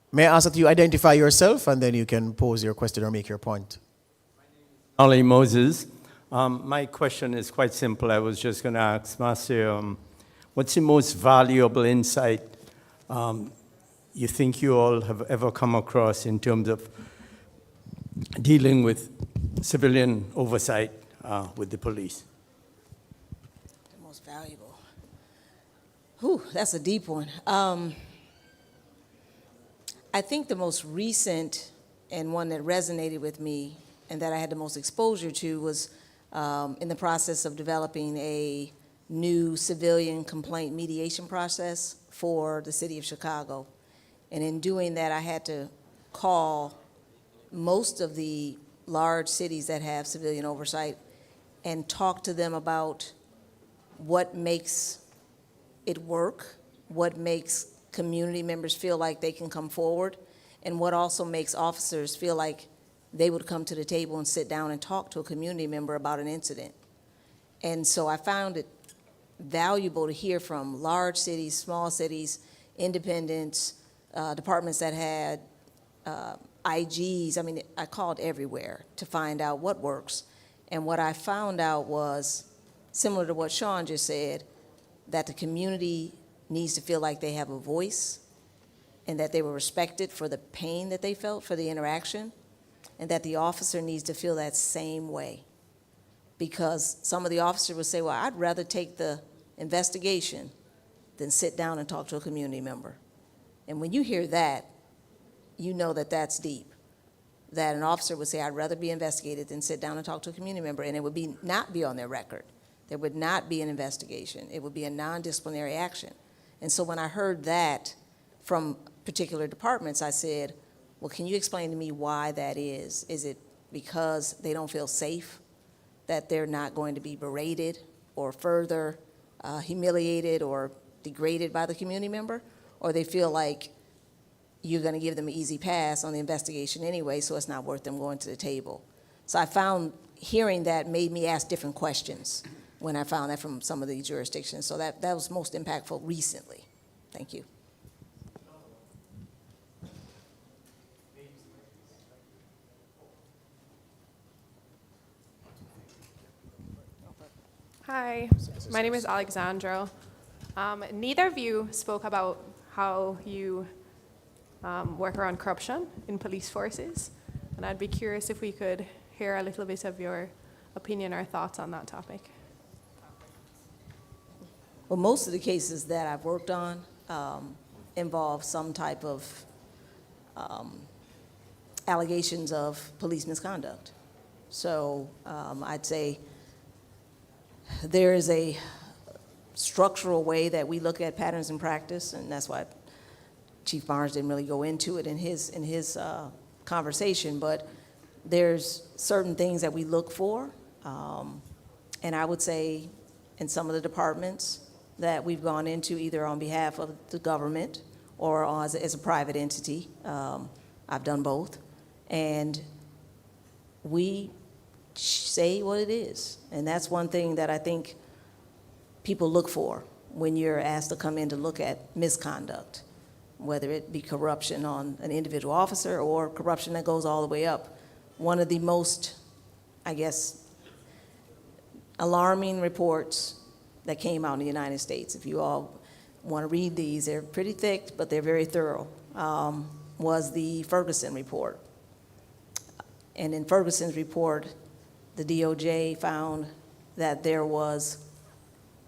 May I ask that you identify yourself and then you can pose your question or make your point? Ali Moses. My question is quite simple. I was just going to ask Marcia, what's the most valuable insight you think you all have ever come across in terms of dealing with civilian oversight with the police? The most valuable. Whew, that's a deep one. I think the most recent and one that resonated with me and that I had the most exposure to was in the process of developing a new civilian complaint mediation process for the city of Chicago. And in doing that, I had to call most of the large cities that have civilian oversight and talk to them about what makes it work, what makes community members feel like they can come forward, and what also makes officers feel like they would come to the table and sit down and talk to a community member about an incident. And so I found it valuable to hear from large cities, small cities, independents, departments that had IGs. I mean, I called everywhere to find out what works. And what I found out was, similar to what Shawn just said, that the community needs to feel like they have a voice and that they were respected for the pain that they felt for the interaction, and that the officer needs to feel that same way. Because some of the officers would say, well, I'd rather take the investigation than sit down and talk to a community member. And when you hear that, you know that that's deep. That an officer would say, I'd rather be investigated than sit down and talk to a community member, and it would be not be on their record. There would not be an investigation. It would be a non-disciplinary action. And so when I heard that from particular departments, I said, well, can you explain to me why that is? Is it because they don't feel safe, that they're not going to be berated or further humiliated or degraded by the community member? Or they feel like you're going to give them an easy pass on the investigation anyway, so it's not worth them going to the table? So I found hearing that made me ask different questions when I found that from some of the jurisdictions. So that was most impactful recently. Thank you. Hi, my name is Alexandra. Neither of you spoke about how you work around corruption in police forces, and I'd be curious if we could hear a little bit of your opinion or thoughts on that topic. Well, most of the cases that I've worked on involve some type of allegations of police misconduct. So I'd say there is a structural way that we look at patterns in practice, and that's why Chief Barnes didn't really go into it in his conversation, but there's certain things that we look for, and I would say in some of the departments that we've gone into either on behalf of the government or as a private entity. I've done both, and we say what it is, and that's one thing that I think people look for when you're asked to come in to look at misconduct, whether it be corruption on an individual officer or corruption that goes all the way up. One of the most, I guess, alarming reports that came out in the United States, if you all want to read these, they're pretty thick, but they're very thorough, was the Ferguson report. And in Ferguson's report, the DOJ found that there was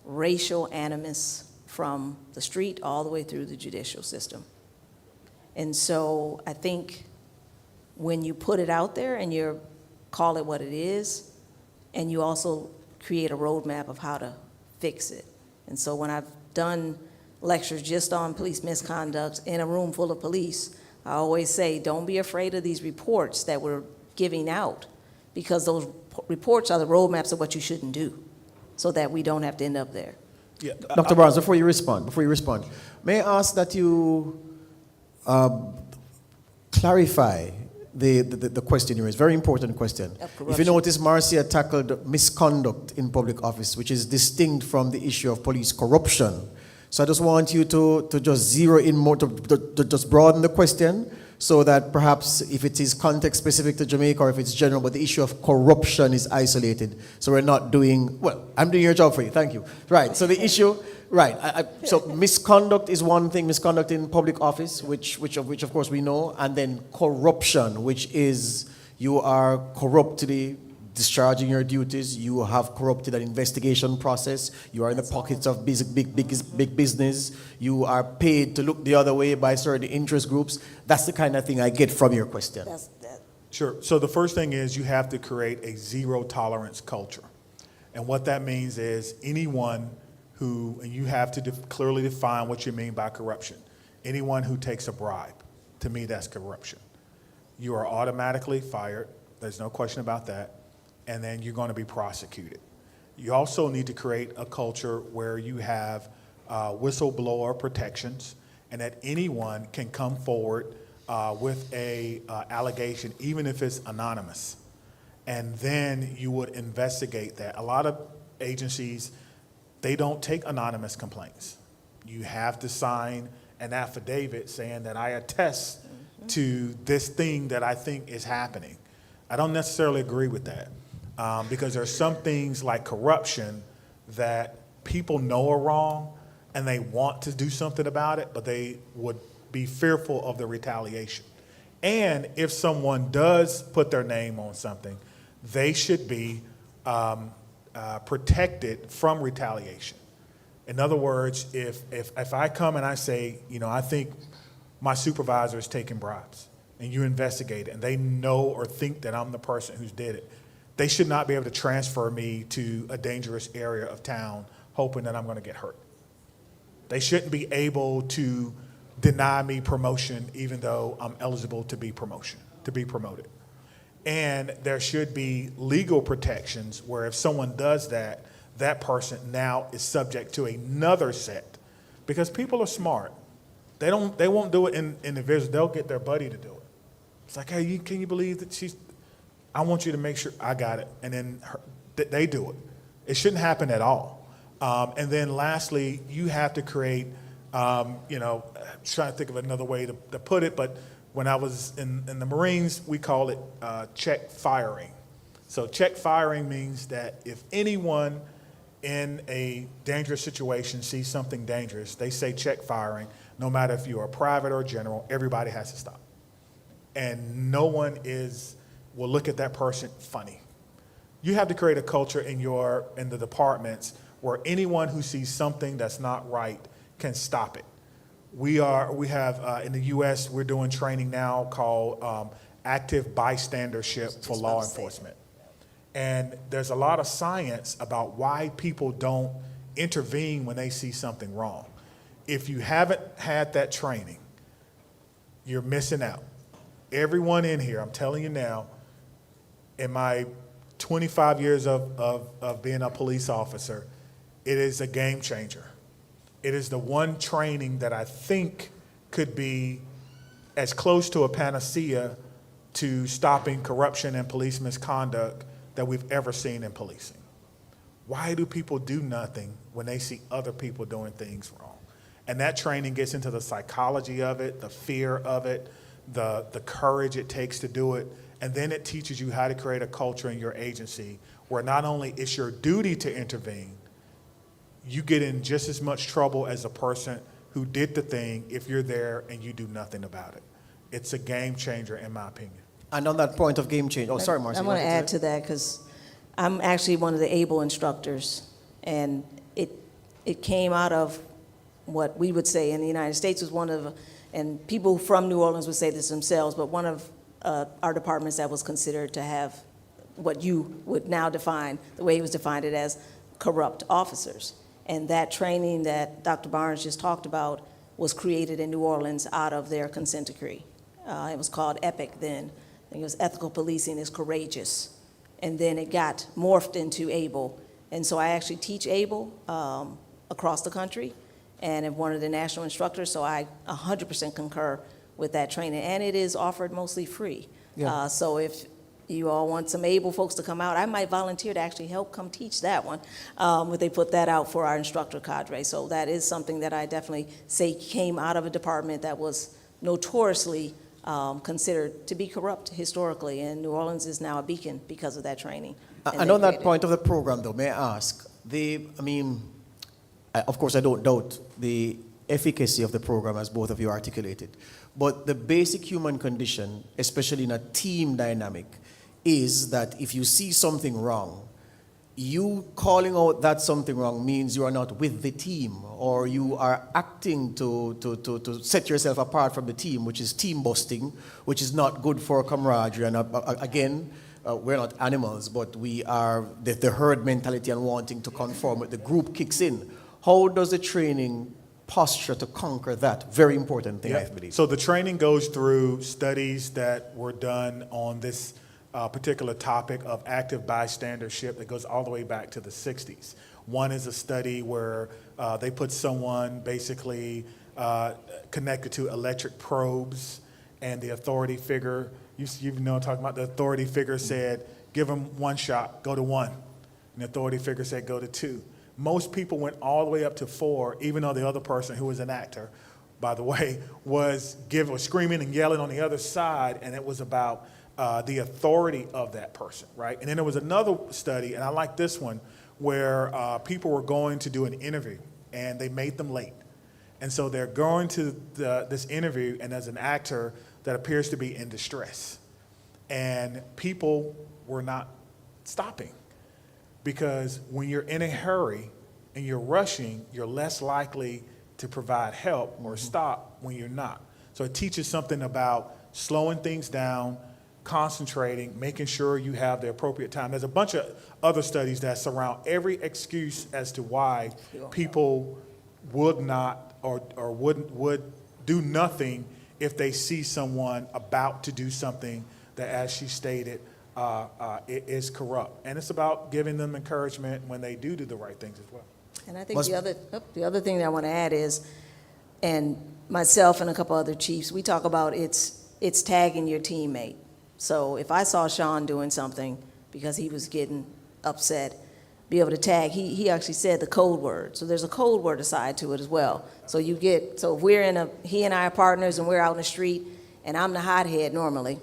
racial animus from the street all the way through the judicial system. And so I think when you put it out there and you call it what it is, and you also create a roadmap of how to fix it. And so when I've done lectures just on police misconduct in a room full of police, I always say, don't be afraid of these reports that we're giving out, because those reports are the roadmaps of what you shouldn't do, so that we don't have to end up there. Yeah, Dr. Barnes, before you respond, may I ask that you clarify the question here? It's a very important question. If you notice, Marcia tackled misconduct in public office, which is distinct from the issue of police corruption. So I just want you to just zero in more, to just broaden the question so that perhaps if it is context specific to Jamaica or if it's general, but the issue of corruption is isolated. So we're not doing, well, I'm doing your job for you, thank you. Right, so the issue, right, so misconduct is one thing, misconduct in public office, which of course we know, and then corruption, which is you are corruptly discharging your duties, you have corrupted an investigation process, you are in the pockets of big business, you are paid to look the other way by certain interest groups. That's the kind of thing I get from your question. Sure. So the first thing is you have to create a zero tolerance culture. And what that means is anyone who, and you have to clearly define what you mean by corruption. Anyone who takes a bribe, to me that's corruption. You are automatically fired, there's no question about that, and then you're going to be prosecuted. You also need to create a culture where you have whistleblower protections and that anyone can come forward with a allegation, even if it's anonymous. And then you would investigate that. A lot of agencies, they don't take anonymous complaints. You have to sign an affidavit saying that I attest to this thing that I think is happening. I don't necessarily agree with that. Because there are some things like corruption that people know are wrong and they want to do something about it, but they would be fearful of the retaliation. And if someone does put their name on something, they should be protected from retaliation. In other words, if I come and I say, I think my supervisor is taking bribes, and you investigate it, and they know or think that I'm the person who's did it, they should not be able to transfer me to a dangerous area of town hoping that I'm going to get hurt. They shouldn't be able to deny me promotion even though I'm eligible to be promoted. And there should be legal protections where if someone does that, that person now is subject to another set. Because people are smart. They won't do it in the visit. They'll get their buddy to do it. It's like, hey, can you believe that I want you to make sure I got it. And then they do it. It shouldn't happen at all. And then lastly, you have to create, I'm trying to think of another way to put it, but when I was in the Marines, we call it check firing. So check firing means that if anyone in a dangerous situation sees something dangerous, they say check firing. No matter if you're a private or a general, everybody has to stop. And no one will look at that person funny. You have to create a culture in the departments where anyone who sees something that's not right can stop it. We have in the U.S. we're doing training now called active bystandership for law enforcement, and there's a lot of science about why people don't intervene when they see something wrong. If you haven't had that training, you're missing out. Everyone in here, I'm telling you now, in my 25 years of being a police officer, it is a game changer. It is the one training that I think could be as close to a panacea to stopping corruption and police misconduct that we've ever seen in policing. Why do people do nothing when they see other people doing things wrong? And that training gets into the psychology of it, the fear of it, the courage it takes to do it, and then it teaches you how to create a culture in your agency where not only it's your duty to intervene, you get in just as much trouble as a person who did the thing if you're there and you do nothing about it. It's a game changer, in my opinion. And on that point of game change, sorry, Marcia. I want to add to that because I'm actually one of the able instructors, and it came out of what we would say in the United States was one of, and people from New Orleans would say this themselves, but one of our departments that was considered to have what you would now define, the way he was defined it as corrupt officers. And that training that Dr. Barnes just talked about was created in New Orleans out of their consent decree. It was called EPIC then. I think it was Ethical Policing is Courageous. And then it got morphed into ABLE. And so I actually teach ABLE across the country and am one of the national instructors, so I 100% concur with that training. And it is offered mostly free. Yeah. So if you all want some able folks to come out, I might volunteer to actually help come teach that one. But they put that out for our instructor cadre. So that is something that I definitely say came out of a department that was notoriously considered to be corrupt historically, and New Orleans is now a beacon because of that training. And on that point of the program, though, may I ask, of course, I don't doubt the efficacy of the program, as both of you articulated, but the basic human condition, especially in a team dynamic, is that if you see something wrong, you calling out that something wrong means you are not with the team, or you are acting to set yourself apart from the team, which is team busting, which is not good for camaraderie. And again, we're not animals, but we are the herd mentality and wanting to conform with the group kicks in. How does the training posture to conquer that? Very important thing, I believe. So the training goes through studies that were done on this particular topic of active bystandership that goes all the way back to the 60s. One is a study where they put someone basically connected to electric probes, and the authority figure, you know, talking about the authority figure said, give them one shot, go to 1. And the authority figure said, go to 2. Most people went all the way up to 4, even though the other person, who was an actor, by the way, was screaming and yelling on the other side, and it was about the authority of that person, right? And then there was another study, and I like this one, where people were going to do an interview, and they made them late. And so they're going to this interview, and there's an actor that appears to be in distress. And people were not stopping, because when you're in a hurry and you're rushing, you're less likely to provide help or stop when you're not. So it teaches something about slowing things down, concentrating, making sure you have the appropriate time. There's a bunch of other studies that surround every excuse as to why people would not or would do nothing if they see someone about to do something that, as she stated, is corrupt. And it's about giving them encouragement when they do the right things as well. And I think the other thing that I want to add is, and myself and a couple other chiefs, we talk about it's tagging your teammate. So if I saw Shawn doing something because he was getting upset, be able to tag, he actually said the code word. So there's a code word aside to it as well. So if we're he and I are partners and we're out in the street and I'm the hothead normally,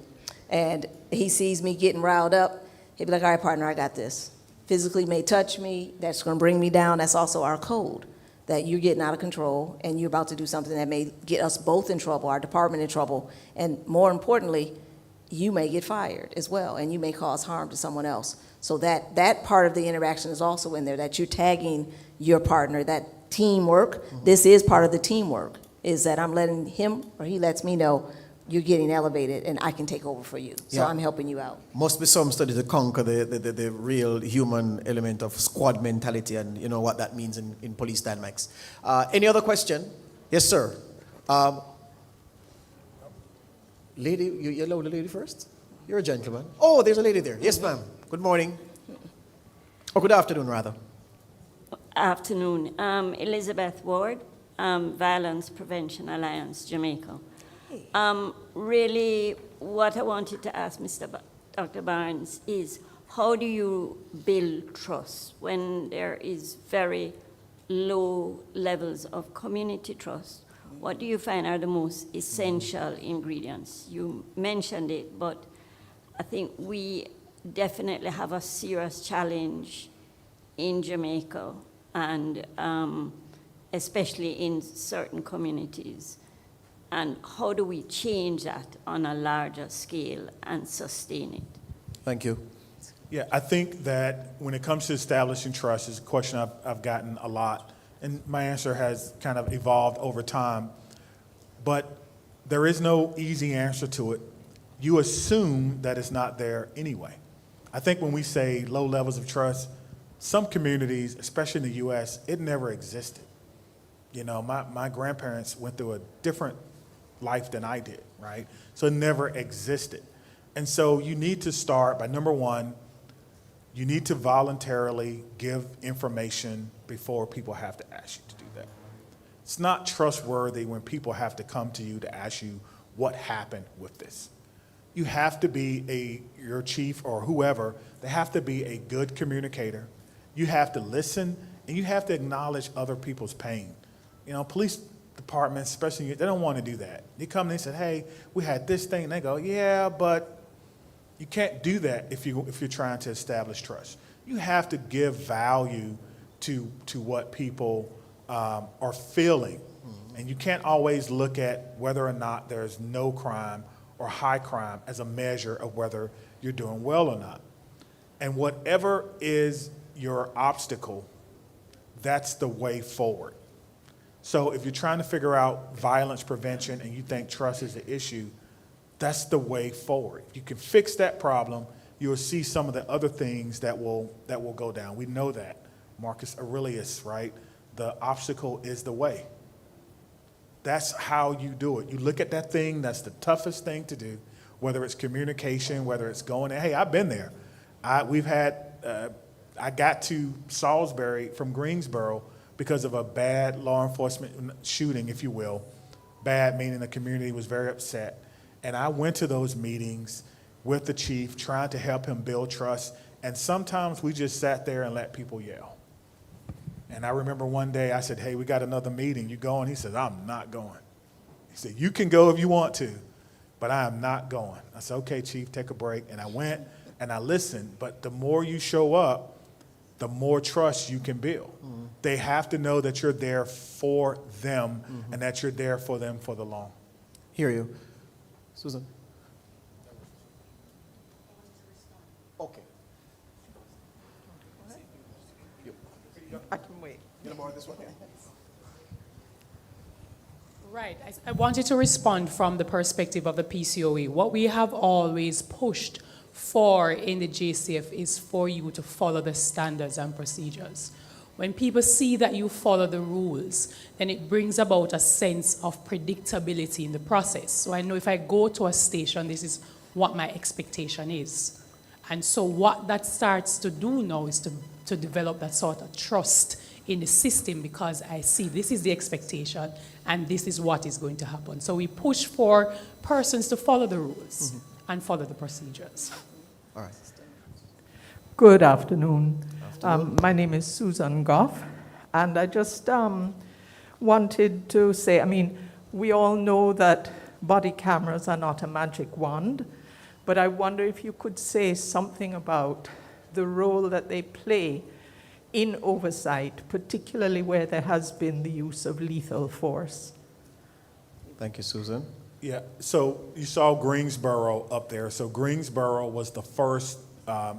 and he sees me getting riled up, he'd be like, all right, partner, I got this. Physically may touch me, that's gonna bring me down. That's also our code, that you're getting out of control and you're about to do something that may get us both in trouble, our department in trouble, and more importantly, you may get fired as well, and you may cause harm to someone else. So that part of the interaction is also in there, that you're tagging your partner, that teamwork. This is part of the teamwork, is that I'm letting him, or he lets me know, you're getting elevated and I can take over for you. So I'm helping you out. Must be some study to conquer the real human element of squad mentality, and you know what that means in police dynamics. Any other question? Yes, sir. Lady, you allow the lady first? You're a gentleman. Oh, there's a lady there. Yes, ma'am. Good morning. Or good afternoon, rather. Afternoon. Elizabeth Ward, Violence Prevention Alliance, Jamaica. Really, what I wanted to ask Dr. Barnes is, how do you build trust when there is very low levels of community trust? What do you find are the most essential ingredients? You mentioned it, but I think we definitely have a serious challenge in Jamaica, and especially in certain communities. And how do we change that on a larger scale and sustain it? Thank you. Yeah, I think that when it comes to establishing trust, is a question I've gotten a lot, and my answer has kind of evolved over time. But there is no easy answer to it. You assume that it's not there anyway. I think when we say low levels of trust, some communities, especially in the U.S., it never existed. You know, my grandparents went through a different life than I did, right? So it never existed. And so you need to start by, number one, you need to voluntarily give information before people have to ask you to do that. It's not trustworthy when people have to come to you to ask you what happened with this. You have to be your chief or whoever, they have to be a good communicator. You have to listen, and you have to acknowledge other people's pain. You know, police departments, especially, they don't want to do that. They come and they say, hey, we had this thing, and they go, yeah, but you can't do that if you're trying to establish trust. You have to give value to what people are feeling. And you can't always look at whether or not there's no crime or high crime as a measure of whether you're doing well or not. And whatever is your obstacle, that's the way forward. So if you're trying to figure out violence prevention and you think trust is the issue, that's the way forward. If you can fix that problem, you'll see some of the other things that will go down. We know that. Marcus Aurelius, right? The obstacle is the way. That's how you do it. You look at that thing, that's the toughest thing to do, whether it's communication, whether it's going, hey, I've been there. I got to Salisbury from Greensboro because of a bad law enforcement shooting, if you will. Bad meaning the community was very upset. And I went to those meetings with the chief, trying to help him build trust. And sometimes we just sat there and let people yell. And I remember one day I said, hey, we got another meeting. You going? He said, I'm not going. He said, you can go if you want to, but I am not going. I said, okay, chief, take a break. And I went and I listened. But the more you show up, the more trust you can build. Mm-hmm. They have to know that you're there for them, mm-hmm. and that you're there for them for the long. Hear you. Susan? Okay. I can wait. This one? Right. I wanted to respond from the perspective of the PCOE. What we have always pushed for in the JCF is for you to follow the standards and procedures. When people see that you follow the rules, then it brings about a sense of predictability in the process. So I know if I go to a station, this is what my expectation is. And so what that starts to do now is to develop that sort of trust in the system, because I see this is the expectation and this is what is going to happen. So we push for persons to follow the rules, mm-hmm. and follow the procedures. All right. Good afternoon. My name is Susan Goff, and I just wanted to say, I mean, we all know that body cameras are not a magic wand, but I wonder if you could say something about the role that they play in oversight, particularly where there has been the use of lethal force. Thank you, Susan. Yeah, so you saw Greensboro up there. So Greensboro was the first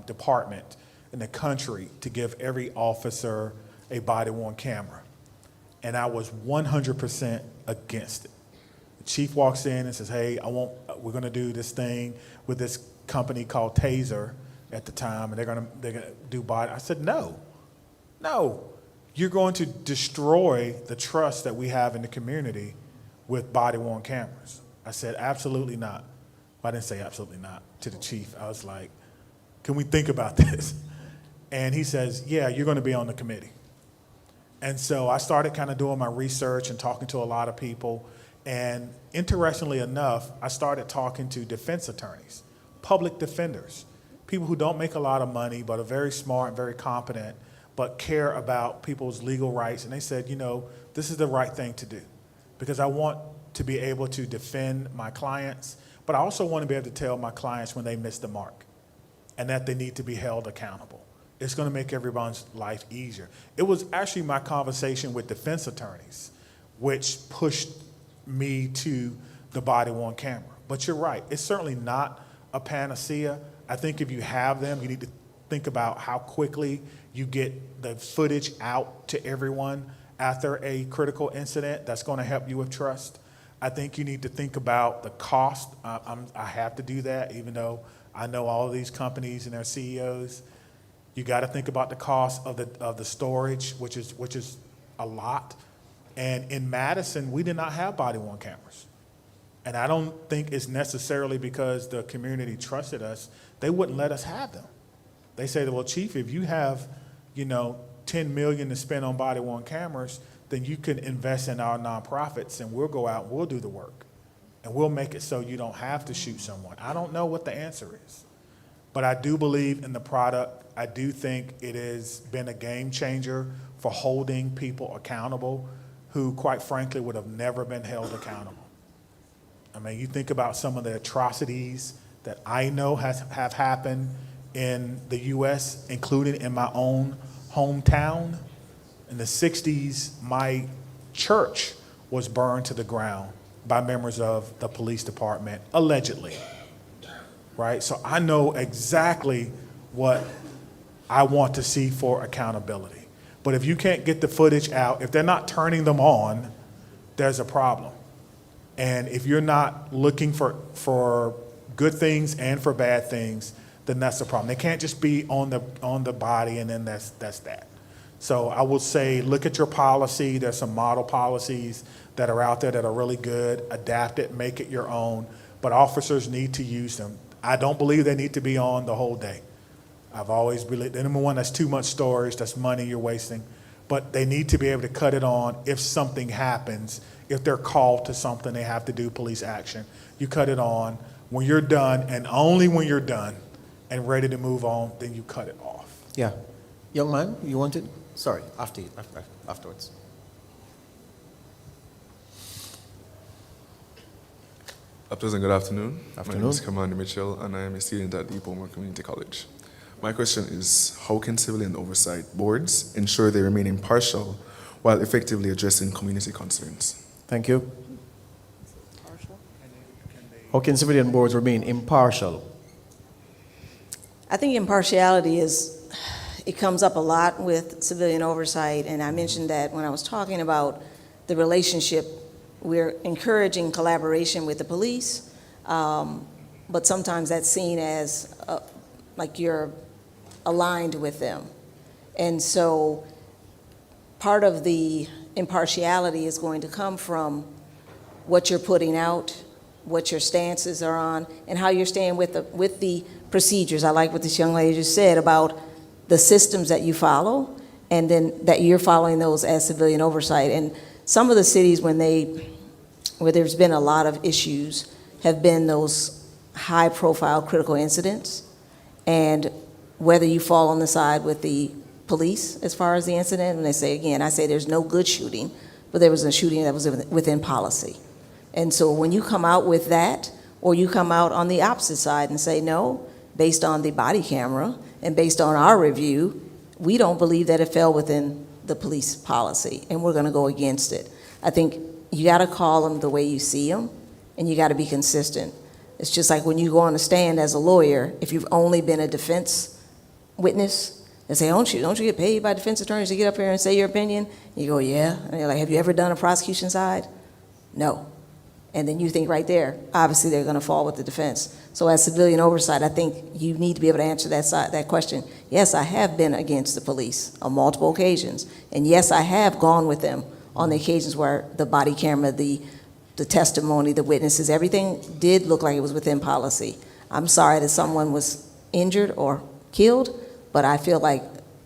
department in the country to give every officer a body-worn camera. And I was 100% against it. The chief walks in and says, hey, we're gonna do this thing with this company called Taser at the time, and they're gonna do body. I said, no, you're going to destroy the trust that we have in the community with body-worn cameras. I said, absolutely not. Well, I didn't say absolutely not to the chief. I was like, can we think about this? And he says, yeah, you're gonna be on the committee. And so I started kind of doing my research and talking to a lot of people. And interestingly enough, I started talking to defense attorneys, public defenders, people who don't make a lot of money but are very smart, very competent, but care about people's legal rights. And they said, this is the right thing to do, because I want to be able to defend my clients, but I also want to be able to tell my clients when they miss the mark and that they need to be held accountable. It's going to make everyone's life easier. It was actually my conversation with defense attorneys which pushed me to the body-worn camera. But you're right, it's certainly not a panacea. I think if you have them, you need to think about how quickly you get the footage out to everyone after a critical incident. That's going to help you with trust. I think you need to think about the cost. I have to do that, even though I know all of these companies and their CEOs. You got to think about the cost of the storage, which is a lot. And in Madison, we did not have body-worn cameras. And I don't think it's necessarily because the community trusted us. They wouldn't let us have them. They say, well, Chief, if you have, $10 million to spend on body-worn cameras, then you can invest in our nonprofits and we'll go out and we'll do the work. And we'll make it so you don't have to shoot someone. I don't know what the answer is. But I do believe in the product. I do think it has been a game changer for holding people accountable who, quite frankly, would have never been held accountable. I mean, you think about some of the atrocities that I know have happened in the U.S., including in my own hometown. In the 60s, my church was burned to the ground by members of the police department, allegedly, right? So I know exactly what I want to see for accountability. But if you can't get the footage out, if they're not turning them on, there's a problem. And if you're not looking for good things and for bad things, then that's the problem. They can't just be on the body and then that's that. So I will say, look at your policy. There's some model policies that are out there that are really good. Adapt it, make it your own. But officers need to use them. I don't believe they need to be on the whole day. I've always believed, number one, that's too much storage, that's money you're wasting. But they need to be able to cut it on if something happens. If they're called to something, they have to do police action. You cut it on. When you're done, and only when you're done and ready to move on, then you cut it off. Yeah. Young man, you wanted? Sorry, afterwards. A pleasant good afternoon. Afternoon. My name is Commander Mitchell, and I am a student at Deepoma Community College. My question is, how can civilian oversight boards ensure they remain impartial while effectively addressing community concerns? Thank you. How can civilian boards remain impartial? I think impartiality it comes up a lot with civilian oversight, and I mentioned that when I was talking about the relationship. We're encouraging collaboration with the police, but sometimes that's seen as like you're aligned with them. And so part of the impartiality is going to come from what you're putting out, what your stances are on, and how you're staying with the procedures. I like what this young lady just said about the systems that you follow, and then that you're following those as civilian oversight. And some of the cities, where there's been a lot of issues, have been those high-profile critical incidents. And whether you fall on the side with the police as far as the incident, and they say, again, I say there's no good shooting, but there was a shooting that was within policy. And so when you come out with that, or you come out on the opposite side and say, no, based on the body camera and based on our review, we don't believe that it fell within the police policy, and we're gonna go against it. I think you gotta call them the way you see them, and you gotta be consistent. It's just like when you go on the stand as a lawyer, if you've only been a defense witness, they say, don't you get paid by defense attorneys to get up here and say your opinion? And you go, yeah. And you're like, have you ever done a prosecution side? No. And then you think right there, obviously they're gonna fall with the defense. So as civilian oversight, I think you need to be able to answer that question. Yes, I have been against the police on multiple occasions. And yes, I have gone with them on the occasions where the body camera, the testimony, the witnesses, everything did look like it was within policy. I'm sorry that someone was injured or killed, but I feel like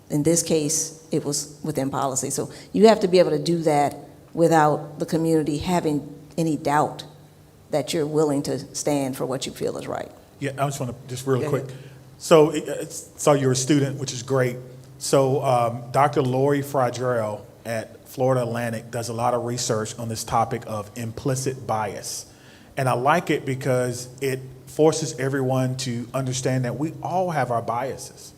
in this case, it was within policy. So you have to be able to do that without the community having any doubt that you're willing to stand for what you feel is right. Yeah, I just want to, just real quick. So, saw you're a student, which is great. So Dr. Lori Fradrell at Florida Atlantic does a lot of research on this topic of implicit bias. And I like it because it forces everyone to understand that we all have our biases.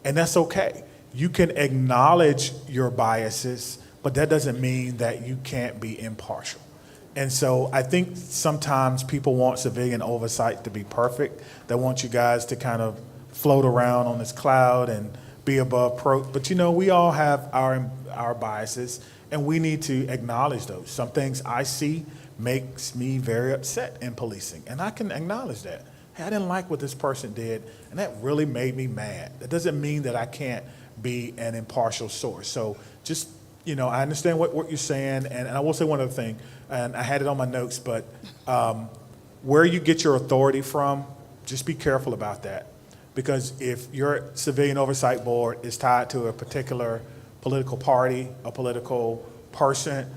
And that's okay. You can acknowledge your biases, but that doesn't mean that you can't be impartial. And so I think sometimes people want civilian oversight to be perfect. They want you guys to kind of float around on this cloud and be above pro. But you know, we all have our biases, and we need to acknowledge those. Some things I see makes me very upset in policing, and I can acknowledge that. Hey, I didn't like what this person did, and that really made me mad. That doesn't mean that I can't be an impartial source. So just, you know, I understand what you're saying, and I will say one other thing, and I had it on my notes, but where you get your authority from, just be careful about that. Because if your civilian oversight board is tied to a particular political party, a political person,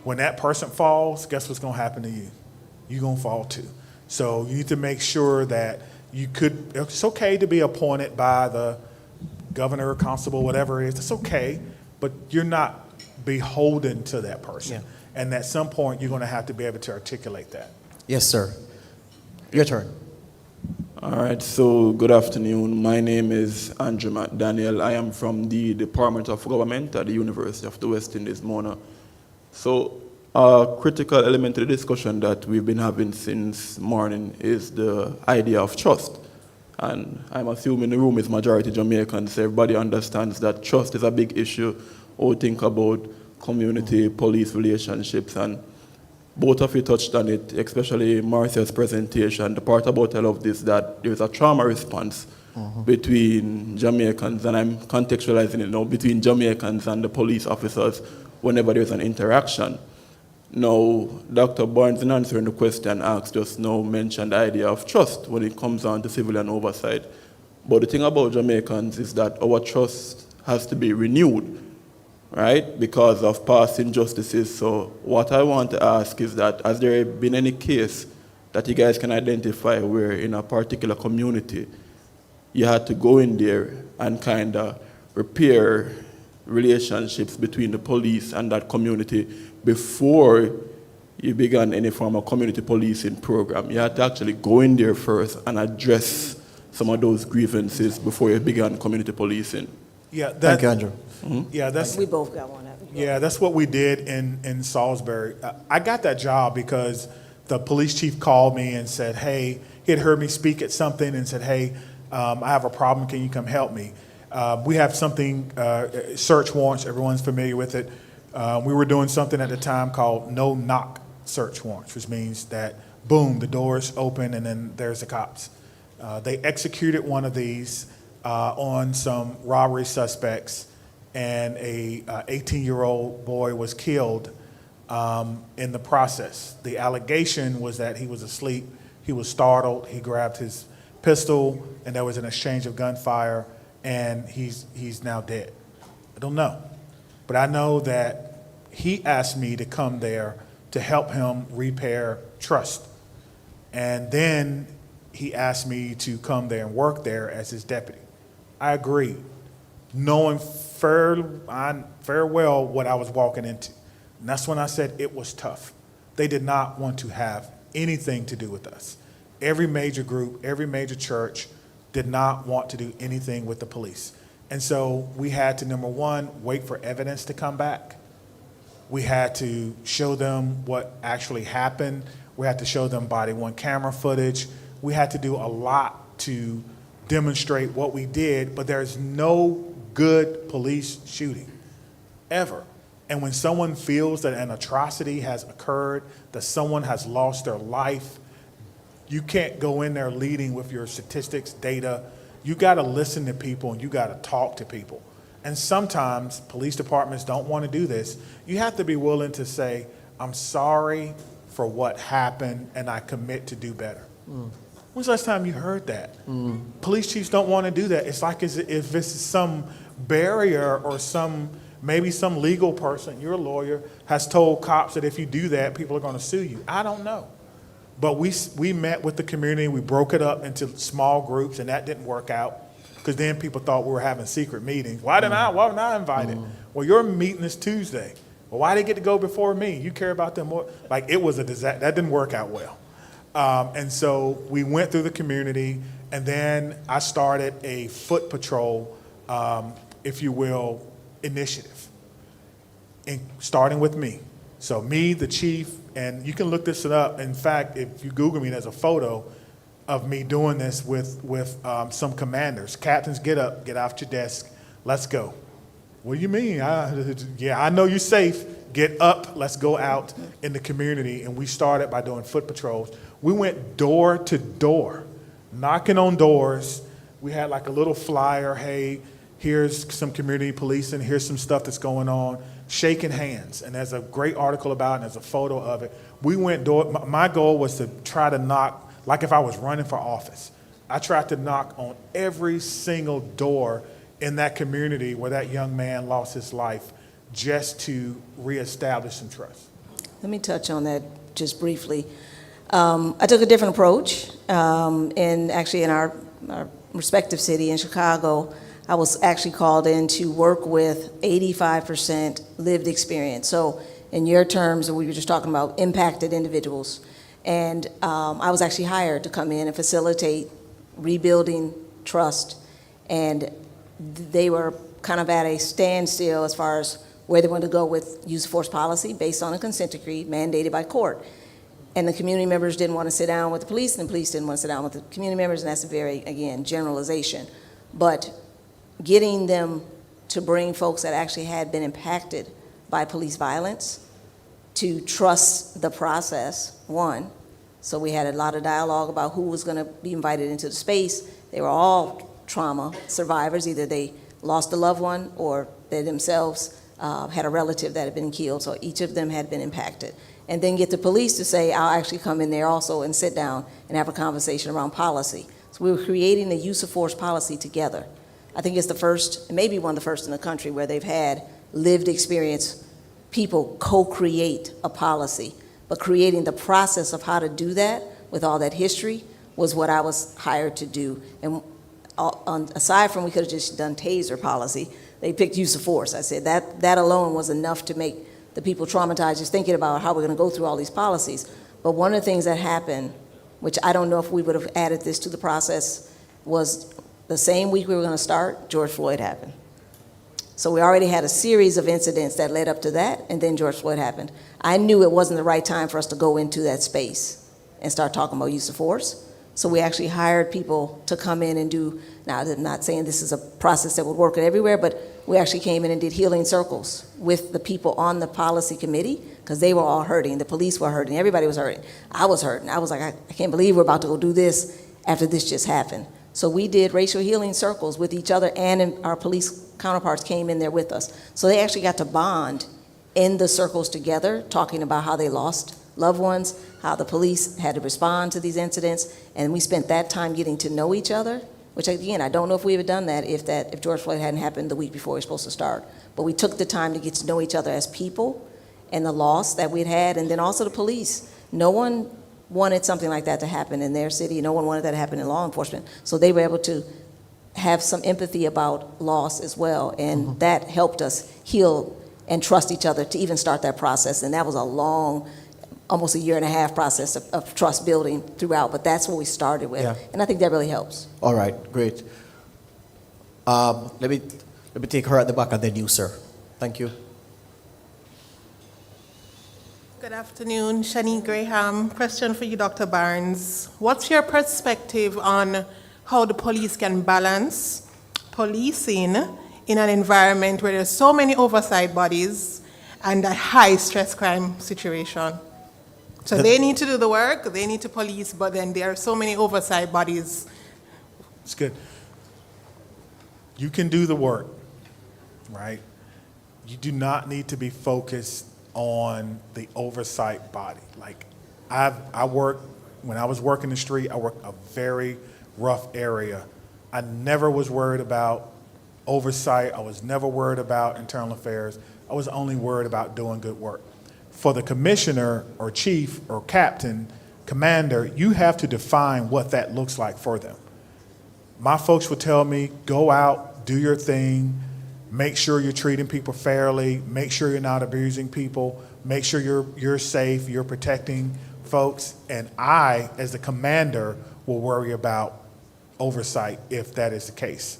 when that person falls, guess what's gonna happen to you? You're gonna fall too. So you need to make sure that it's okay to be appointed by the governor, constable, whatever it is, it's okay, but you're not beholden to that person. Yeah. And at some point, you're going to have to be able to articulate that. Yes, sir. Your turn. All right, so good afternoon. My name is Andrew McDaniel. I am from the Department of Government at the University of the West Indies, Mona. So a critical element of the discussion that we've been having since morning is the idea of trust. And I'm assuming the room is majority Jamaicans. Everybody understands that trust is a big issue. Or think about community-police relationships, and both of you touched on it, especially Marcia's presentation. The part about all of this, that there's a trauma response between Jamaicans, and I'm contextualizing it now, between Jamaicans and the police officers whenever there's an interaction. Now, Dr. Barnes, in answering the question asked just now, mentioned the idea of trust when it comes down to civilian oversight. But the thing about Jamaicans is that our trust has to be renewed, right, because of past injustices. So what I want to ask is that, has there been any case that you guys can identify where in a particular community you had to go in there and kind of repair relationships between the police and that community before you began any form of community policing program? You had to actually go in there first and address some of those grievances before you began community policing. Yeah, Thank you, Andrew. Yeah, that's We both got one. Yeah, that's what we did in Salisbury. I got that job because the police chief called me and said, hey, he had heard me speak at something and said, hey, I have a problem, can you come help me? We have something, search warrants, everyone's familiar with it. We were doing something at the time called no-knock search warrants, which means that, boom, the doors open and then there's the cops. They executed one of these on some robbery suspects, and a 18-year-old boy was killed in the process. The allegation was that he was asleep, he was startled, he grabbed his pistol, and there was an exchange of gunfire, and he's now dead. I don't know. But I know that he asked me to come there to help him repair trust. And then he asked me to come there and work there as his deputy. I agreed, knowing very well what I was walking into. And that's when I said it was tough. They did not want to have anything to do with us. Every major group, every major church did not want to do anything with the police. And so we had to, number one, wait for evidence to come back. We had to show them what actually happened. We had to show them body-worn camera footage. We had to do a lot to demonstrate what we did, but there's no good police shooting, ever. And when someone feels that an atrocity has occurred, that someone has lost their life, you can't go in there leading with your statistics, data. You got to listen to people and you got to talk to people. And sometimes police departments don't want to do this. You have to be willing to say, I'm sorry for what happened and I commit to do better. When's the last time you heard that? Police chiefs don't want to do that. It's like as if this is some barrier or maybe some legal person, you're a lawyer, has told cops that if you do that, people are going to sue you. I don't know. But we met with the community, we broke it up into small groups, and that didn't work out because then people thought we were having secret meetings. Why wasn't I invited? Well, your meeting is Tuesday. Well, why did they get to go before me? You care about them more? Like, it was a disaster. That didn't work out well. And so we went through the community, and then I started a foot patrol, if you will, initiative, starting with me. So me, the chief, and you can look this up. In fact, if you Google me, there's a photo of me doing this with some commanders. Captains, get up, get off your desk, let's go. What do you mean? Yeah, I know you're safe. Get up, let's go out in the community. And we started by doing foot patrols. We went door to door, knocking on doors. We had like a little flyer, hey, here's some community policing, here's some stuff that's going on, shaking hands. And there's a great article about it, and there's a photo of it. We went door, my goal was to try to knock, like if I was running for office, I tried to knock on every single door in that community where that young man lost his life just to reestablish some trust. Let me touch on that just briefly. I took a different approach, in our respective city in Chicago. I was actually called in to work with 85% lived experience. So in your terms, we were just talking about impacted individuals. And I was actually hired to come in and facilitate rebuilding trust. And they were kind of at a standstill as far as where they wanted to go with use of force policy based on a consent decree mandated by court. And the community members didn't want to sit down with the police, and the police didn't want to sit down with the community members, and that's a very, again, generalization. But getting them to bring folks that actually had been impacted by police violence to trust the process, one. So we had a lot of dialogue about who was going to be invited into the space. They were all trauma survivors. Either they lost a loved one or they themselves had a relative that had been killed. So each of them had been impacted. And then get the police to say, I'll actually come in there also and sit down and have a conversation around policy. So we were creating the use of force policy together. I think it's the first, maybe one of the first in the country where they've had lived experience people co-create a policy. But creating the process of how to do that with all that history was what I was hired to do. And aside from we could have just done taser policy, they picked use of force. I said that alone was enough to make the people traumatized just thinking about how we're going to go through all these policies. But one of the things that happened, which I don't know if we would have added this to the process, was the same week we were going to start, George Floyd happened. So we already had a series of incidents that led up to that, and then George Floyd happened. I knew it wasn't the right time for us to go into that space and start talking about use of force. So we actually hired people to come in and do, now I'm not saying this is a process that would work everywhere, but we actually came in and did healing circles with the people on the policy committee, because they were all hurting. The police were hurting. Everybody was hurting. I was hurting. I was like, I can't believe we're about to go do this after this just happened. So we did racial healing circles with each other, and our police counterparts came in there with us. So they actually got to bond in the circles together, talking about how they lost loved ones, how the police had to respond to these incidents, and we spent that time getting to know each other, which again, I don't know if we would have done that if George Floyd hadn't happened the week before we were supposed to start. But we took the time to get to know each other as people and the loss that we'd had, and then also the police. No one wanted something like that to happen in their city. No one wanted that to happen in law enforcement. So they were able to have some empathy about loss as well, and that helped us heal and trust each other to even start that process. And that was a long, almost a year and a half process of trust building throughout, but that's what we started with. Yeah. And I think that really helps. All right, great. Let me take her at the back and then you, sir. Thank you. Good afternoon, Shani Graham. Question for you, Dr. Barnes. What's your perspective on how the police can balance policing in an environment where there's so many oversight bodies and a high stress crime situation? So they need to do the work, they need to police, but then there are so many oversight bodies. It's good. You can do the work, right? You do not need to be focused on the oversight body. Like when I was working the street, I worked a very rough area. I never was worried about oversight. I was never worried about internal affairs. I was only worried about doing good work. For the commissioner or chief or captain, commander, you have to define what that looks like for them. My folks would tell me, go out, do your thing, make sure you're treating people fairly, make sure you're not abusing people, make sure you're safe, you're protecting folks, and I, as the commander, will worry about oversight if that is the case.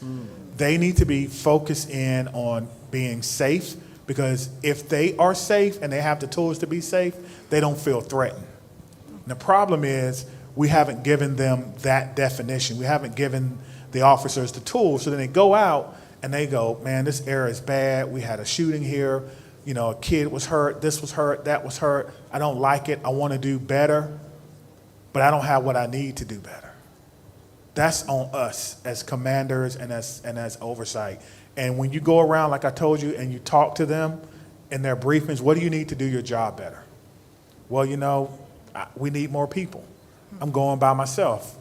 They need to be focused in on being safe, because if they are safe and they have the tools to be safe, they don't feel threatened. And the problem is we haven't given them that definition. We haven't given the officers the tools, so then they go out and they go, man, this area is bad. We had a shooting here. You know, a kid was hurt. This was hurt. That was hurt. I don't like it. I want to do better, but I don't have what I need to do better. That's on us as commanders and as oversight. And when you go around, like I told you, and you talk to them in their briefings, what do you need to do your job better? Well, you know, we need more people. I'm going by myself.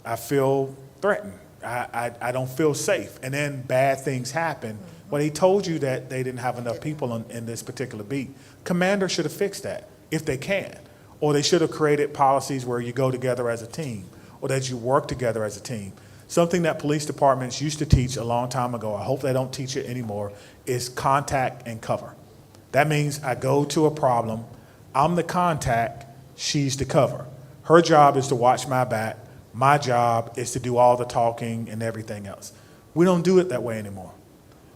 I feel threatened. I don't feel safe. And then bad things happen. Well, he told you that they didn't have enough people in this particular beat. Commander should have fixed that if they can. Or they should have created policies where you go together as a team, or that you work together as a team. Something that police departments used to teach a long time ago, I hope they don't teach it anymore, is contact and cover. That means I go to a problem, I'm the contact, she's the cover. Her job is to watch my back. My job is to do all the talking and everything else. We don't do it that way anymore.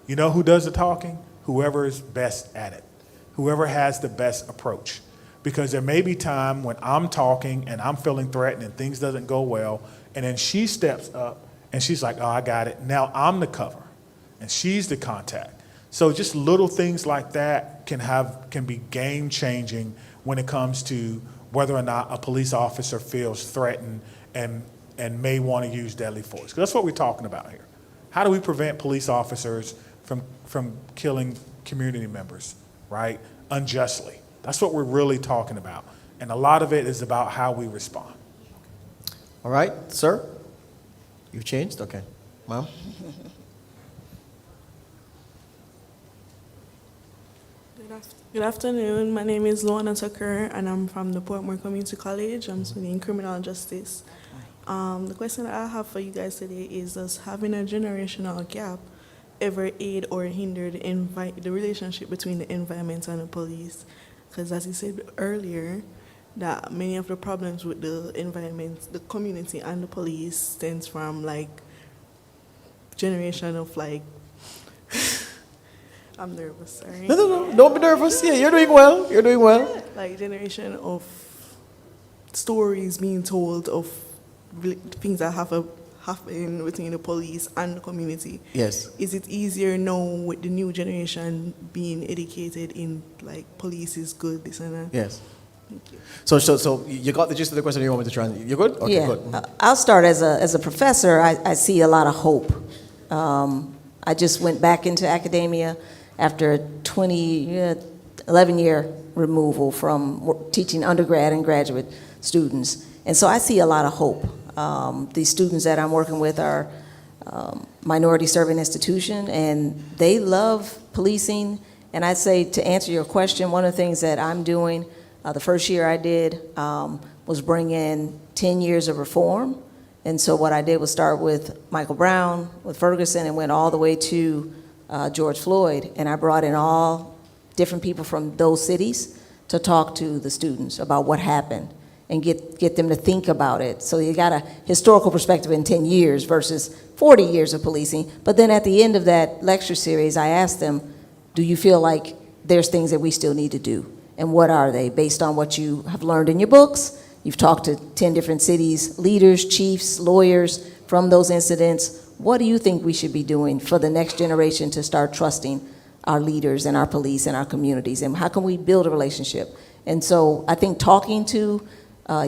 You know who does the talking? Whoever is best at it. Whoever has the best approach. Because there may be time when I'm talking and I'm feeling threatened and things doesn't go well, and then she steps up and she's like, oh, I got it. Now I'm the cover and she's the contact. So just little things like that can be game changing when it comes to whether or not a police officer feels threatened and may want to use deadly force. 'Cause that's what we're talking about here. How do we prevent police officers from killing community members, right, unjustly? That's what we're really talking about. And a lot of it is about how we respond. All right, sir? You've changed? Okay. Ma'am? Good afternoon. My name is Luana Tucker, and I'm from the Portmore Community College. I'm studying criminal justice. The question that I have for you guys today is, does having a generational gap ever aid or hinder the relationship between the environment and the police? Because as you said earlier, that many of the problems with the environment, the community, and the police stems from like generation of like, I'm nervous, sorry. No, don't be nervous. Yeah, you're doing well. You're doing well. Like generation of stories being told of things that happen between the police and the community. Yes. Is it easier now with the new generation being educated in like police is good, this and that? Yes. Thank you. So you got the gist of the question you want me to try and, you good? Okay, Yeah. good. I'll start as a professor. I see a lot of hope. I just went back into academia after a 11-year removal from teaching undergrad and graduate students. And so I see a lot of hope. The students that I'm working with are minority serving institution, and they love policing. And I'd say, to answer your question, one of the things that I'm doing, the first year I did was bring in 10 years of reform. And so what I did was start with Michael Brown, with Ferguson, and went all the way to George Floyd. And I brought in all different people from those cities to talk to the students about what happened and get them to think about it. So you got a historical perspective in 10 years versus 40 years of policing. But then at the end of that lecture series, I asked them, do you feel like there's things that we still need to do? And what are they, based on what you have learned in your books? You've talked to 10 different cities, leaders, chiefs, lawyers from those incidents. What do you think we should be doing for the next generation to start trusting our leaders and our police and our communities? And how can we build a relationship? And so I think talking to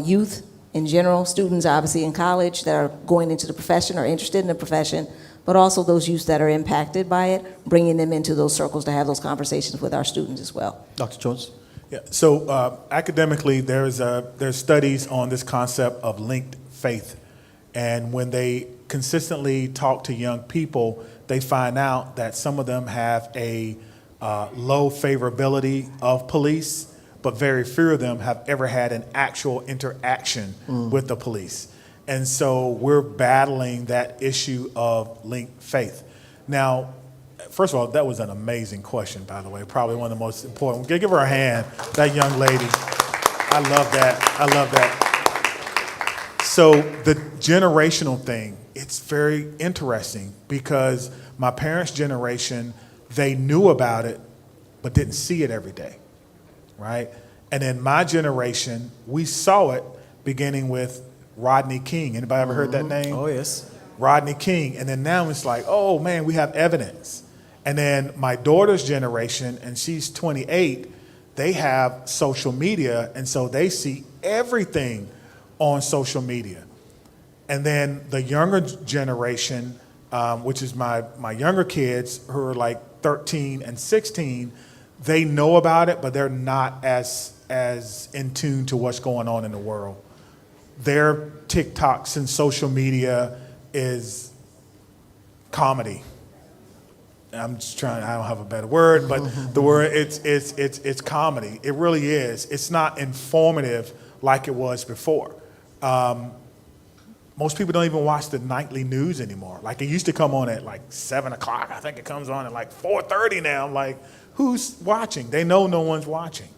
youth in general, students obviously in college that are going into the profession or interested in the profession, but also those youth that are impacted by it, bringing them into those circles to have those conversations with our students as well. Dr. Jones? Yeah, so academically, there's studies on this concept of linked faith. And when they consistently talk to young people, they find out that some of them have a low favorability of police, but very few of them have ever had an actual interaction with the police. And so we're battling that issue of linked faith. Now, first of all, that was an amazing question, by the way, probably one of the most important. Give her a hand, that young lady. I love that. I love that. So the generational thing, it's very interesting because my parents' generation, they knew about it, but didn't see it every day, right? And in my generation, we saw it beginning with Rodney King. Anybody ever heard that name? Oh, yes. Rodney King. And then now it's like, oh, man, we have evidence. And then my daughter's generation, and she's 28, they have social media, and so they see everything on social media. And then the younger generation, which is my younger kids who are like 13 and 16, they know about it, but they're not as in tune to what's going on in the world. Their TikToks and social media is comedy. I'm just trying, I don't have a better word, but the word, it's comedy. It really is. It's not informative like it was before. Most people don't even watch the nightly news anymore. Like it used to come on at like 7 o'clock. I think it comes on at like 4:30 now. I'm like, who's watching? They know no one's watching.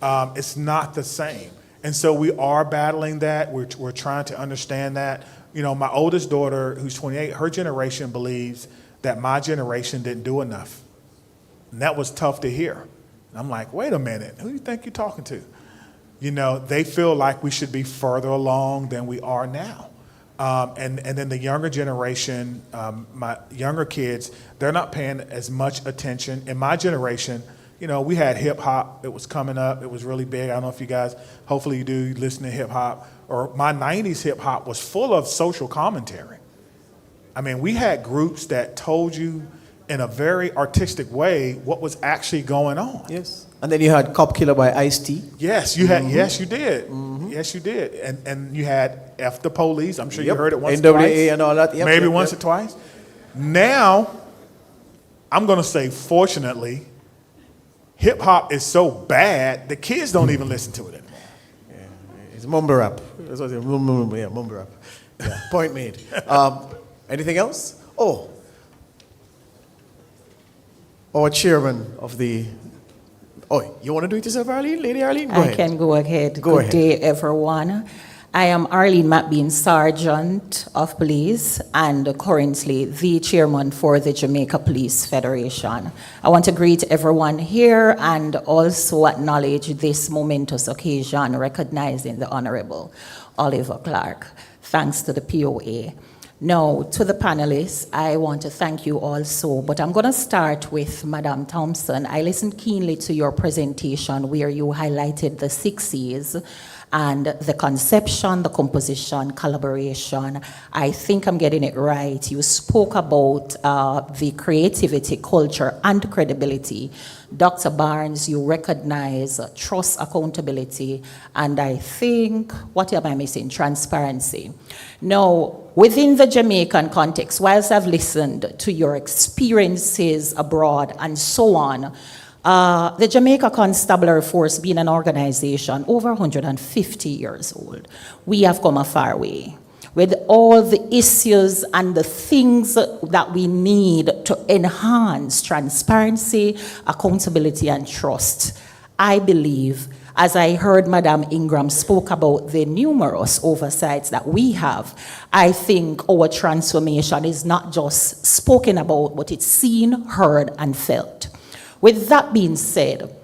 It's not the same. And so we are battling that. We're trying to understand that. You know, my oldest daughter, who's 28, her generation believes that my generation didn't do enough. And that was tough to hear. And I'm like, wait a minute, who do you think you're talking to? You know, they feel like we should be further along than we are now. And then the younger generation, my younger kids, they're not paying as much attention. In my generation, you know, we had hip hop. It was coming up. It was really big. I don't know if you guys, hopefully you do listen to hip hop. Or my 90s hip hop was full of social commentary. I mean, we had groups that told you in a very artistic way what was actually going on. Yes. And then you had Cop Killer by Ice-T. Yes, you had. Yes, you did. Yes, you did. And you had F the Police. I'm sure you heard it once or twice. NWA and all that. Maybe once or twice. Now, I'm going to say, fortunately, hip hop is so bad the kids don't even listen to it anymore. Yeah, it's mumble rap. That's what mumble rap. Yeah, point made. Anything else? Oh, our chairman of the. Oh, you want to do it yourself, Arlene? Lady Arlene? Go ahead. Can go ahead. Go Good ahead. day, everyone. I am Arlene McBean, Sergeant of Police, and currently the chairman for the Jamaica Police Federation. I want to greet everyone here and also acknowledge this momentous occasion recognizing the Honorable Oliver Clarke. Thanks to the POA. Now, to the panelists, I want to thank you also, but I'm going to start with Madam Thompson. I listened keenly to your presentation where you highlighted the 6 C's and the conception, the composition, collaboration. I think I'm getting it right. You spoke about the creativity, culture, and credibility. Dr. Barnes, you recognize trust, accountability, and I think, what am I missing? Transparency. Now, within the Jamaican context, whilst I've listened to your experiences abroad and so on, the Jamaica Constabulary Force being an organization over 150 years old, we have come a far way with all the issues and the things that we need to enhance transparency, accountability, and trust. I believe, as I heard Madam Ingram spoke about the numerous oversights that we have, I think our transformation is not just spoken about, but it's seen, heard, and felt. With that being said,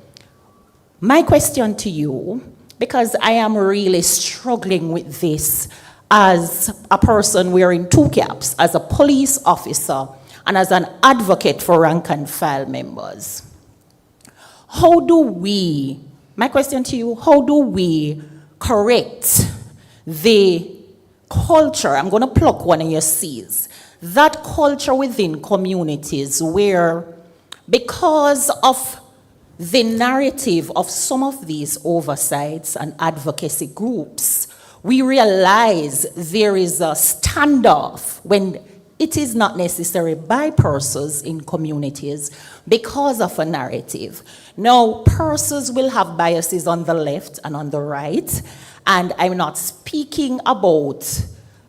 my question to you, because I am really struggling with this as a person wearing 2 caps, as a police officer and as an advocate for rank and file members. How do we, my question to you, how do we correct the culture? I'm going to pluck one of your C's. That culture within communities where, because of the narrative of some of these oversights and advocacy groups, we realize there is a standoff when it is not necessary by persons in communities because of a narrative. Now, persons will have biases on the left and on the right, and I'm not speaking about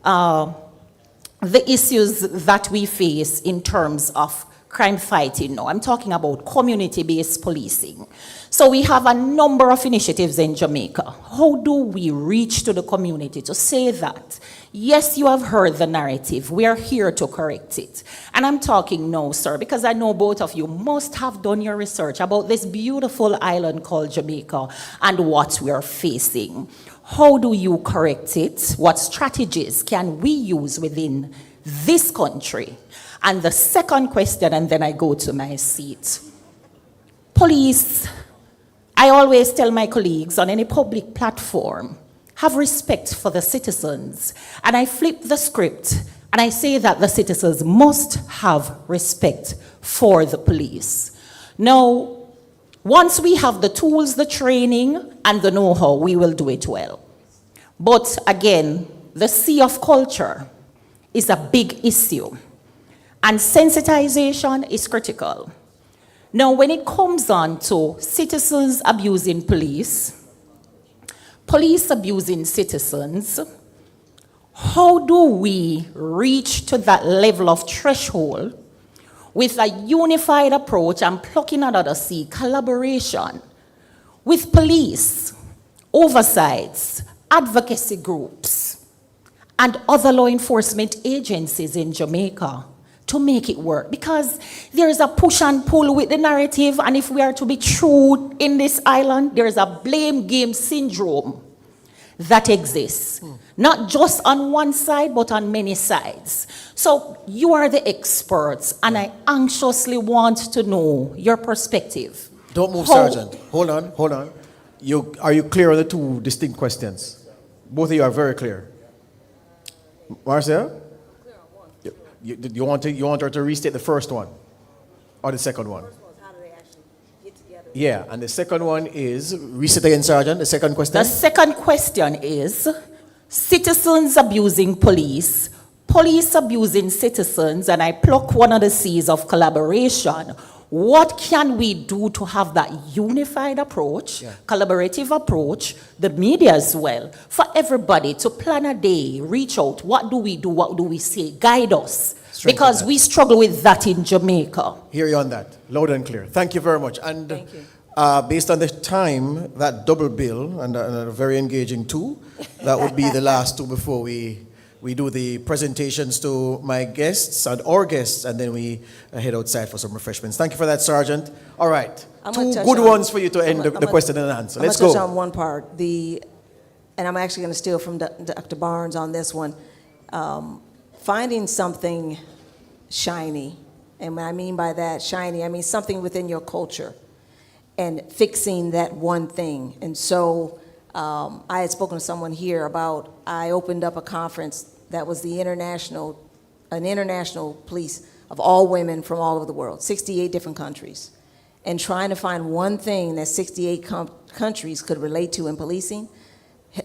the issues that we face in terms of crime fighting. No, I'm talking about community-based policing. So we have a number of initiatives in Jamaica. How do we reach to the community to say that, yes, you have heard the narrative, we are here to correct it? And I'm talking now, sir, because I know both of you must have done your research about this beautiful island called Jamaica and what we are facing. How do you correct it? What strategies can we use within this country? And the second question, and then I go to my seat. Police, I always tell my colleagues on any public platform, have respect for the citizens. And I flip the script and I say that the citizens must have respect for the police. Now, once we have the tools, the training, and the know-how, we will do it well. But again, the sea of culture is a big issue. And sensitization is critical. Now, when it comes on to citizens abusing police, police abusing citizens, How do we reach to that level of threshold with a unified approach and plucking out of the sea, collaboration with police, oversights, advocacy groups, and other law enforcement agencies in Jamaica to make it work? Because there is a push and pull with the narrative, and if we are to be true in this island, there is a blame game syndrome that exists, not just on one side, but on many sides. So you are the experts, and I anxiously want to know your perspective. Don't move, Sergeant. Hold on. Are you clear on the two distinct questions? Both of you are very clear. Marcia? You want her to restate the first one or the second one? Yeah, and the second one is, restate again, Sergeant, the second question? The second question is, citizens abusing police, police abusing citizens, and I pluck one of the C's of collaboration. What can we do to have that unified approach, collaborative approach, the media as well, for everybody to plan a day, reach out, what do we do, what do we say, guide us? Because we struggle with that in Jamaica. Hear you on that, loud and clear. Thank you very much. And Thank you. Based on the time, that double bill, and a very engaging two, that would be the last two before we do the presentations to my guests and our guests, and then we head outside for some refreshments. Thank you for that, Sergeant. All right, two good ones for you to end the question and answer. Let's go. I'm going to touch on one part. And I'm actually going to steal from Dr. Barnes on this one. Finding something shiny, and what I mean by that shiny, I mean something within your culture, and fixing that one thing. And so I had spoken to someone here about, I opened up a conference that was an international police of all women from all over the world, 68 different countries, and trying to find one thing that 68 countries could relate to in policing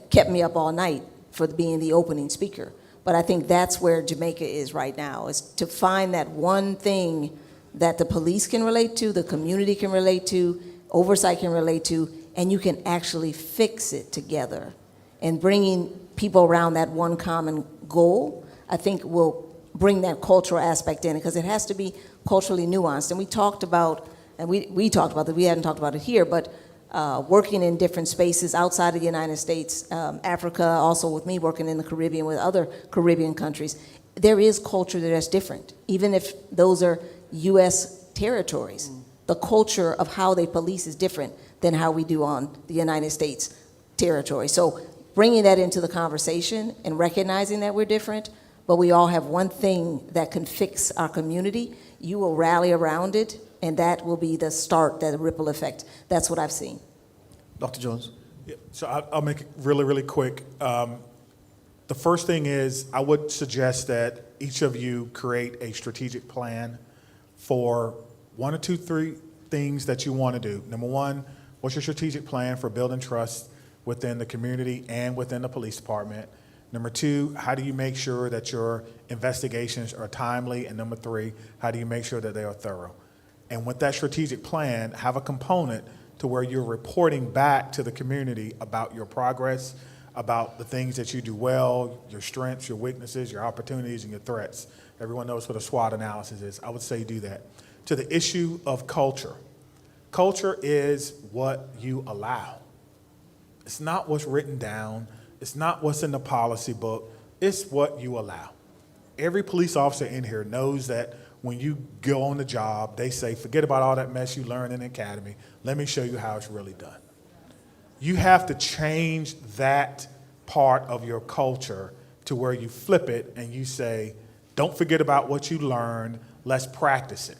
kept me up all night for being the opening speaker. But I think that's where Jamaica is right now, is to find that one thing that the police can relate to, the community can relate to, oversight can relate to, and you can actually fix it together. And bringing people around that one common goal, I think will bring that cultural aspect in, because it has to be culturally nuanced. And we talked about, and we talked about that, we hadn't talked about it here, but working in different spaces outside of the United States, Africa, also with me working in the Caribbean with other Caribbean countries, there is culture that's different, even if those are U.S. territories. The culture of how they police is different than how we do on the United States territory. So bringing that into the conversation and recognizing that we're different, but we all have one thing that can fix our community, you will rally around it, and that will be the start, that ripple effect. That's what I've seen. Dr. Jones? Yeah, so I'll make it really, really quick. The first thing is, I would suggest that each of you create a strategic plan for 1 or 2, 3 things that you want to do. Number one, what's your strategic plan for building trust within the community and within the police department? Number two, how do you make sure that your investigations are timely? And number three, how do you make sure that they are thorough? And with that strategic plan, have a component to where you're reporting back to the community about your progress, about the things that you do well, your strengths, your weaknesses, your opportunities, and your threats. Everyone knows what a SWOT analysis is. I would say do that. To the issue of culture. Culture is what you allow. It's not what's written down. It's not what's in the policy book. It's what you allow. Every police officer in here knows that when you go on the job, they say, forget about all that mess you learned in the academy. Let me show you how it's really done. You have to change that part of your culture to where you flip it and you say, don't forget about what you learned, let's practice it.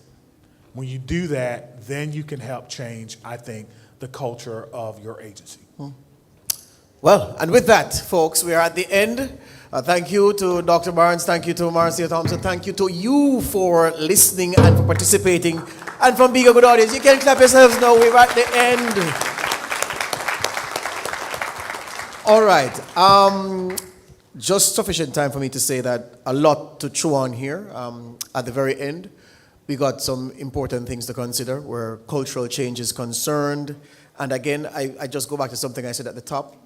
When you do that, then you can help change, I think, the culture of your agency. Well, and with that, folks, we are at the end. Thank you to Dr. Barnes. Thank you to Marcia Thompson. Thank you to you for listening and for participating and for being a good audience. You can clap yourselves now. We're at the end. All right. Just sufficient time for me to say that a lot to chew on here. At the very end, we got some important things to consider where cultural change is concerned. And again, I just go back to something I said at the top.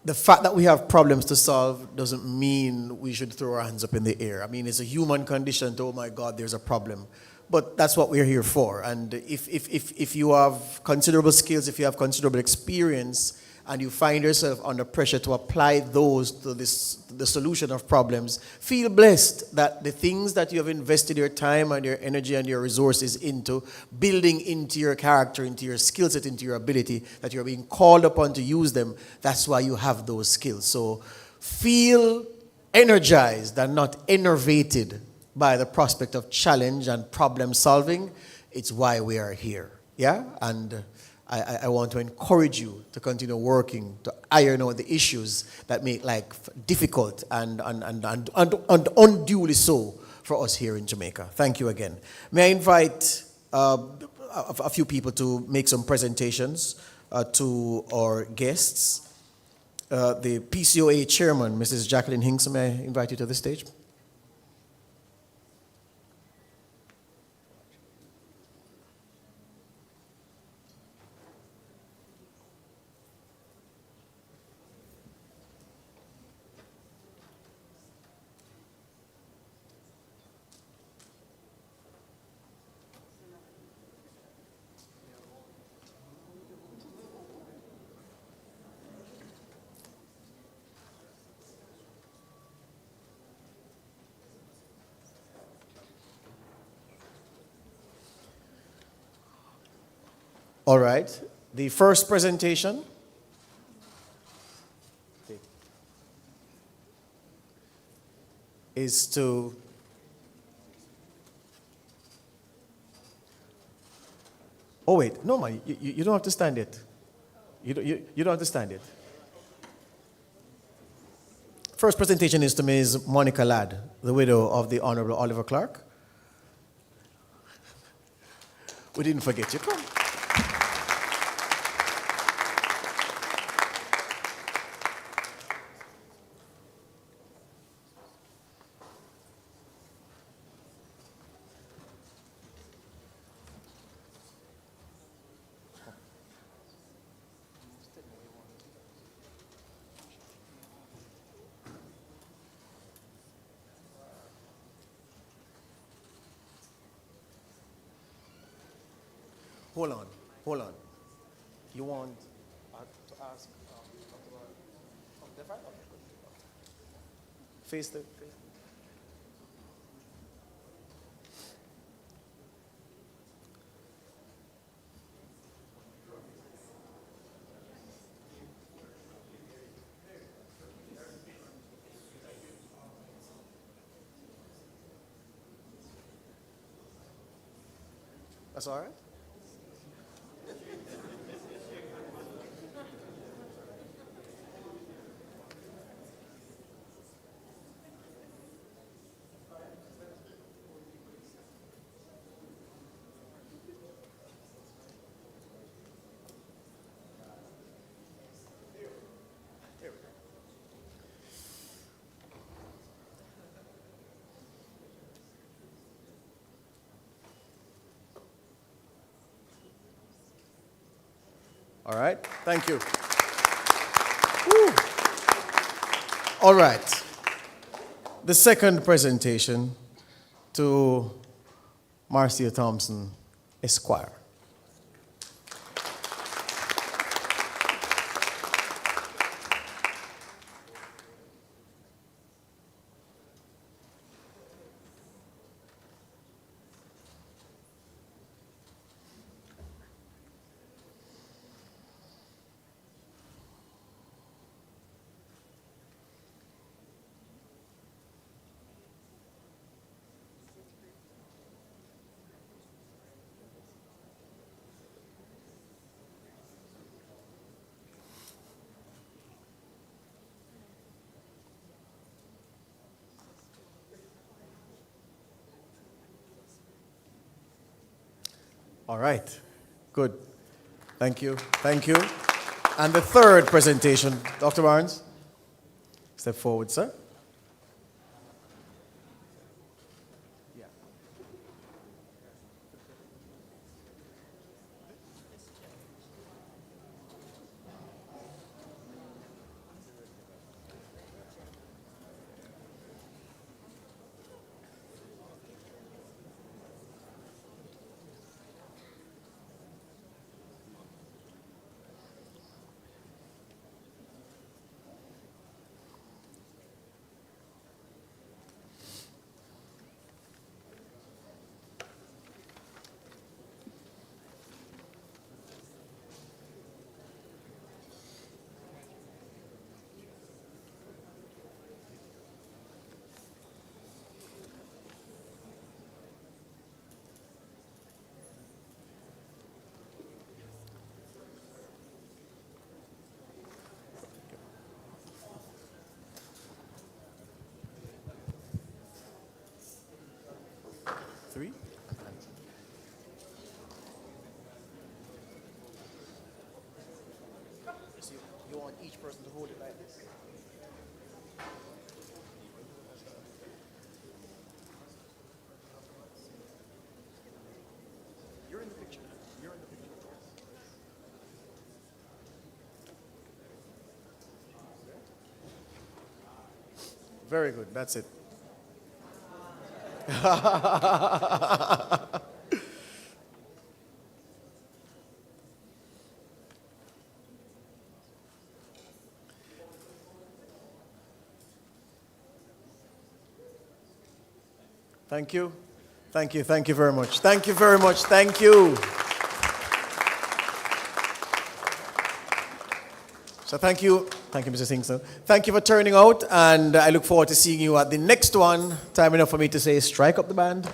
the fact that we have problems to solve doesn't mean we should throw our hands up in the air. I mean, it's a human condition to, oh my God, there's a problem. But that's what we're here for. And if you have considerable skills, if you have considerable experience, and you find yourself under pressure to apply those to the solution of problems, feel blessed that the things that you have invested your time and your energy and your resources into, building into your character, into your skill set, into your ability, that you're being called upon to use them, that's why you have those skills. So feel energized and not enervated by the prospect of challenge and problem solving. It's why we are here. Yeah? And I want to encourage you to continue working to iron out the issues that make life difficult and unduly so for us here in Jamaica. Thank you again. May I invite a few people to make some presentations to our guests. The PCOA chairman, Mrs. Jacqueline Hinks, may I invite you to the stage? All right. The first presentation is to oh wait, no man, you don't have to stand it. You don't have to stand it. First presentation is to Ms. Monica Ladd, the widow of the Honorable Oliver Clarke. We didn't forget you. Come. Hold on. You want to ask face the face. That's all right? All right, thank you. Woo. All right, the second presentation to Marcia Thompson, Esquire. All right, good. Thank you, thank you. And the third presentation, Dr. Barnes, step forward, sir. three. You want each person to hold it like this? You're in the picture. You're in the picture. Very good. That's it. Thank you. Thank you. Thank you very much. Thank you very much. Thank you. So thank you. Thank you, Mr. Singson. Thank you for turning out, and I look forward to seeing you at the next one. Time enough for me to say, strike up the band.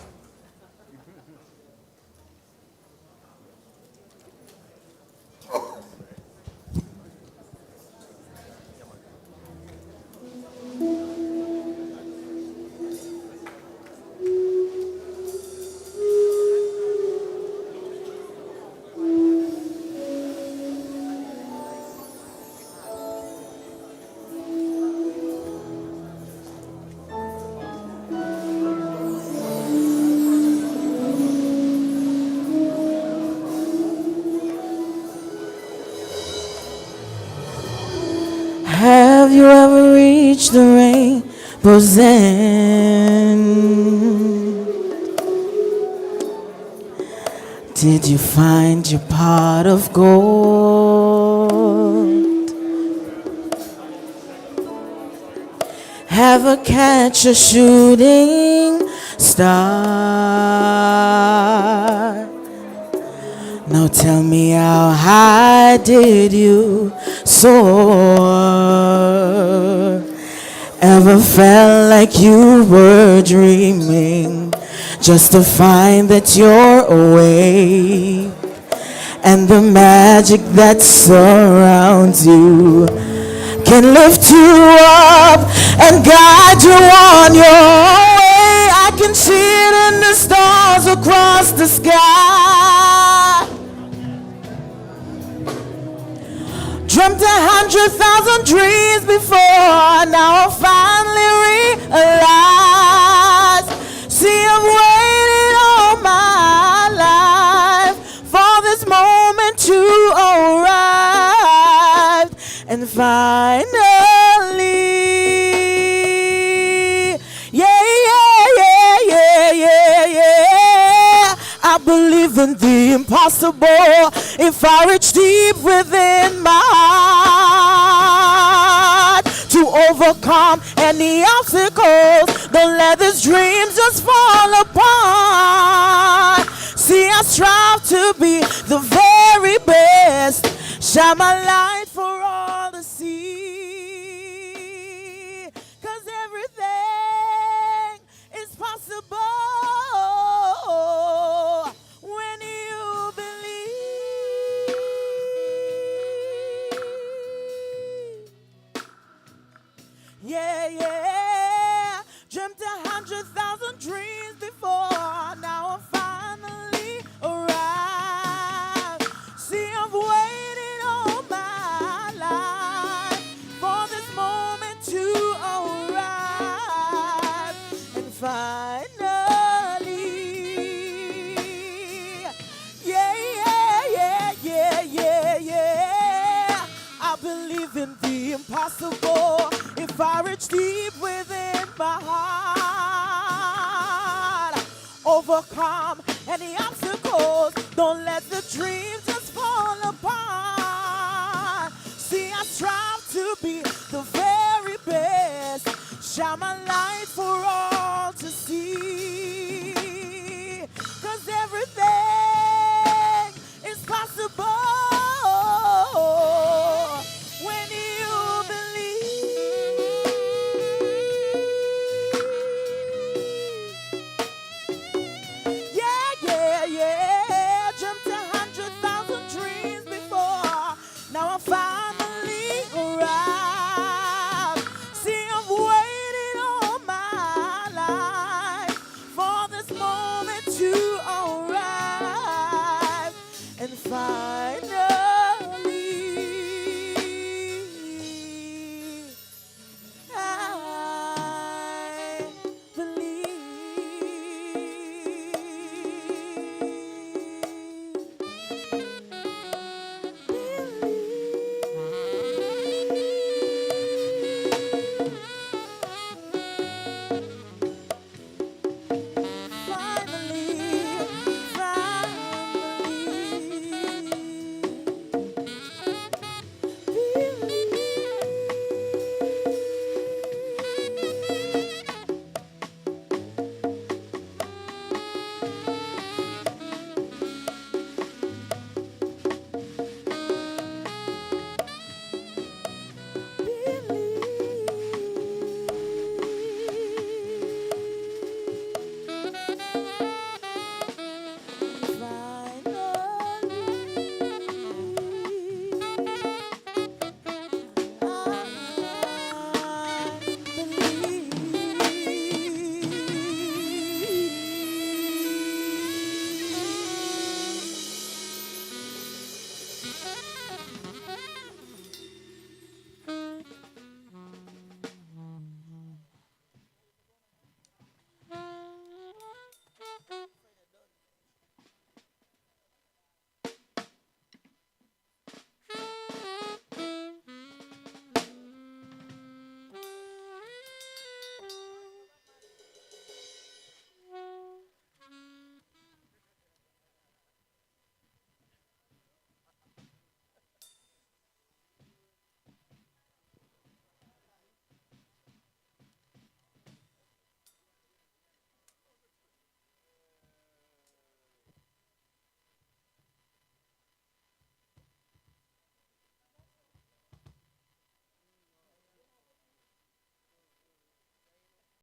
Have you ever reached the rainbow's end? Did you find your pot of gold? Ever catch a shooting star? Now tell me, how high did you soar? Ever felt like you were dreaming, just to find that you're awake, and the magic that surrounds you can lift you up and guide you on your way? I can see it in the stars across the sky. Dreamt 100,000 dreams before, now I finally realize. See, I've waited all my life for this moment to arrive, and finally, I believe in the impossible. If I reach deep within my heart to overcome any obstacles, don't let these dreams just fall apart. See, I strive to be the very best, shine my light for all to see, 'cause everything is possible when you believe. Dreamt 100,000 dreams before, now I finally arrived. See, I've waited all my life for this moment to arrive, and finally, I believe in the impossible. If I reach deep within my heart, overcome any obstacles, don't let the dreams just